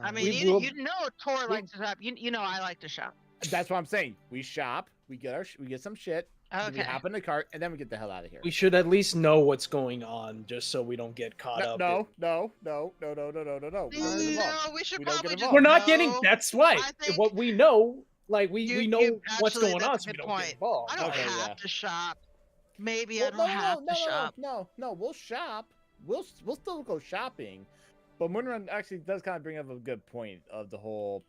I mean, We you, will- you know, Tor likes to shop. You know, I like to shop. That's what I'm saying. We shop. We get some shit. then We Okay. hop in the cart and then we get the hell out of here. We should at least know what's going on, just so we don't get caught up. No. We don't get involved. No, we should We don't get probably just. involved. We're not know. getting. That's right. I think What we know, like we you- know you- what's actually, going on, that's so a we good don't point. get involved. I don't Okay, have yeah. to shop. Maybe Well, I don't have to shop. No. We'll shop. We'll still go shopping. But Moonrun actually does kind of bring up a good point of the whole,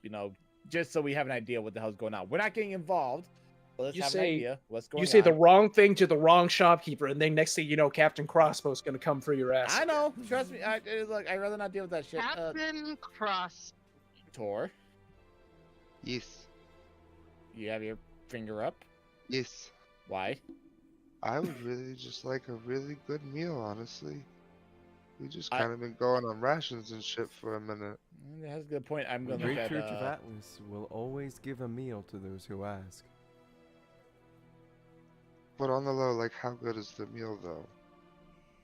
just so we have an idea what the hell's going on. We're not getting involved. But let's You have say- an idea what's going on. You say the wrong thing to the wrong shopkeeper, and then next thing you know, Captain Crossbow's gonna come for your ass. I know. Trust me. Look, I'd rather not deal with that shit. Captain Cross. Tor, Yes. you have your finger up. Yes. Why? I would really just like a really good meal, honestly. We just I- kind of been going on rations and shit for a minute. That's a good point. I'm The gonna look Great at. Church of Atlas will always give a meal to those who ask. But on the low, like, how good is the meal, though?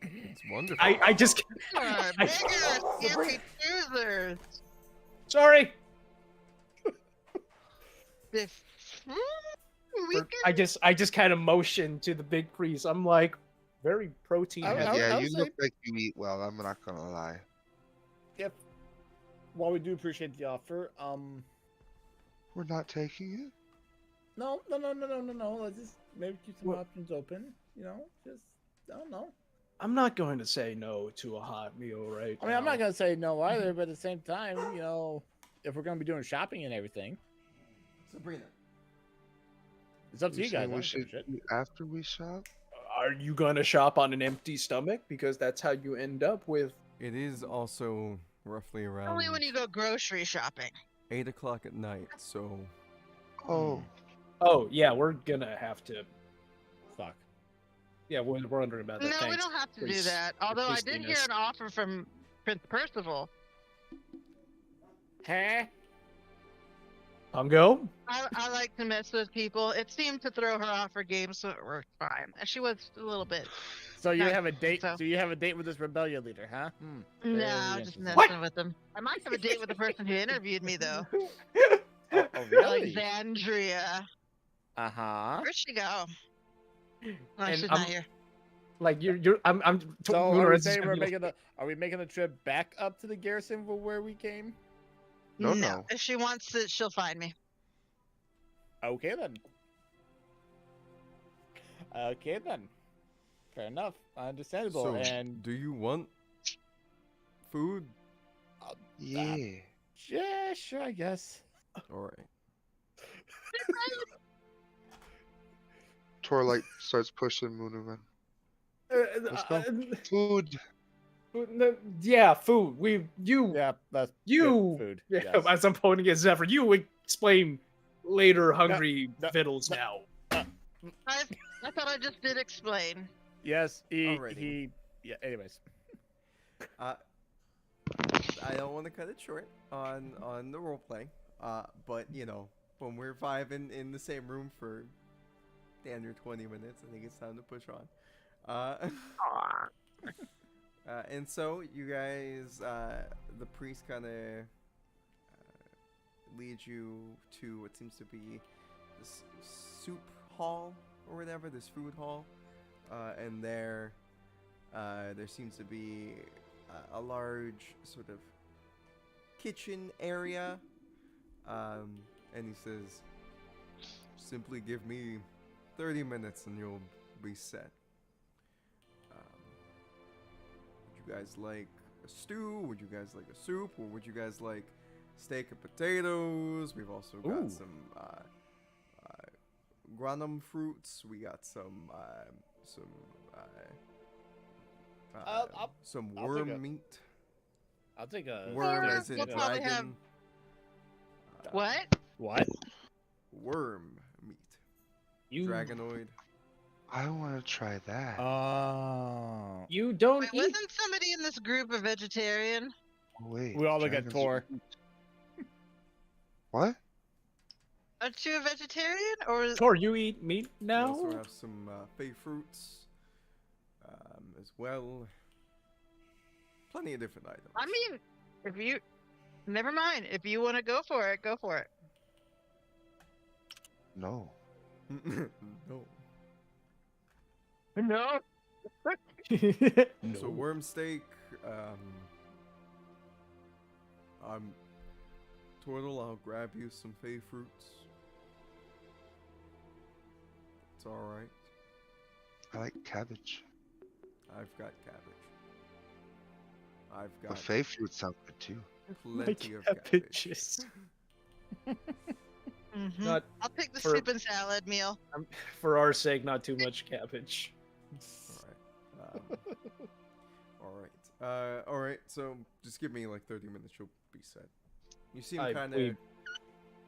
It's wonderful. I just Bigger, skippy choosers. sorry. If- we Or can- I just kind of motioned to the big priest. I'm like, very protein I- heavy. Yeah, would you say- look like you eat well. I'm not gonna lie. Yep. While we do appreciate the offer, We're not taking it. no. Let's just maybe keep some options open. Just I don't know. I'm not going to say no to a hot meal, right? I mean, I'm now. not gonna say no either, but at the same time, if we're gonna be doing shopping and everything, Sabrina. it's up to you guys. I We don't give a should shit. eat after we shop. Are you gonna shop on an empty stomach? Because that's how you end up with. It is also roughly around Only when you go grocery shopping. 8 o'clock at night, so Oh, Oh yeah, we're gonna have to. Fuck. Yeah, we're wondering about that. No, we Thanks. don't have to do Priest- that. Although I did hear priestiness. an offer from Prince Percival. Huh? Pongo? I like to mess with people. It seemed to throw her off her game, so it worked fine. And she was a little bit. So you No, have a date? so- So you have a date with this rebellion leader, huh? No, Very just interesting. messing with them. I might have a date with the person who interviewed me, though. Oh, really? Alexandria. Uh huh. Where'd she go? Oh, And she's I'm- not here. Like I'm. So Lunar are we is just saying gonna we're be like- making are we making a trip back up to the garrison from where we came? no. If she wants it, she'll find me. Okay then. Okay then. Fair enough. Understandable. So, and do you want food? Yeah. yeah, sure, I guess. All right. Tor like starts pushing Moonuman. Let's go. Food. Yeah, food. Yeah, that's You- good food. Yeah, yes. as I'm pointing at Zephyr, you explain later. Hungry no, fiddles no. now. I thought I just did explain. Yes, Alrighty. he. Yeah. Anyways. I don't want to cut it short on the role play, but when we're five in the same room for damn near 20 minutes, I think it's time to push on. And so you guys, the priest kind of leads you to what seems to be this soup hall or whatever, this food hall, and there seems to be a large sort of kitchen area, and he says, simply give me 30 minutes and you'll be set. Would you guys like a stew? Would you guys like a soup? Or would you guys like steak and potatoes? We've also got some granum fruits. We got some I'll worm take a- meat. I'll take a Worm Or as in we'll probably have- dragon. What? What? Worm meat. You Dragonoid. I want to try that. Oh. you don't Wait, eat. wasn't somebody in this group a vegetarian? Oh, wait. We all look at dragons Tor. eat- What? Are you a vegetarian or is... Tor, you eat meat We now? also have some fey fruits as well. Plenty of different items. I mean, if you never mind, if you want to go for it, go for it. No. No. No. So worm steak. Turtle, I'll grab you some fey fruits. It's all right. I like cabbage. I've got cabbage. I've But got fey fruit sound good too. plenty of cabbage. cabbages. Mhm. Not I'll pick the for- soup and salad meal. for our sake, not too much cabbage. All right. So just give me like 30 minutes. You'll be set. You see him I kind of believe-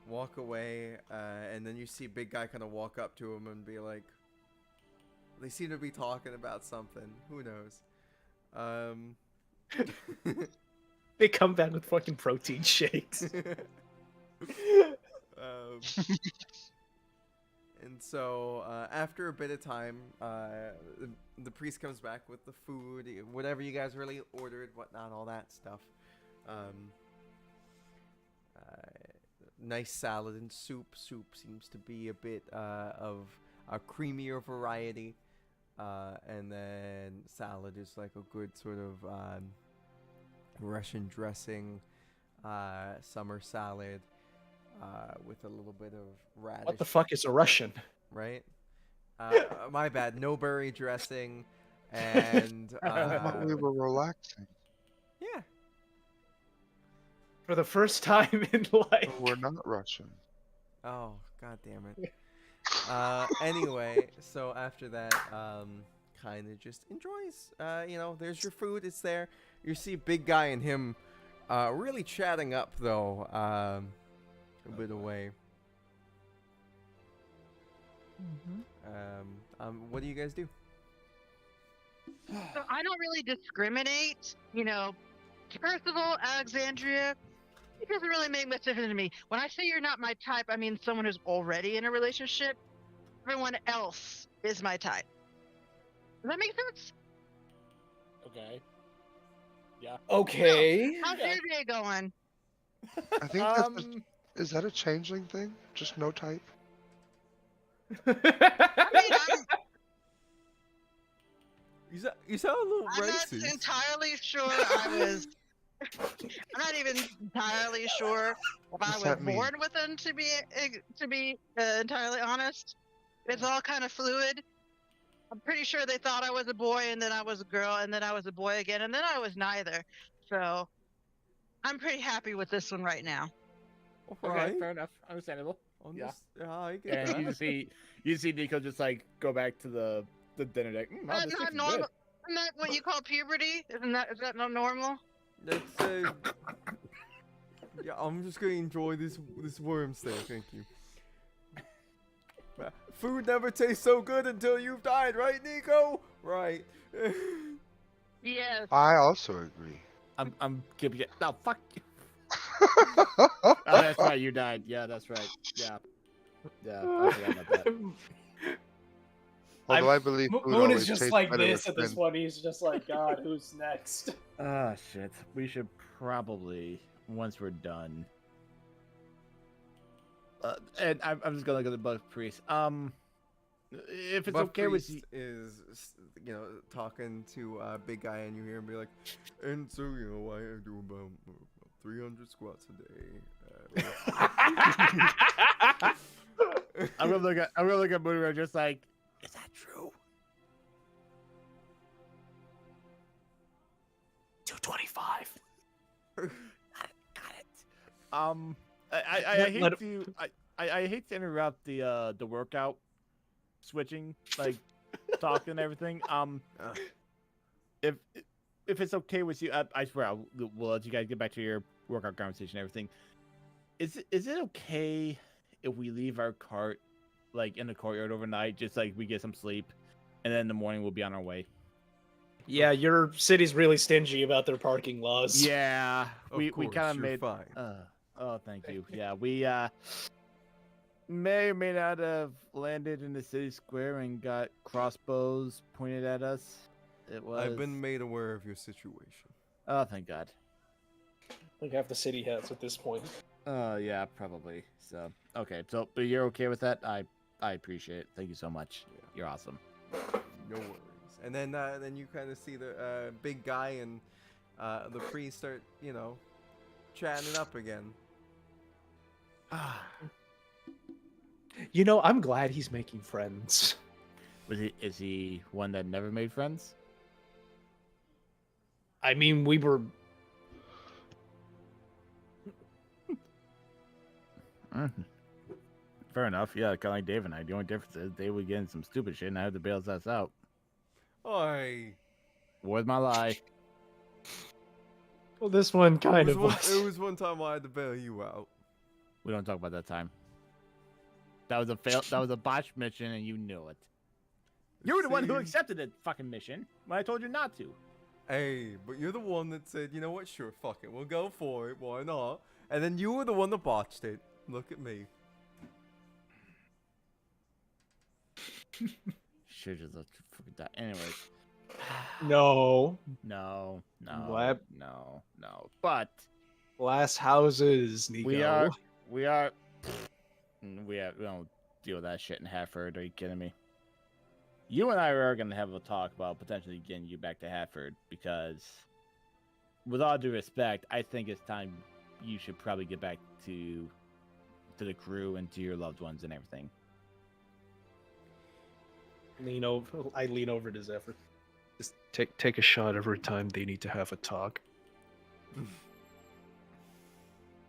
walk away, and then you see big guy kind of walk up to him and be like, they seem to be talking about something. Who knows? They come back with fucking protein shakes. And so after a bit of time, the priest comes back with the food, whatever you guys really ordered, whatnot, all that stuff. Nice salad and soup. Soup seems to be a bit of a creamier variety. And then salad is like a good sort of Russian dressing, summer salad. With a little bit of radish. What the fuck is a Russian? Right? My bad. No berry dressing, and I thought we were relaxing. yeah. For the first time in life. But we're not Russian. Oh, god damn it. Anyway, so after that, kind of just enjoys. There's your food. It's there. You see big guy and him, really chatting up though. A bit away. What do you guys do? So I don't really discriminate. First of all, Alexandria, it doesn't really make much difference to me. When I say you're not my type, I mean someone who's already in a relationship. Everyone else is my type. Does that make sense? Okay. Okay. How's your day going? I think that's is that a changeling thing? Just no type? I mean, You sound a little I'm not racist. entirely sure I was. I'm not even entirely sure if I What's was that mean? born with them. To be entirely honest, it's all kind of fluid. I'm pretty sure they thought I was a boy, and then I was a girl, and then I was a boy again, and then I was neither. So, I'm pretty happy with this one right now. Okay, Right. fair enough. Understandable. Yeah. I get And that. you see Nico just like go back to the dinner deck. Wow, That's this not looks normal. good. Isn't that what you call puberty? Is that not normal? That's yeah. I'm just gonna enjoy this worm steak. Thank you. Food never tastes so good until you've died, right, Nico? Right. Yes. I also agree. I'm giving it. No, fuck you. Oh, that's right. You died. Yeah, that's right. Yeah. Yeah, I forgot about that. Although I believe food Moon is always just tastes like better this with at this sin. point. He's just like, God, who's next? Ah, shit. We should probably, once we're done. And I'm just gonna look at the bug priest. If it's Buff okay with Priest you. is, talking to big guy, and you hear him be like, and so I do about 300 squats a day. I'm gonna look at Moon just like, is that true? 225. Got it. I hate to I hate to interrupt the workout switching, like talking and everything. If it's okay with you, I swear we'll let you guys get back to your workout conversation and everything. Is it okay if we leave our cart like in the courtyard overnight, just like we get some sleep, and then in the morning we'll be on our way? Yeah, your city's really stingy about their parking laws. Yeah, we Of course, kind of you're made. fine. Oh, thank you. Yeah, we may or may not have landed in the city square and got crossbows pointed at us. It was. I've been made aware of your situation. Oh, thank God. Like half the city has at this point. Yeah, probably. So, okay. So, but you're okay with that? I appreciate it. Thank you so much. Yeah. You're awesome. No worries. And then you kind of see the big guy and the priest start, chatting it up again. You know, I'm glad he's making friends. Is he one that never made friends? I mean, we were. Fair enough. Yeah, kind of like Dave and I. The only difference is Dave would get in some stupid shit and I had to bail his ass out. Oi. Where's my lie? Well, this one kind of was. It was one time I had to bail you out. We don't talk about that time. That was a fail. That was a botched mission, and you knew it. You were the one who See? accepted the fucking mission when I told you not to. Hey, but you're the one that said, you know what, sure, fuck it, we'll go for it, why not? And then you were the one that botched it. Look at me. Should just left fucking die. Anyways. No. No. What? No. But Glass houses, Nico. we don't deal with that shit in Hatford. Are you kidding me? You and I are going to have a talk about potentially getting you back to Hatford because, with all due respect, I think it's time you should probably get back to the crew and to your loved ones and everything. I lean over to Zephyr. Just take a shot every time they need to have a talk.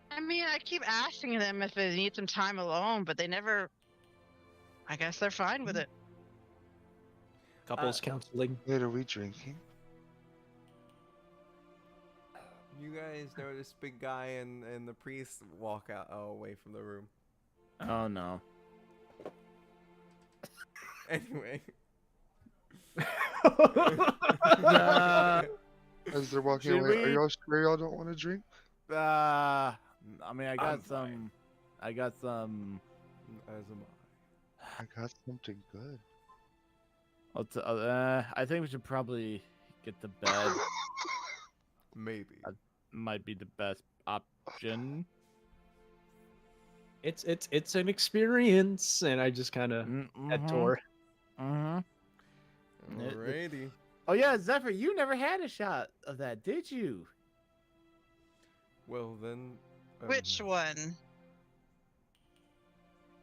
I mean, I keep asking them if they need some time alone, but they never. I guess they're fine with it. Couples counseling. Wait, are we drinking? You guys notice big guy and the priest walk out away from the room. Oh no. Anyway. As they're walking Should away, are we- y'all sure y'all don't want to drink? I mean, I got I'm some. fine. I got some. As am I got something good. I think we should probably get to bed. I. Maybe. Might be the best option. It's an experience, and I just kind of head toward. Alrighty. Oh yeah, Zephyr, you never had a shot of that, did you? Well then. Which one?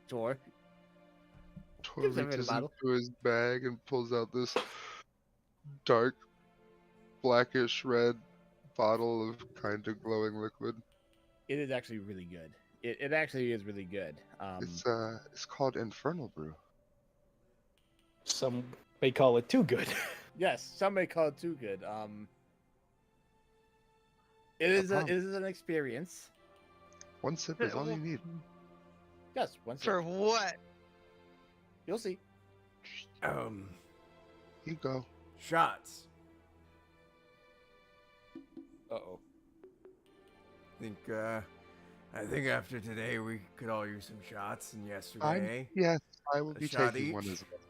Sure. Tor Gives everyone a reaches bottle. into his bag and pulls out this dark, blackish red bottle of kind of glowing liquid. It is actually really good. It actually is really good. It's called Infernal Brew. Some may call it too good. Yes, some may call it too good. It is an experience. One sip is all you need. Yes, once For what? you'll see. You go. Shots. Uh-oh. I think I think after today we could all use some shots. And yesterday, Yes, I will A be shot taking one each? as well.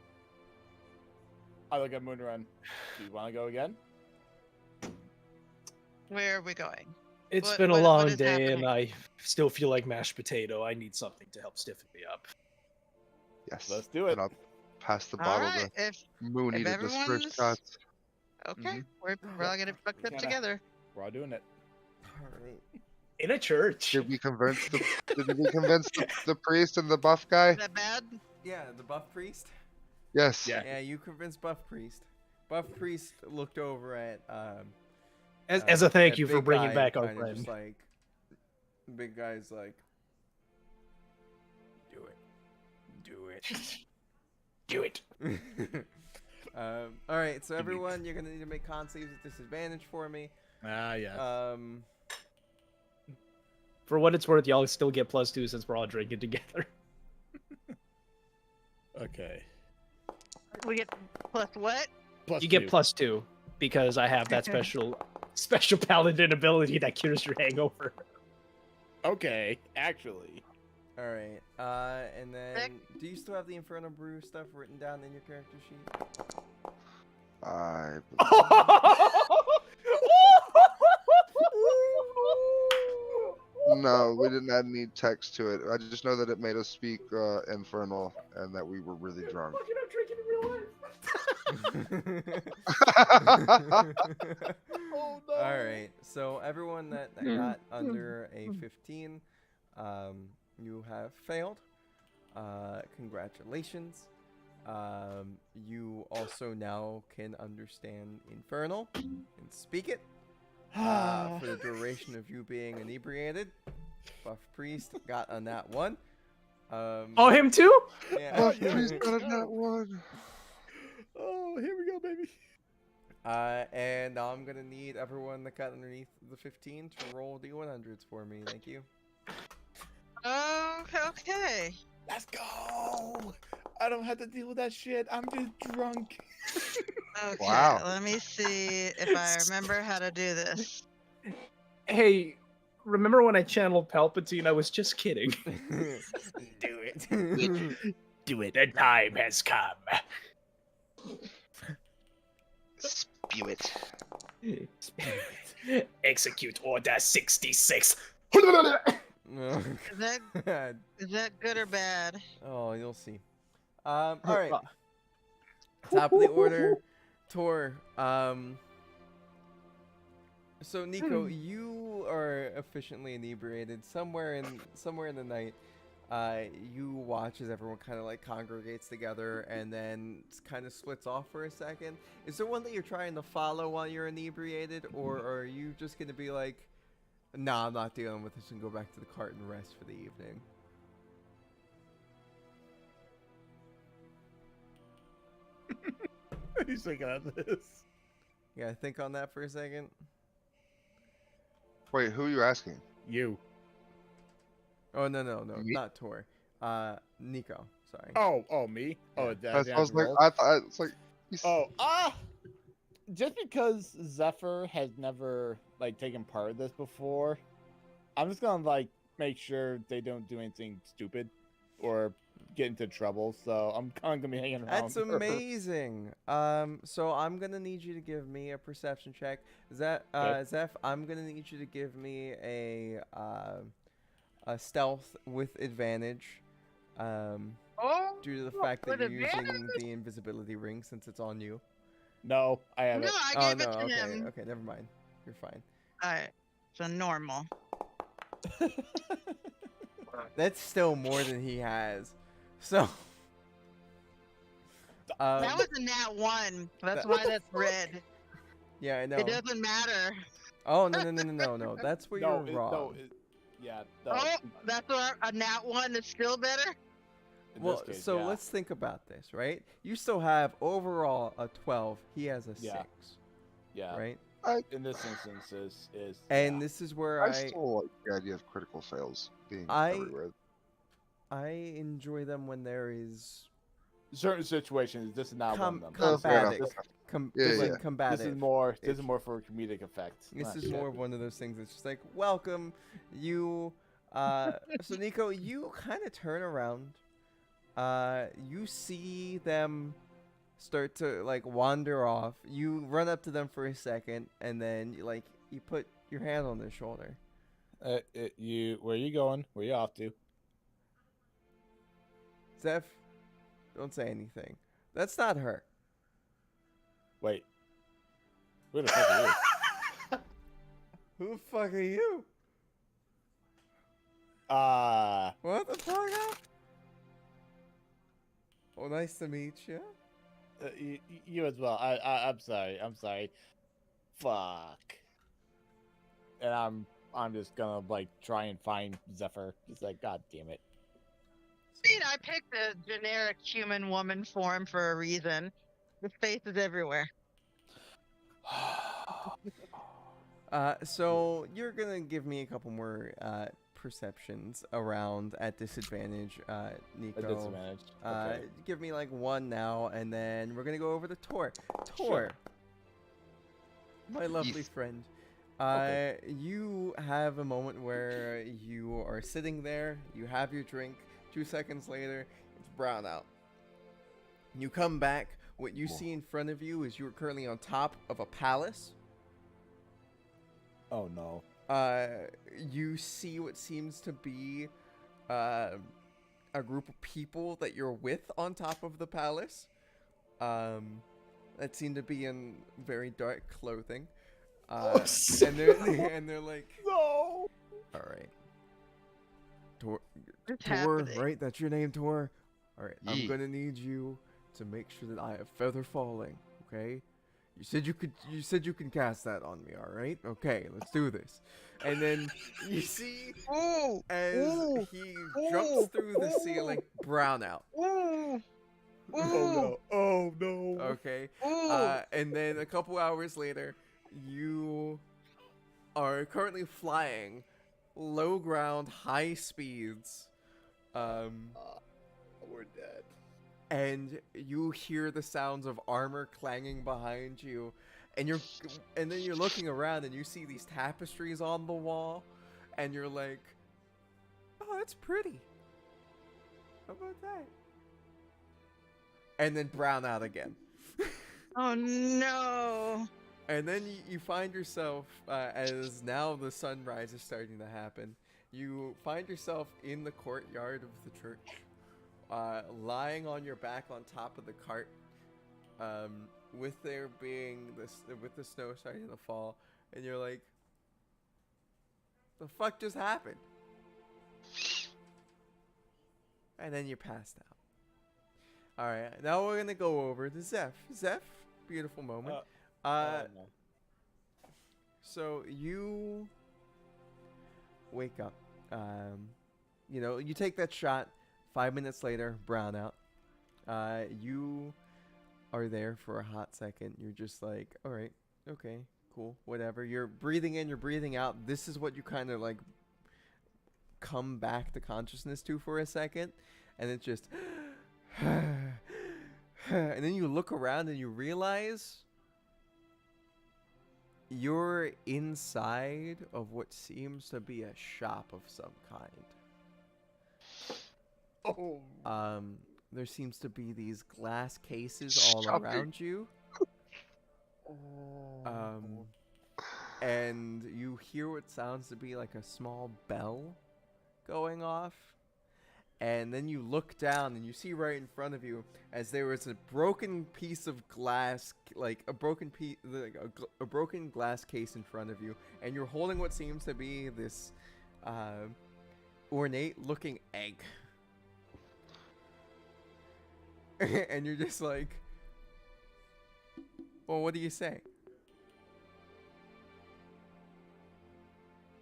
I look at Moonrun. Do you want to go again? Where are we going? It's What- been a what long is day, happening? and I still feel like mashed potato. I need something to help stiffen me up. Yes. Let's do it. And I'll pass the All bottle right, to if Mooney to disperse everyone's- shots. okay, we're all gonna fucked up Kinda. together. We're all doing it. all right. In a church. Did we convince the priest and the buff guy? Is that bad? Yeah, the buff priest. Yes. Yeah. Yeah, you convinced buff priest. Buff priest looked over at As a thank that you for big bringing guy back our kinda friend. Just like, the big guy's like, do it. Do it. All right, so everyone, you're gonna need to make con saves at disadvantage for me. Ah, yes. For what it's worth, y'all still get +2 since we're all drinking together. Okay. We get plus what? Plus You get two. +2 because I have that special paladin ability that cures your hangover. Okay, actually. All right, and then do you still have the Inferno Brew stuff written down in your character sheet? No, we didn't add any text to it. I just know that it made us speak infernal and that we were really drunk. Oh no. All right, so everyone that got under a 15, you have failed. Congratulations. You also now can understand Infernal and speak it for the duration of you being inebriated. Buff Priest got on that one. Oh, him too? Yeah. Buff priest got a nat 1. Oh, here we go, baby. And now I'm gonna need everyone that got underneath the 15 to roll D100s for me. Thank you. Oh, okay. Let's go. I don't have to deal with that shit. I'm just drunk. Okay, Wow. let me see if I remember how to do this. Hey, remember when I channeled Palpatine? I was just kidding. Do it. Do it. The time has come. Spew it. Execute Order 66. No. Is that good or bad? Oh, you'll see. All right. Top of the order, Tor. So Nico, you are efficiently inebriated. Somewhere in the night, you watch as everyone kind of like congregates together and then kind of splits off for a second. Is there one that you're trying to follow while you're inebriated, or are you just gonna be like, nah, I'm not dealing with this and go back to the cart and rest for the evening? He's thinking of this. Yeah, think on that for a second. Wait, who are you asking? You. Oh no, Me? not Tor. Nico. Sorry. Oh, me? Oh, I was like, I thought it's like. Just because Zephyr has never like taken part of this before, I'm just gonna like make sure they don't do anything stupid or get into trouble. So I'm kind of gonna be hanging around. That's her. amazing. So I'm gonna need you to give me a perception check. Okay. Zeph, I'm gonna need you to give me a stealth with advantage. Oh, Due to the fact that with you're using advantage? the invisibility ring since it's on you. No, I no, haven't. I Oh gave no, it to okay, him. okay, never mind. You're fine. Alright, so normal. That's still more than he has. So. That was a nat 1. That's that- why that's red. Yeah, I know. It doesn't matter. Oh no! That's where No, you're wrong. yeah. No, Oh, that's why a nat 1 is still better? in Well, this case, so yeah. let's think about this, right? You still have overall a 12. He has a 6, Yeah. right? In this instance, is And yeah. this is where I still like the idea of critical fails being I- everywhere. I enjoy them when there is certain situations. This is not one of them. Oh, fair combative. enough. This Yeah, is yeah. combative. This is more. If- more for comedic effect. This Ah, is shit. more of one of those things that's just like, welcome, you So Nico, you kind of turn around. You see them start to like wander off. You run up to them for a second, and then you put your hand on their shoulder. Where are you going? Where you off to? Zeph, don't say anything. That's not her. Wait. Who the fuck are you? Who the fuck are you? What the fuck? Oh, nice to meet you. You as well. I'm sorry. I'm sorry. Fuck. And I'm just gonna like try and find Zephyr. Just like, god damn it. I mean, I picked a generic human woman form for a reason. The face is everywhere. So you're gonna give me a couple more perceptions around at disadvantage, Nico. A disadvantage. Okay. Give me like one now, and then we're gonna go over to Tor. Tor, Sure. my lovely Yes. friend. Okay. You have a moment where you are sitting there, you have your drink. 2 seconds later, it's brown out. You come back. What you see in front of you is you are currently on top of a palace. Oh no. You see what seems to be a group of people that you're with on top of the palace. That seem to be in very dark clothing. And they're like, No. all right, Tor, What's Tor, happening? right? That's your name, Tor. All right, I'm Yee. gonna need you to make sure that I have feather falling. Okay. You said you could. You said you can cast that on me. All right. Okay. Let's do this. And then you see Ooh! as Ooh! he jumps through the ceiling, brown out. Ooh! Ooh! Oh no. Okay. Ooh! And then a couple hours later, you are currently flying low ground, high speeds. We're dead. And you hear the sounds of armor clanging behind you, and then you're looking around and you see these tapestries on the wall, and you're like, oh, that's pretty. How about that? And then brown out again. Oh no! And then you find yourself, as now the sunrise is starting to happen, you find yourself in the courtyard of the church, lying on your back on top of the cart, with the snow starting to fall, and you're like, the fuck just happened? And then you passed out. Alright, now we're gonna go over to Zeph. Zeph, beautiful moment. No. So you wake up. You take that shot. 5 minutes later, brown out. You are there for a hot second. You're just like, all right, okay, cool, whatever. You're breathing in, you're breathing out. This is what you kind of like come back to consciousness to for a second, and it's just, and then you look around and you realize you're inside of what seems to be a shop of some kind. Oh. There seems to be these glass cases all Shopping. around you. And you hear what sounds to be like a small bell going off. And then you look down and you see right in front of you as there is a broken piece of glass, like a broken a broken glass case in front of you, and you're holding what seems to be this ornate-looking egg. And you're just like, well, what do you say?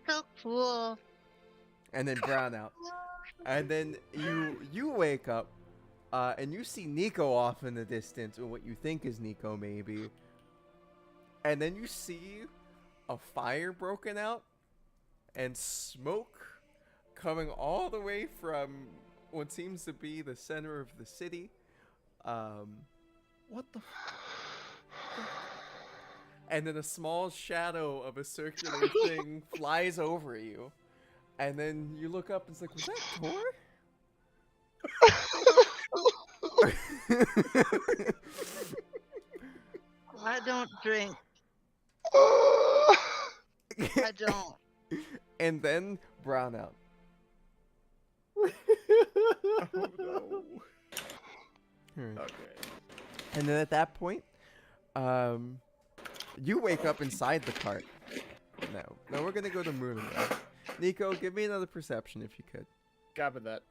So cool. And then brown out. And then you wake up, and you see Nico off in the distance, or what you think is Nico maybe. And then you see a fire broken out, and smoke coming all the way from what seems to be the center of the city. What the and then a small shadow of a circular thing flies over you. And then you look up and it's like, was that Tor? I don't drink. I don't. And then brownout. Oh no. Alright. Okay. And then at that point, you wake up inside the cart. Now we're gonna go to Moonarun. Nico, give me another perception if you could. Copy that.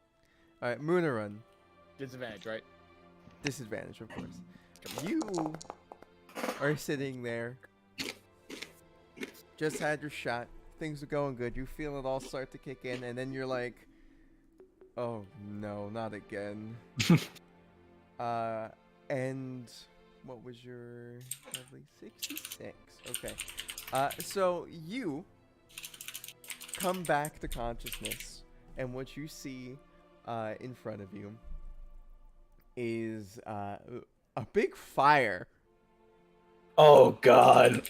All right, Moonarun. Disadvantage, right? Disadvantage, of course. You are sitting there. Just had your shot. Things are going good. You feel it all start to kick in, and then you're like, "Oh no, not again." And what was your lovely 66? Okay. So you come back to consciousness, and what you see in front of you is a big fire. Oh God.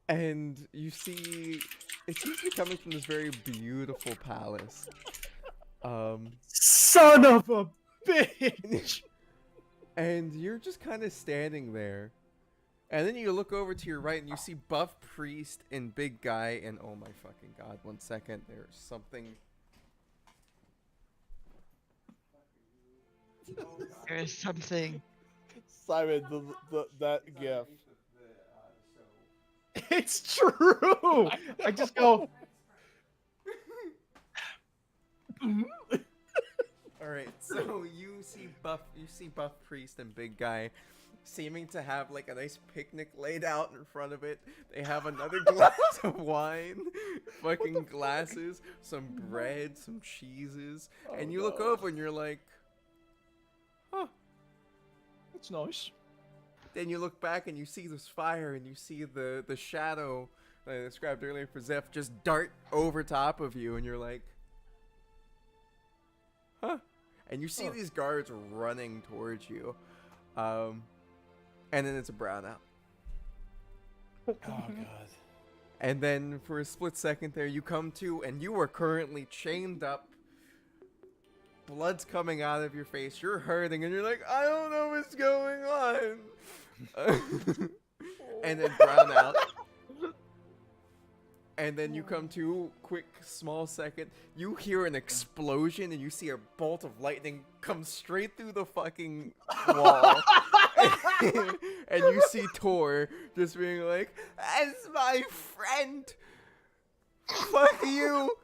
And you see, it seems to be coming from this very beautiful palace. Son of a bitch. And you're just kind of standing there. And then you look over to your right and you see Buff Priest and Big Guy. And oh my fucking god, 1 second. There's something. There is something. Simon, that gift. It's true. I just go. Alright, so you see Buff Priest and Big Guy seeming to have like a nice picnic laid out in front of it. They have another glass of wine, fucking glasses, some bread, some cheeses, and you look over and you're like, huh. It's nice. Then you look back and you see this fire and you see the shadow that I described earlier for Zeph just dart over top of you and you're like, huh. And you see these guards running towards you. And then it's a brownout. Oh god. And then for a split second there, you come to, and you are currently chained up. Blood's coming out of your face. You're hurting, and you're like, I don't know what's going on. And then brownout. And then you come to, quick, small second. You hear an explosion, and you see a bolt of lightning come straight through the fucking wall. And you see Tor just being like, as my friend, fuck you.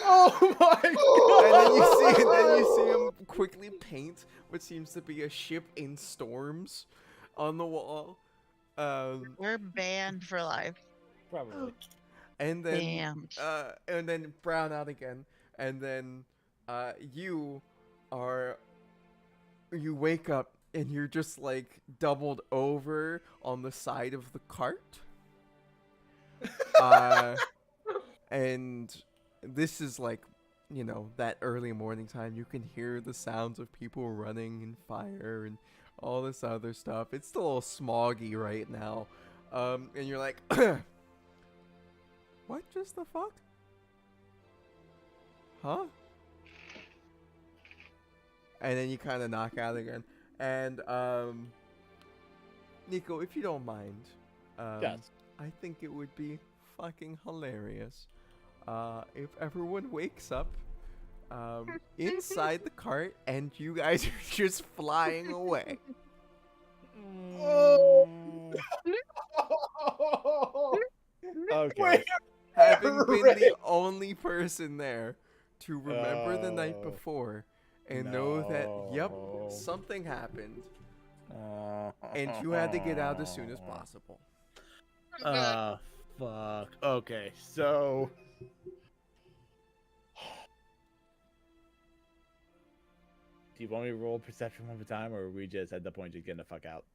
Oh my And then you see him quickly paint what seems to be a ship in storms on the wall. We're banned for life. Probably. And then Damn. brown out again, and then you wake up and you're just like doubled over on the side of the cart. And this is like, you know, that early morning time. You can hear the sounds of people running and fire and all this other stuff. It's still a little smoggy right now. And you're like, what just the fuck? Huh? And then you kind of knock out again. And, Nico, if you don't mind, Yes. I think it would be fucking hilarious if everyone wakes up inside the cart and you guys are just flying away. Oh. Okay. Wait. Having been the only person there to remember the night Oh. before and know that, yep, No. something happened and you had to get out as soon as possible. Fuck. Okay, so. Do you want me to roll perception one more time, or are we just at the point just getting the fuck out?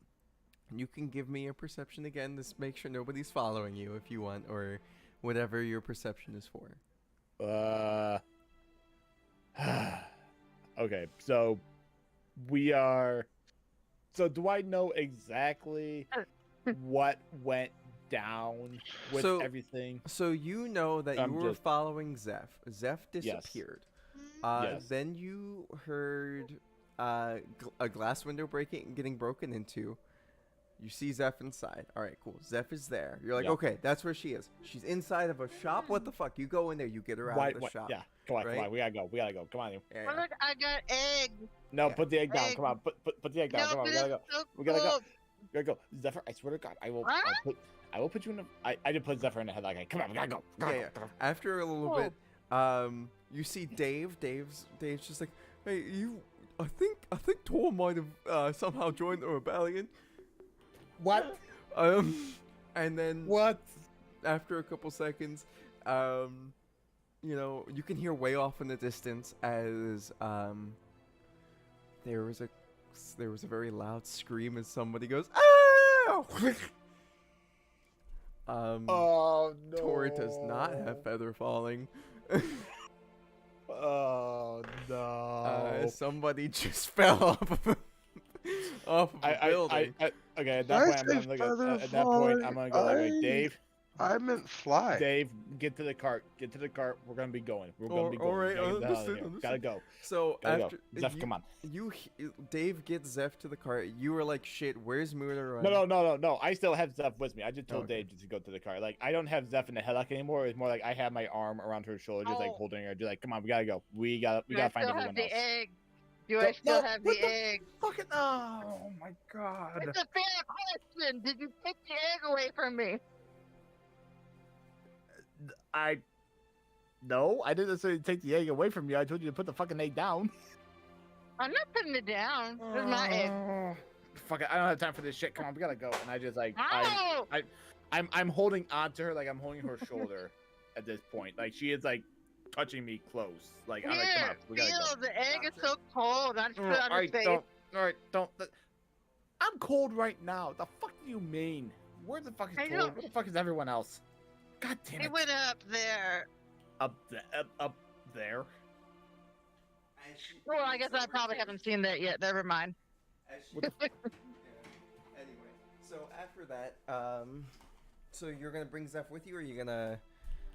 You can give me a perception again to make sure nobody's following you if you want, or whatever your perception is for. Okay, so we are. So do I know exactly what went down with So- everything. So you know that you I'm were just- following Zeph. Zeph disappeared. Yes. Then you heard a glass window getting broken into. You see Zeph inside. All right, cool. Zeph is there. You're like, Yep. okay, that's where she is. She's inside of a shop. What the fuck? You go in there. You get her out of the shop. Yeah, come on, right? come on. We gotta go. We gotta go. Come on. You. Yeah, Oh, yeah. look, I got egg. No, Yeah. put the egg down. Egg. Come on. Put the egg down. No, Come on. We but gotta go. it's so We gotta go. cold. We gotta go. Zephyr, I swear to God, I will. Huh? I will put you in a. I did put Zephyr in the headlock. Okay, come on. We gotta go. Gotta Yeah, go. After a little Oh. bit, you see Dave. Dave's just like, hey, you. I think Tor might have somehow joined the rebellion. What? And then What? after a couple seconds, you know, you can hear way off in the distance as there was a very loud scream as somebody goes, "Oh!" Oh no. Tor does not have feather falling. Oh no. Somebody just fell off of a building. Okay, at Did I that point, say I'm gonna go. feather At that point, I'm falling? gonna go like, Dave. I meant fly. Dave, get to the cart. Get to the cart. We're gonna be going. We're gonna be going. Alright, Gotta get the hell out of understood, here. Gotta go. So Gotta after go. Zeph, come on. Dave gets Zeph to the cart. You were like, shit, where's Moona? No. I still have Zeph with me. I just told Okay. Dave just to go to the car. Like, I don't have Zeph in the headlock anymore. It's more like I have my arm around her shoulder, just like Oh. holding her. Just like, come on, we gotta go. We gotta Do I find still have everyone the else. egg? Do No, I still no, have what the the egg? Fucking oh my god. It's a fair question. Did you take the egg away from me? No, I didn't necessarily take the egg away from you. I told you to put the fucking egg down. I'm not putting it down. This is my egg. Fuck it, I don't have time for this shit. Come on, we gotta go. And I just like Ow! I'm holding on to her like I'm holding her shoulder at this point. Like she is like touching me close. Like I'm like, come on, Here, we gotta go. feel the egg is so cold. I'm put it on his Alright, face. don't. I'm cold right now. The fuck do you mean? Where the fuck is I cold? don't- Where the fuck is everyone else? God damn It it. went up there. Up there. Well, I guess I probably haven't seen that yet. Never mind. Anyway, so after that, so you're gonna bring Zeph with you, or are you gonna?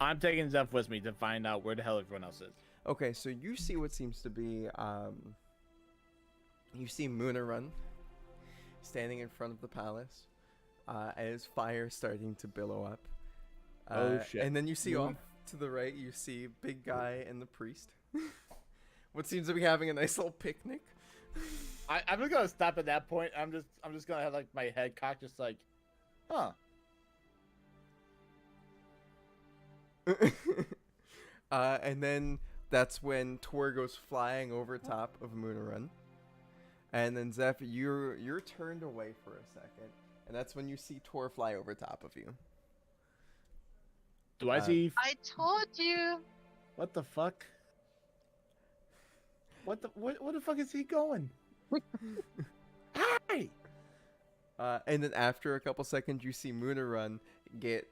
I'm taking Zeph with me to find out where the hell everyone else is. Okay, so you see what seems to be, you see Moona run, standing in front of the palace, as fire starting to billow up. Oh, shit. And then you see Moon- off to the right, you see big guy and the priest. What seems to be having a nice little picnic. I'm just gonna stop at that point. I'm just gonna have like my head cocked, just like, huh. And then that's when Tor goes flying over top of Moonarun. And then Zeph, you're turned away for a second, and that's when you see Tor fly over top of you. Do I see? I told you. What the fuck? What the fuck is he going? Hi. And then after a couple seconds, you see Moonarun get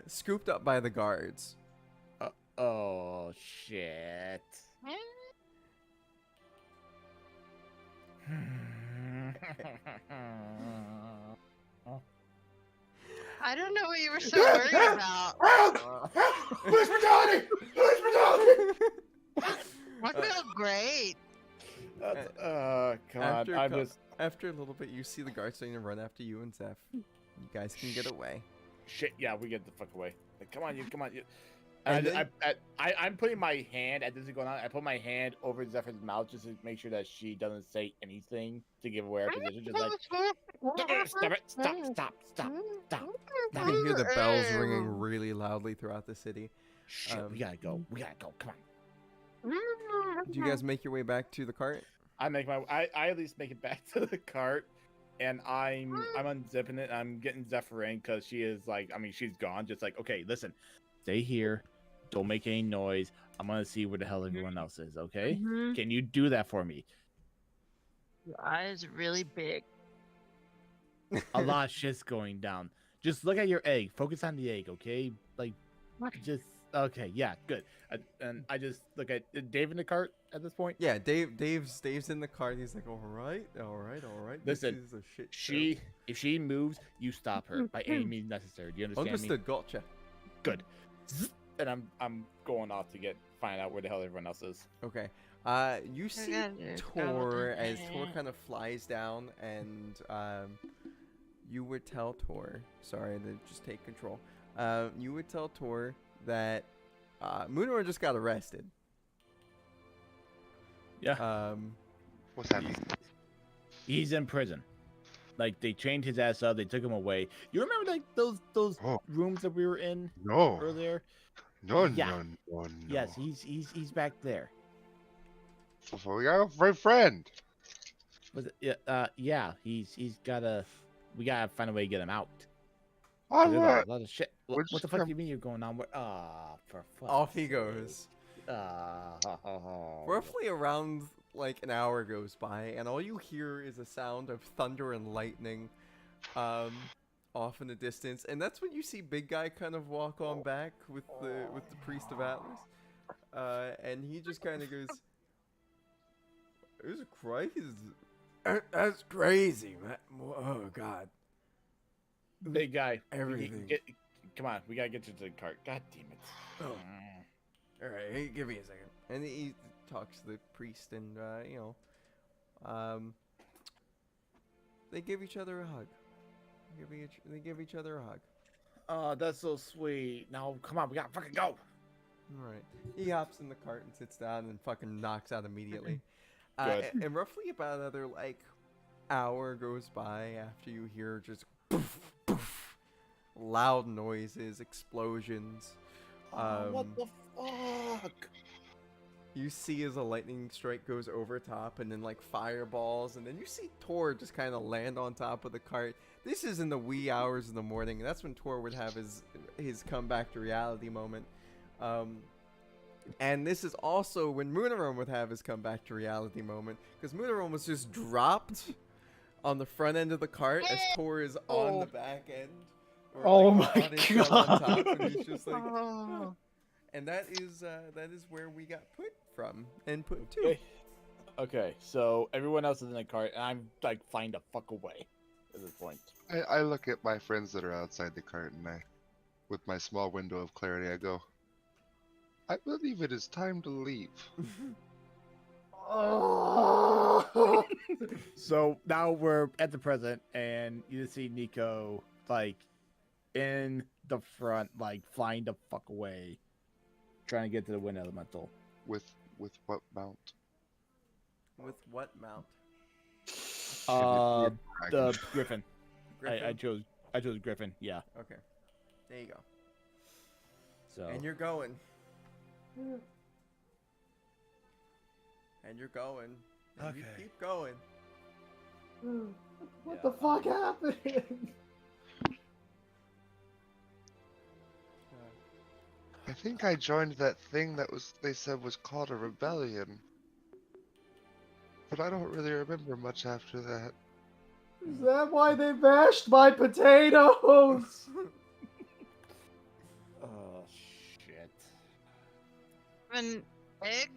scooped up by the guards. Oh shit. I don't know what you were so worried about. Police brutality! Police brutality! I feel great. Come on. After a little bit, you see the guards starting to run after you and Zeph. You guys can get away. Shit, yeah, we get the fuck away. Like, come on, you. And And then- I'm putting my hand, as this is going on, I put my hand over Zephyr's mouth just to make sure that she doesn't say anything to give away our position. Just like, stop it, stop. You can hear the bells ringing really loudly throughout the city. Shit, we gotta go, come on. Do you guys make your way back to the cart? I at least make it back to the cart, and I'm unzipping it. I'm getting Zephyr in because she is like, I mean, she's gone. Just like, okay, listen, stay here, don't make any noise. I'm gonna see where the hell everyone else is. Okay, Mhm. can you do that for me? Your eyes are really big. A lot of shit's going down. Just look at your egg. Focus on the egg, okay? Like, just Okay, yeah, good. And I just look at Dave in the cart at this point. Yeah, Dave's in the car. He's like, all right. This Listen, is a shit show. if she moves, you stop her by any means necessary. Do you understand me? Understood. Gotcha. Good. And I'm going off to find out where the hell everyone else is. Okay. You see got it. Tor as Tor kind of flies down, and you would tell Tor. Sorry to just take control. You would tell Tor that Moonor just got arrested. Yeah. What's that mean? He's in prison. Like they chained his ass up. They took him away. You remember like those Oh. rooms that we were in No. earlier? No, Yeah. no. Yes, he's back there. So we got a great friend. Was it? Yeah. We gotta find a way to get him out. 'Cause All there's right. a lot of shit. We're What just the fuck gonna- do you mean you're going on? For fuck's Off he sake. goes. Oh. Roughly around like an hour goes by, and all you hear is a sound of thunder and lightning off in the distance, and that's when you see Big Guy kind of walk on back with the Priest of Atlas, and he just kind of goes, "It's crazy. That's crazy, man. Oh God, Big guy. everything. Come on, we gotta get you to the cart. God damn it. Oh. All right, hey, give me a second." And he talks to the priest, and they give each other a hug. They give each other a hug. Oh, that's so sweet. Now, come on, we gotta fucking go. All right. He hops in the cart and sits down and fucking knocks out immediately. Good. And roughly about another like hour goes by after you hear just poof, poof, loud noises, explosions. What the fuck? You see as a lightning strike goes over top, and then like fireballs, and then you see Tor just kind of land on top of the cart. This is in the wee hours of the morning, and that's when Tor would have his comeback to reality moment. And this is also when Moonarum would have his comeback to reality moment, because Moonarum was just dropped on the front end of the cart as Tor is on the back end. or, Oh like, my on his shell on God. top, and he's just like, Oh. and that is where we got put from and put to. Okay. Okay, so everyone else is in the cart, and I'm like flying the fuck away at this point. I look at my friends that are outside the cart, and with my small window of clarity, I go, I believe it is time to leave. So now we're at the present, and you see Nico like in the front, like flying the fuck away, trying to get to the wind elemental. With what mount? With what mount? The Griffin. Griffin? I chose Griffin. Yeah. Okay. There you go. So And you're going. And you're going. And you Okay. keep going. What the fuck happened? I think I joined that thing they said was called a rebellion. But I don't really remember much after that. Is that why they mashed my potatoes? oh shit. An egg?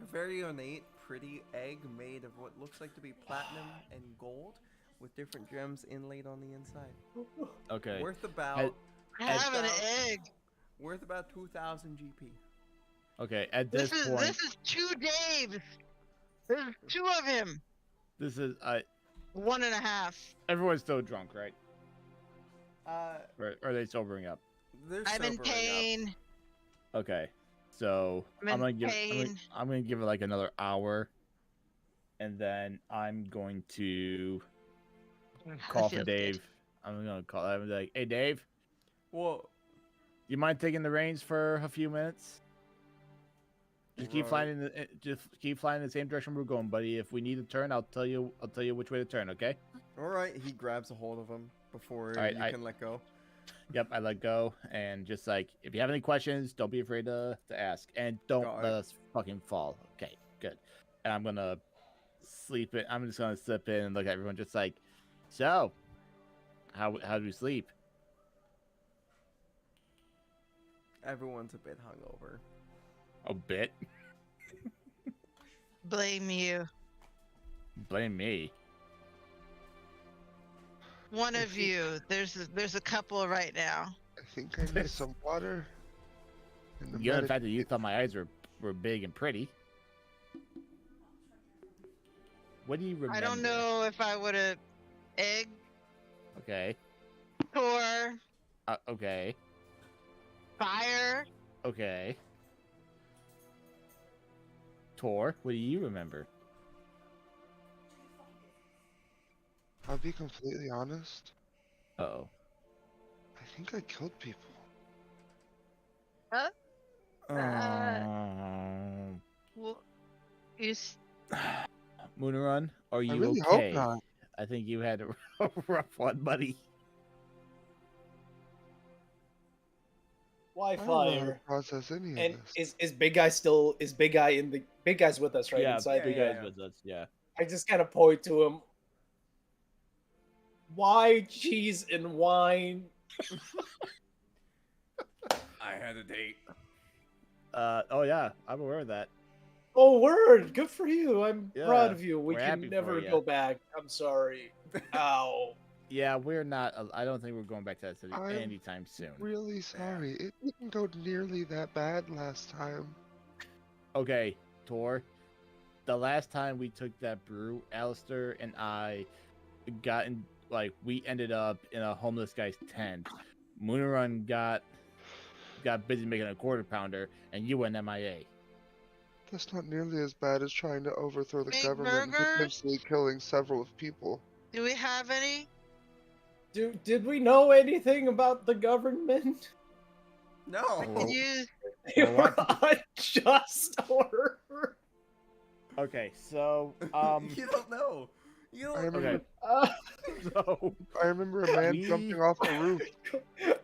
A very ornate, pretty egg made of what looks like to be platinum and gold, with different gems inlaid on the inside. Okay. Worth about I have an egg. worth about 2,000 GP. Okay. At This this is point, this is 2 Daves. There's 2 of him. this is 1.5. everyone's still drunk, right? They're Or are they sobering up? I'm in sobering up. pain. Okay. So I'm I'm in gonna pain. I'm gonna give it like another hour, and then I'm going to call for feels Dave. good. I'm gonna call. I'm like, hey Dave, Well, you mind taking the reins for a few minutes? Just keep flying in the same direction we're going, buddy. If we need to turn, I'll tell you which way to turn. Okay? all right. He grabs a hold of him before Alright, you can let go. Yep. I let go, and just like if you have any questions, don't be afraid to ask, and don't Got let it. us fucking fall. Okay, good. And I'm gonna sleep it. I'm just gonna slip in and look at everyone, just like, so, how do we sleep? Everyone's a bit hungover. A bit. Blame you. Blame me. One of you. There's a couple right now. I think I need some water. And the Given the fact that you thought my eyes were big and pretty. What do you remember? I don't know if I would have egg Okay. or Okay. fire. Okay. Tor, what do you remember? I'll be completely honest. Uh-oh. I think I killed people. Well, you s- Moonrun, are you I really okay? hope not. I think you had a rough one, buddy. Why I don't know how to fire? process any of And this. is Big Guy still Big Guy in the Big Guy's with us, right? Yeah, Inside. big yeah, guys yeah. with us, yeah. I just kind of point to him. Why cheese and wine? I had a date. Oh yeah, I'm aware of that. Oh, word! Good for you. I'm Yeah, proud of you. We we're can happy for never ya. go back. I'm sorry. Ow. Yeah, we're not. I don't think we're going back to that city I'm anytime soon. Really sorry. It didn't go nearly that bad last time. Okay, Tor. The last time we took that brew, Alistair and I got in. We ended up in a homeless guy's tent. Moonrun got busy making a quarter pounder, and you went MIA. That's not nearly as bad as trying to overthrow the Big government and burgers? potentially killing several people. Do we have any? Did we know anything about the government? No. Well, You They well, were what? unjust or Okay, so You don't know. You I don't. remember, uh, so I remember a man We- jumping off the roof.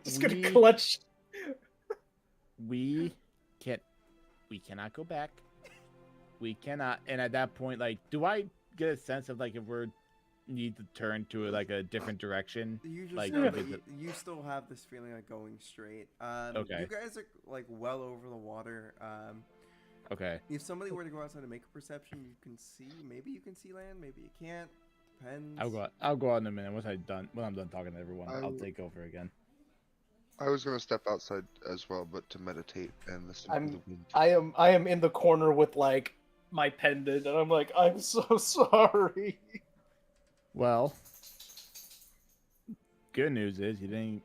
just gonna We- clutch. we cannot go back. We cannot. And at that point, do I get a sense of if we're need to turn to a different direction? You just Like, know if that it's you still have this feeling like going straight. Okay. You guys are well over the water. Okay. If somebody were to go outside and make a perception, you can see. Maybe you can see land. Maybe you can't. Depends. I'll go out in a minute. When I'm done talking to everyone, I'll take over again. I was gonna step outside as well, but to meditate and listen to the wind. I am in the corner with my pendant, and I'm like, I'm so sorry. Well, good news is you didn't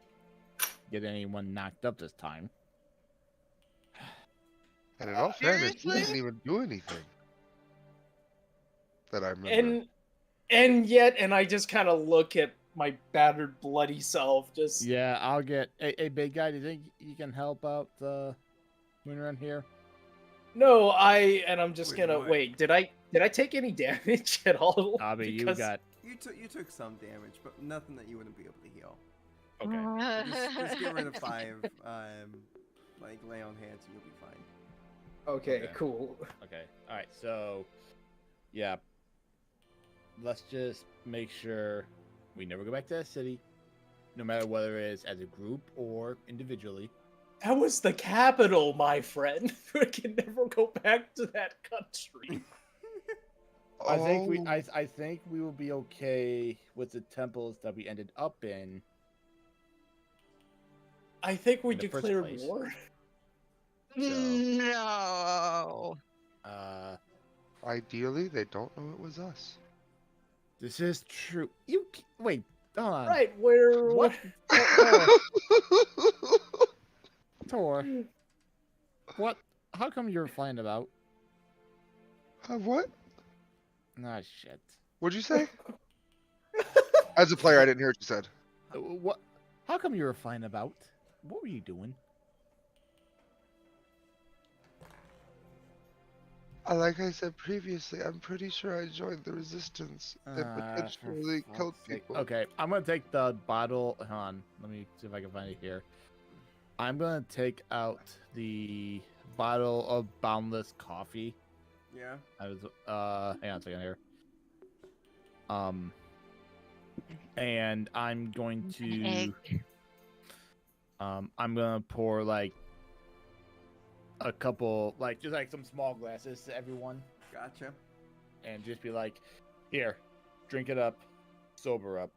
get anyone knocked up this time. And in all fairness, he Seriously? didn't even do anything. That I remember. And yet, I just kind of look at my battered, bloody self. Just Yeah, I'll get. Hey, big guy, do you think you can help out Moonrun here? no, I'm just Wait, gonna what? wait. Did I take any damage at all? I mean, you Because- got. You took some damage, but nothing that you wouldn't be able to heal. Okay. Just get rid of 5. Lay on hands and you'll be fine. Okay, Okay. cool. Okay. All right. So, yeah. Let's just make sure we never go back to that city, no matter whether it's as a group or individually. That was the capital, my friend. We can never go back to that country. I think Oh, I think we will be okay with the temples that we ended up in. I think we In the first declared place. war. No. Ideally, they don't know it was us. This is true. Wait. Hold on. Right, where What? Tor. What? How come you're flying about? What? Ah, shit. What'd you say? As a player, I didn't hear what you said. What? How come you were flying about? What were you doing? Like I said previously, I'm pretty sure I joined the resistance and potentially For killed fuck's sake. people. Okay, I'm gonna take the bottle. Hold on, let me see if I can find it here. I'm gonna take out the bottle of boundless coffee. Yeah. I was, hang on a second here. And I'm going to, Egg. I'm gonna pour a couple, like just like some small glasses to everyone, Gotcha. and just be like, "Here, drink it up, sober up.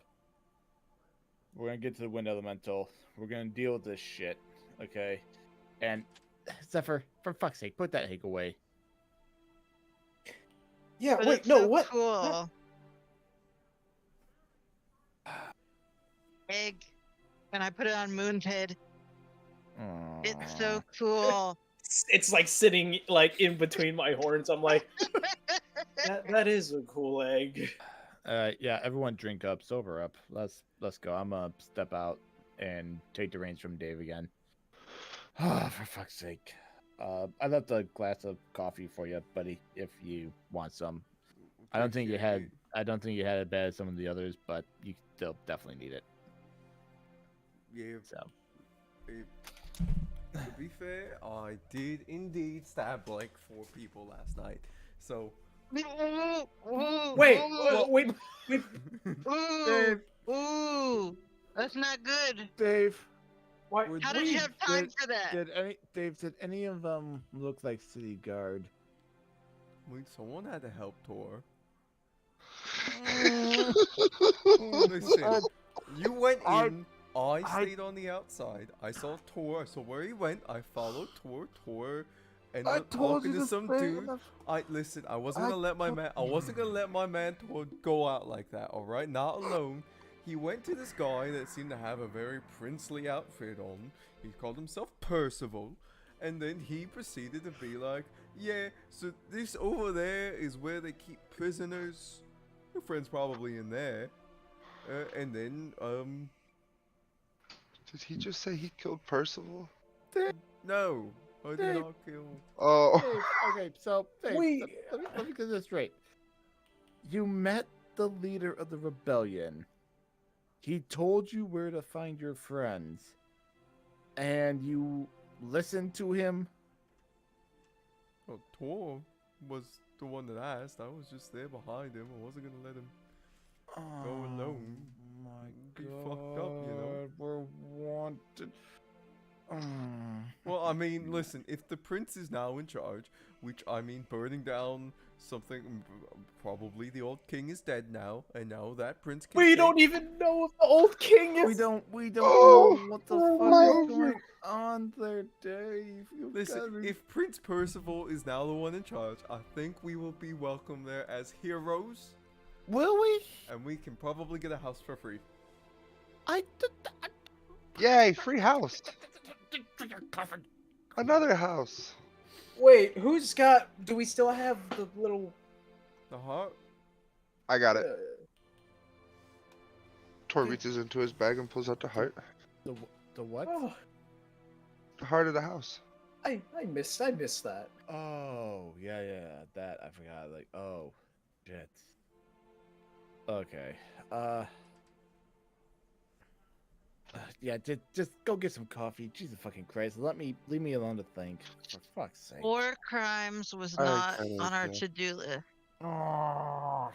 We're gonna get to the wind elemental. We're gonna deal with this shit, okay?" And Zephyr, for fuck's sake, put that egg away. Yeah, But wait, it's no, so what? cool. Egg. And I put it on Moon's head. It's so cool. It's like sitting like in between my horns. I'm like, that is a cool egg. Yeah, everyone drink up, sober up. Let's go. I'm gonna step out and take the reins from Dave again. For fuck's sake. I left a glass of coffee for you, buddy, if you want some. I don't think you had as bad as some of the others, but you still definitely need it. Yeah. So To be fair, I did indeed stab like 4 people last night. So. Wait, Ooh, wait. ooh, ooh, that's not good. Dave, Why? How did you have time for that? did any of them look like city guard? Wait, someone had to help Tor. Mm, Listen, you went I- in. I stayed on the outside. I saw Tor. I saw where he went. I followed Tor. Tor ended up talking to some dude. Listen. I wasn't gonna let my man. I wasn't gonna let my man Tor go out like that. All right, not alone. He went to this guy that seemed to have a very princely outfit on. He called himself Percival, and then he proceeded to be like, "Yeah, so this over there is where they keep prisoners. Your friend's probably in there." And then Did he just say he killed Percival? no, I did Dave. not kill. Oh. Dave, okay, so Dave, Wait. let me get this straight. You met the leader of the rebellion. He told you where to find your friends, and you listened to him. Well, Tor was the one that asked. I was just there behind him. I wasn't gonna let him go alone. My Be fucked up, you know? We're wanted. Well, I mean, listen, if the prince is now in charge, which I mean, burning down something, probably the old king is dead now, and now that prince can We take- don't even know if the old king is. We don't Oh, know what the oh fuck is my- going on there, Dave. You Listen, gotta- if Prince Percival is now the one in charge, I think we will be welcome there as heroes, Will we? and we can probably get a house for free. Yay, free house. Another house. Wait, who's got? Do we still have the little? The heart? I got it. Uh, Tor reaches into his bag and pulls out the heart. The what? oh, The heart of the house. I missed that. Oh, yeah, that I forgot. Like, oh, shit. Okay. Yeah, just go get some coffee. Jesus fucking Christ. Leave me alone to think. For fuck's sake. War crimes was I not kinda on our do. to-do list. Oh,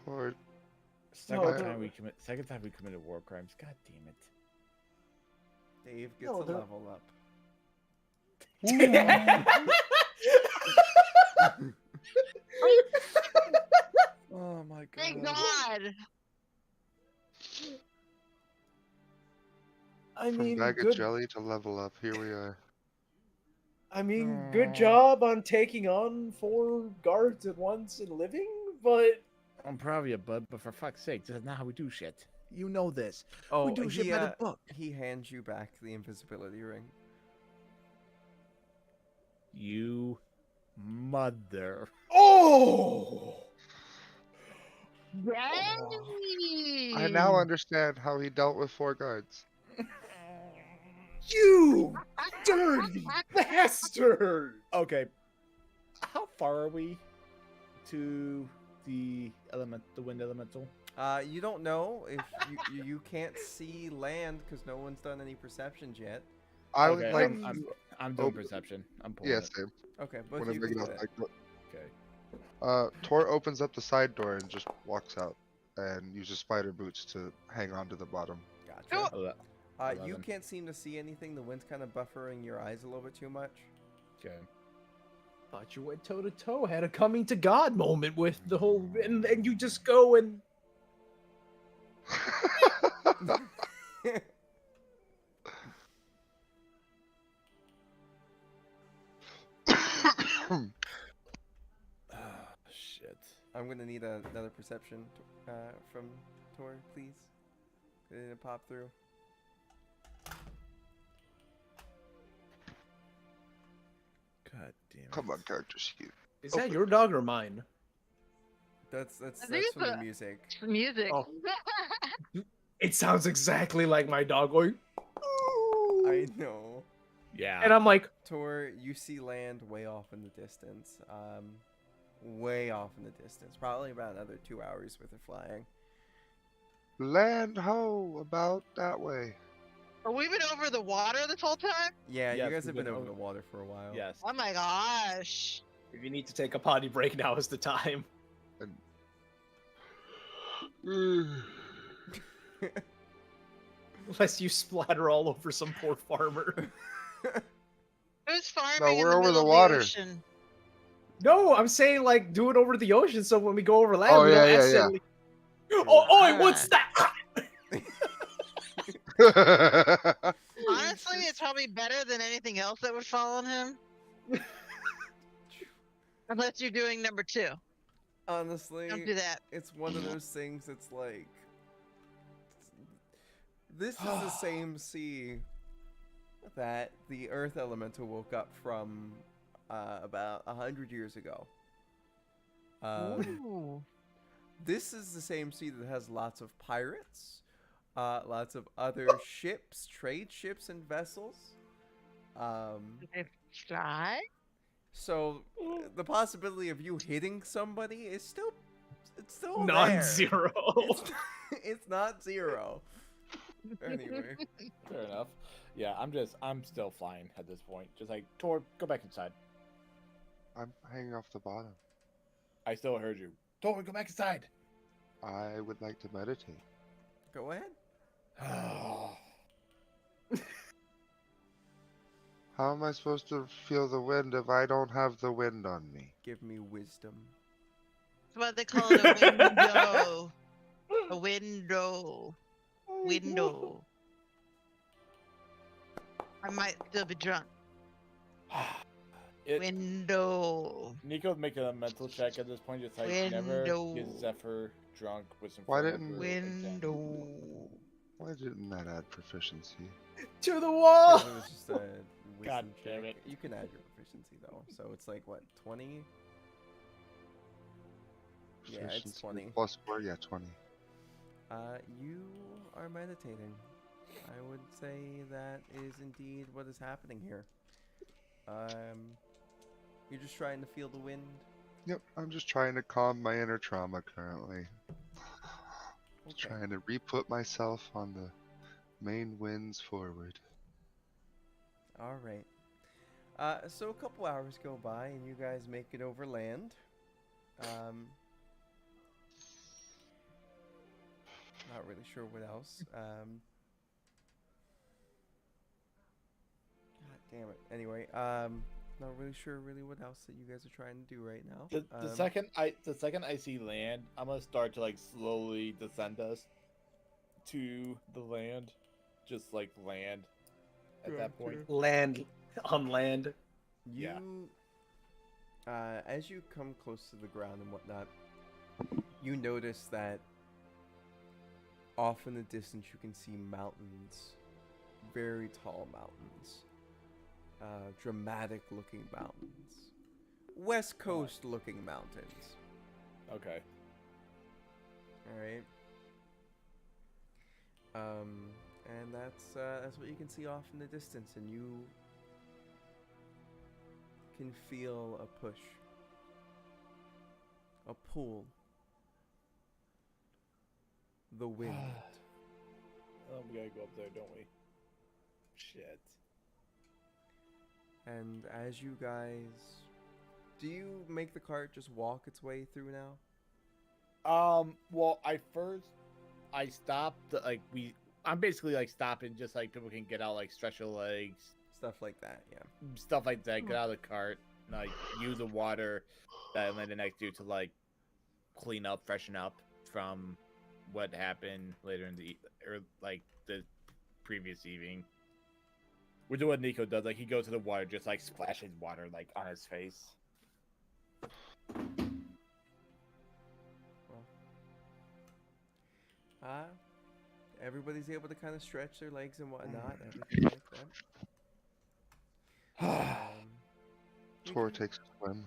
Tor. second No, time we committed war crimes. God damn it. Dave gets No, a the- level up. Oh my god. Thank God. I From mean, bag of good. jelly to level up. Here we are. I mean, Aw. good job on taking on 4 guards at once and living, but I'm proud of you, bud, but for fuck's sake, this is not how we do shit. You know this. Oh, we do shit by the book. he hands you back the invisibility ring. You mother. oh, I now understand how he dealt with 4 guards. you dirty bastard! Okay. How far are we to the wind elemental? You don't know if you can't see land because no one's done any perceptions yet. I Okay, would like. I'm doing Oh. perception. I'm pulling Yeah, it. same. Okay, but When I'm you big can do enough, that. I can- Okay. Tor opens up the side door and just walks out, and uses spider boots to hang on to the bottom. Gotcha. Oh, that- You 11. can't seem to see anything. The wind's kind of buffering your eyes a little bit too much. Okay. Thought you went toe to toe, had a coming to God moment with the whole, and then you just go and Shit. I'm gonna need another perception from Tor, please. Did it pop through? God damn it. Come on, character sheet. is that your dog or mine? That's I think from it's the a- music. Music. Oh. It sounds exactly like my dog going. I know. Yeah. And I'm like, Tor, you see land way off in the distance. Way off in the distance. Probably about another 2 hours worth of flying. Land ho, about that way. Are we been over the water this whole time? Yeah, you Yes, guys we've have been been over over- the water for a while. Yes. Oh my gosh. if you need to take a potty break, now is the time. Unless you splatter all over some poor farmer. Who's farming No, in we're the over middle the of water. the ocean? No, I'm saying like do it over the ocean, so when we go over land, Oh, we don't yeah, yeah, accidentally. Oh, oi, what's that? Honestly, it's probably better than anything else that would fall on him. Unless you're doing number 2. Honestly, Don't do that. it's one of those things that's like, this is the same sea that the earth elemental woke up from about 100 years ago. Ooh. This is the same sea that has lots of pirates, lots of other ships, trade ships and vessels. They fly? So the possibility of you hitting somebody is still, it's still there. Non-zero. It's not zero. Anyway, Fair enough. Yeah, I'm still flying at this point. Just like, Tor, go back inside. I'm hanging off the bottom. I still heard you. Tor, go back inside. I would like to meditate. go ahead. How am I supposed to feel the wind if I don't have the wind on me? Give me wisdom. That's what they call it, a window. A window. Window. I might still be drunk. Window. Nico's making a mental check at this point, just like never Window. get Zephyr drunk with some. Why Fumble didn't- Brew Window. Why didn't that add proficiency? To the wall. It was just a God wisdom damn check. it. You can add your proficiency though, so it's like what, 20? Yeah, it's Proficiency 20. Plus 4, yeah, 20. You are meditating. I would say that is indeed what is happening here. You're just trying to feel the wind. Yep, I'm just trying to calm my inner trauma currently. Just Okay. trying to re-put myself on the main winds forward. All right. So a couple hours go by and you guys make it over land. Not really sure what else. God damn it. Anyway, not really sure what else that you guys are trying to do right now. The second I see land, I'm gonna start to like slowly descend us to the land, just like land. At that point, Land on land. You, as you come close to the ground and whatnot, you notice that off in the distance you can see mountains, very tall mountains, dramatic looking mountains, West Coast looking mountains. okay. All right. And that's what you can see off in the distance, and you can feel a push, a pull, the wind. Oh, we gotta go up there, don't we? Shit. And as you guys, do you make the cart just walk its way through now? Well, I stopped. I'm basically like stopping, just like people can get out, like stretch their legs, Stuff like that, yeah. Stuff like that. Get out of the cart. Like use the water that landed next to you to like clean up, freshen up from what happened later in the or like the previous evening. We do what Nico does. Like he goes to the water, just like splashes water like on his face. Everybody's able to kind of stretch their legs and whatnot, everything like that. You Tor do- takes a swim.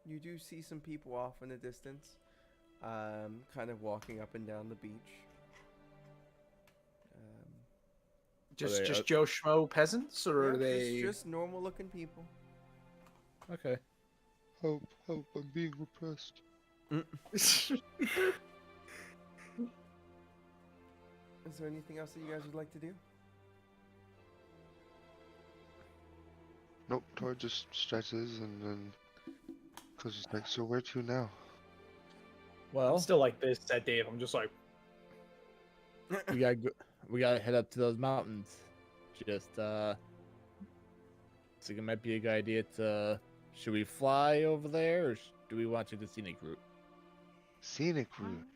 You do see some people off in the distance, kind of walking up and down the beach. Just they, just Joe Schmo peasants, or are Yeah, they? just normal looking people. Okay. Help, help, I'm being repressed. Is there anything else that you guys would like to do? Nope, Tor just stretches and then goes just like, so where to now? Well, I'm still like this at Dave. I'm just like, we gotta head up to those mountains. Just I think it might be a good idea to. Should we fly over there, or do we want to do the scenic route? Scenic route.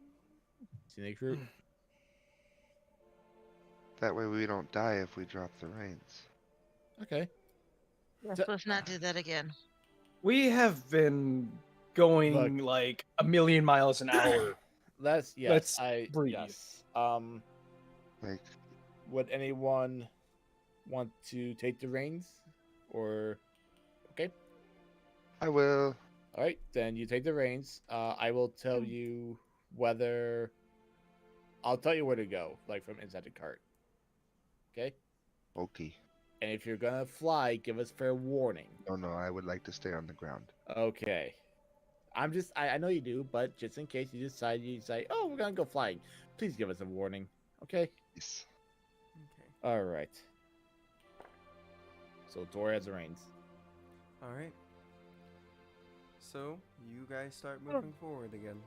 Scenic route. That way we don't die if we drop the reins. Okay. Yes, So- let's not do that again. we have been going Look. like a million miles an hour. Let's Let's I breathe. yes. Like, Would anyone want to take the reins, or okay? I will. All right, then you take the reins. I will tell you whether. I'll tell you where to go, like from inside the cart. Okay. Okay. And if you're gonna fly, give us fair warning. No, I would like to stay on the ground. Okay. I know you do, but just in case you say, oh, we're gonna go flying, please give us a warning. Okay. Yes. Okay. All right. So Tor has the reins. All right. So you guys start moving forward again,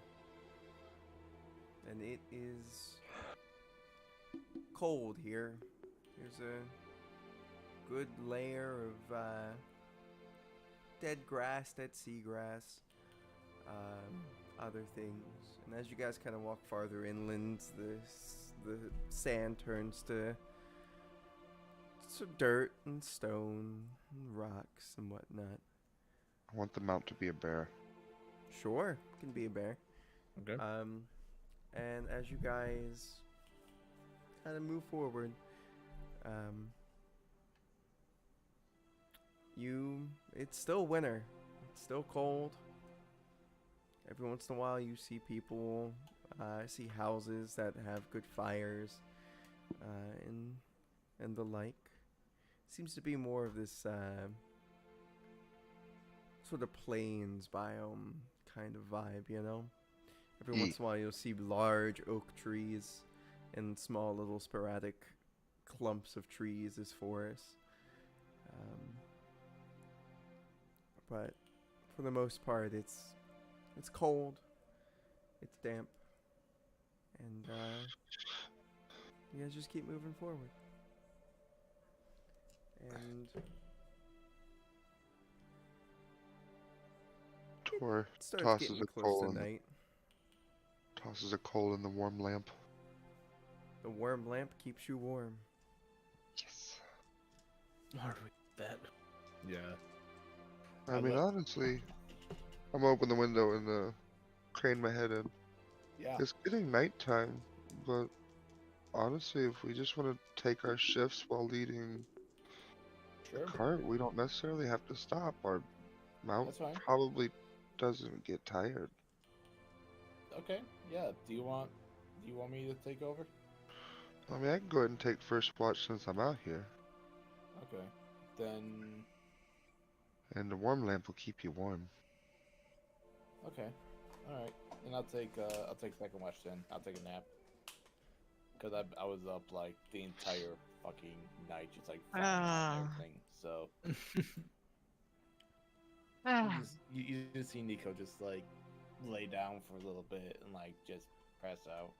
and it is cold here. There's a good layer of dead grass, dead seagrass, other things. And as you guys kind of walk farther inland, the sand turns to dirt and stone and rocks and whatnot. I want the mount to be a bear. Sure, can be a bear. Okay. And as you guys kind of move forward, it's still winter. It's still cold. Every once in a while, you see people, see houses that have good fires, and the like. Seems to be more of this sort of plains biome kind of vibe, you know? Every once in a while you'll see large oak trees and small little sporadic clumps of trees as forests. But for the most part it's cold, it's damp, and you guys just keep moving forward. And Tor it starts tosses getting a close coal to in the, night. tosses a coal in the warm lamp. The warm lamp keeps you warm. Yes. Are we that? Yeah. I mean, honestly, I'm open the window and crane my head in. Yeah. It's getting nighttime, but honestly, if we just want to take our shifts while leading Sure. the cart, we don't necessarily have to stop. Our mount That's fine. probably doesn't get tired. Okay. Yeah. Do you want me to take over? I mean, I can go ahead and take first watch since I'm out here, Okay. Then. and the warm lamp will keep you warm. Okay. All right. Then I'll take second watch then. I'll take a nap. Cause I was up like the entire fucking night, just like flying around and everything. So you just see Nico just like lay down for a little bit and like just pass out.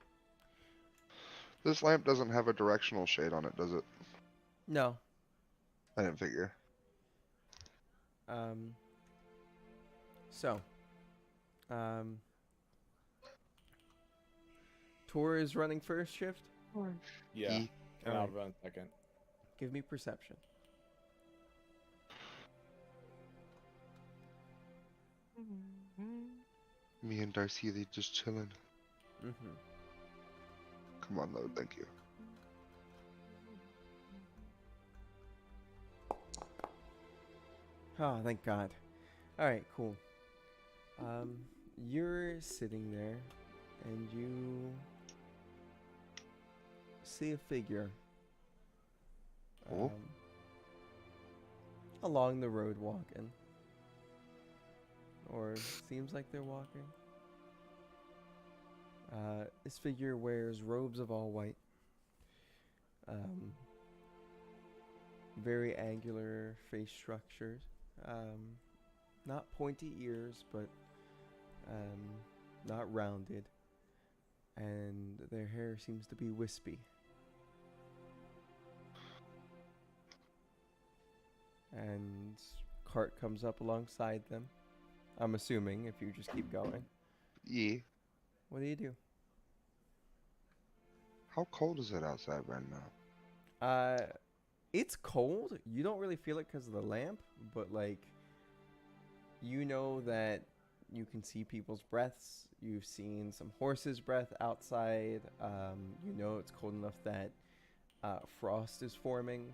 This lamp doesn't have a directional shade on it, does it? No. I didn't figure. Um. So. Um. Tor is running first shift. Yeah. E. And I'll Alright. run second. Give me perception. Me and Darcy, they just chilling. Mm-hmm. Come on, load. Thank you. Oh, thank God. All right, cool. You're sitting there, and you see a figure. Oh. Along the road walking. Or seems like they're walking. This figure wears robes of all white. Very angular face structures. Not pointy ears, but not rounded. And their hair seems to be wispy. And cart comes up alongside them. I'm assuming if you just keep going. Yeah. What do you do? How cold is it outside right now? It's cold. You don't really feel it because of the lamp, but like, you know that you can see people's breaths. You've seen some horses' breath outside. You know it's cold enough that frost is forming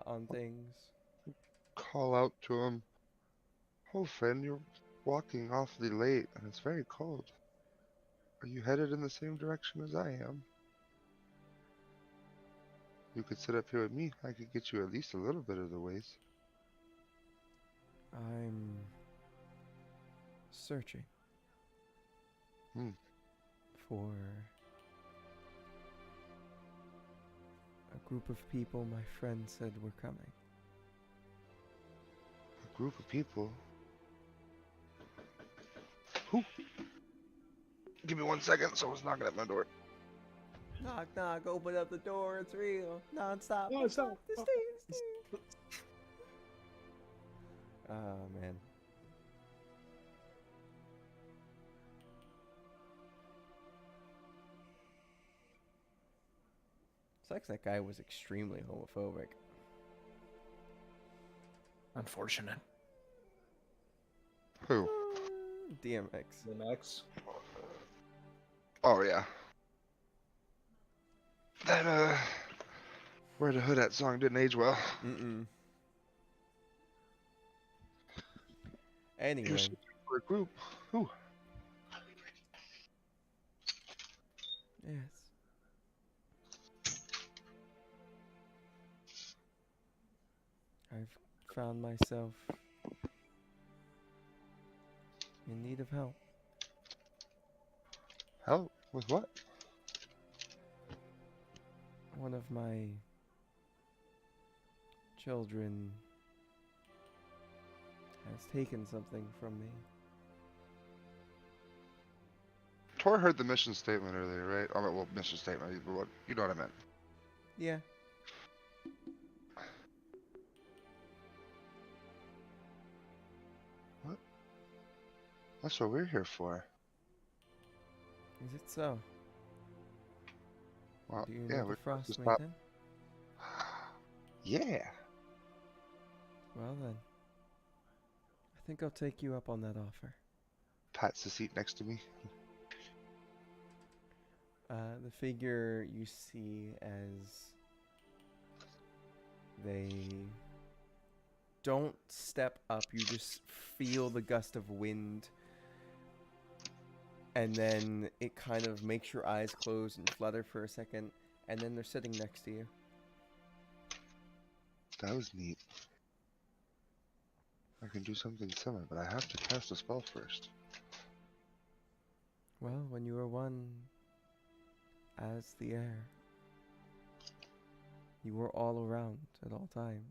on things. Call out to him. Oh, friend, you're walking awfully late, and it's very cold. Are you headed in the same direction as I am? You could sit up here with me. I could get you at least a little bit of the ways. I'm searching for a group of people my friend said were coming. A group of people? Who? Give me 1 second. Someone's knocking at my door. Knock, knock, open up the door, it's real. Non-stop. No, it's not. The stairs. Oh, man. Sucks that guy was extremely homophobic. Unfortunate. Who? DMX. The next. Oh, yeah. That, Where the Hood At song didn't age well. Mm-mm. You're Anyway, searching for a group. Who? yes. I've found myself in need of help. Help? With what? One of my children has taken something from me. Tor heard the mission statement earlier, right? I mean, well, mission statement, but what, you know what I meant. Yeah. What? That's what we're here for. Is it so? Well, Do you yeah, know we're the supposed to Frost stop. Maiden? Yeah. Well then, I think I'll take you up on that offer. Pat's the seat next to me. The figure you see as they don't step up, you just feel the gust of wind, and then it kind of makes your eyes close and flutter for a second, and then they're sitting next to you. That was neat. I can do something similar, but I have to cast a spell first. Well, when you are one as the air, you are all around at all times.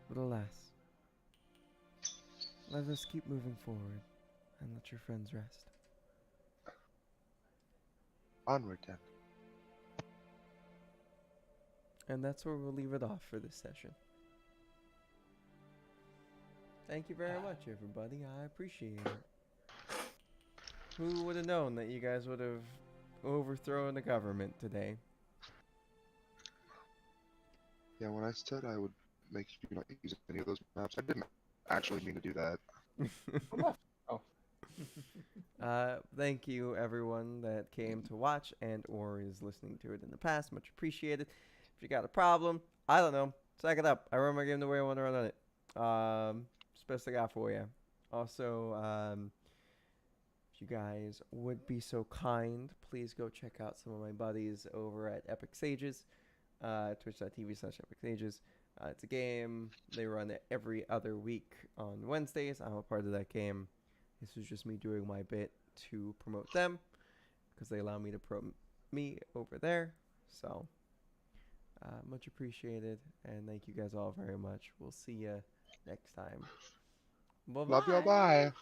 But alas, let us keep moving forward and let your friends rest. Onward then. And that's where we'll leave it off for this session. Thank you very much, everybody. I appreciate it. Who would have known that you guys would have overthrown the government today? Yeah, when I said I would make you not use any of those maps, I didn't actually mean to do that. Thank you, everyone that came to watch and or is listening to it in the past. Much appreciated. If you got a problem, I don't know, suck it up. I run my game the way I want to run it. It's the best I got for you. Also, if you guys would be so kind, please go check out some of my buddies over at Epic Sages, twitch.tv/Epic Sages. It's a game. They run it every other week on Wednesdays. I'm a part of that game. This is just me doing my bit to promote them because they allow me to promote me over there. So, much appreciated. And thank you guys all very much. We'll see you next time. Bye-bye. Love y'all. Bye.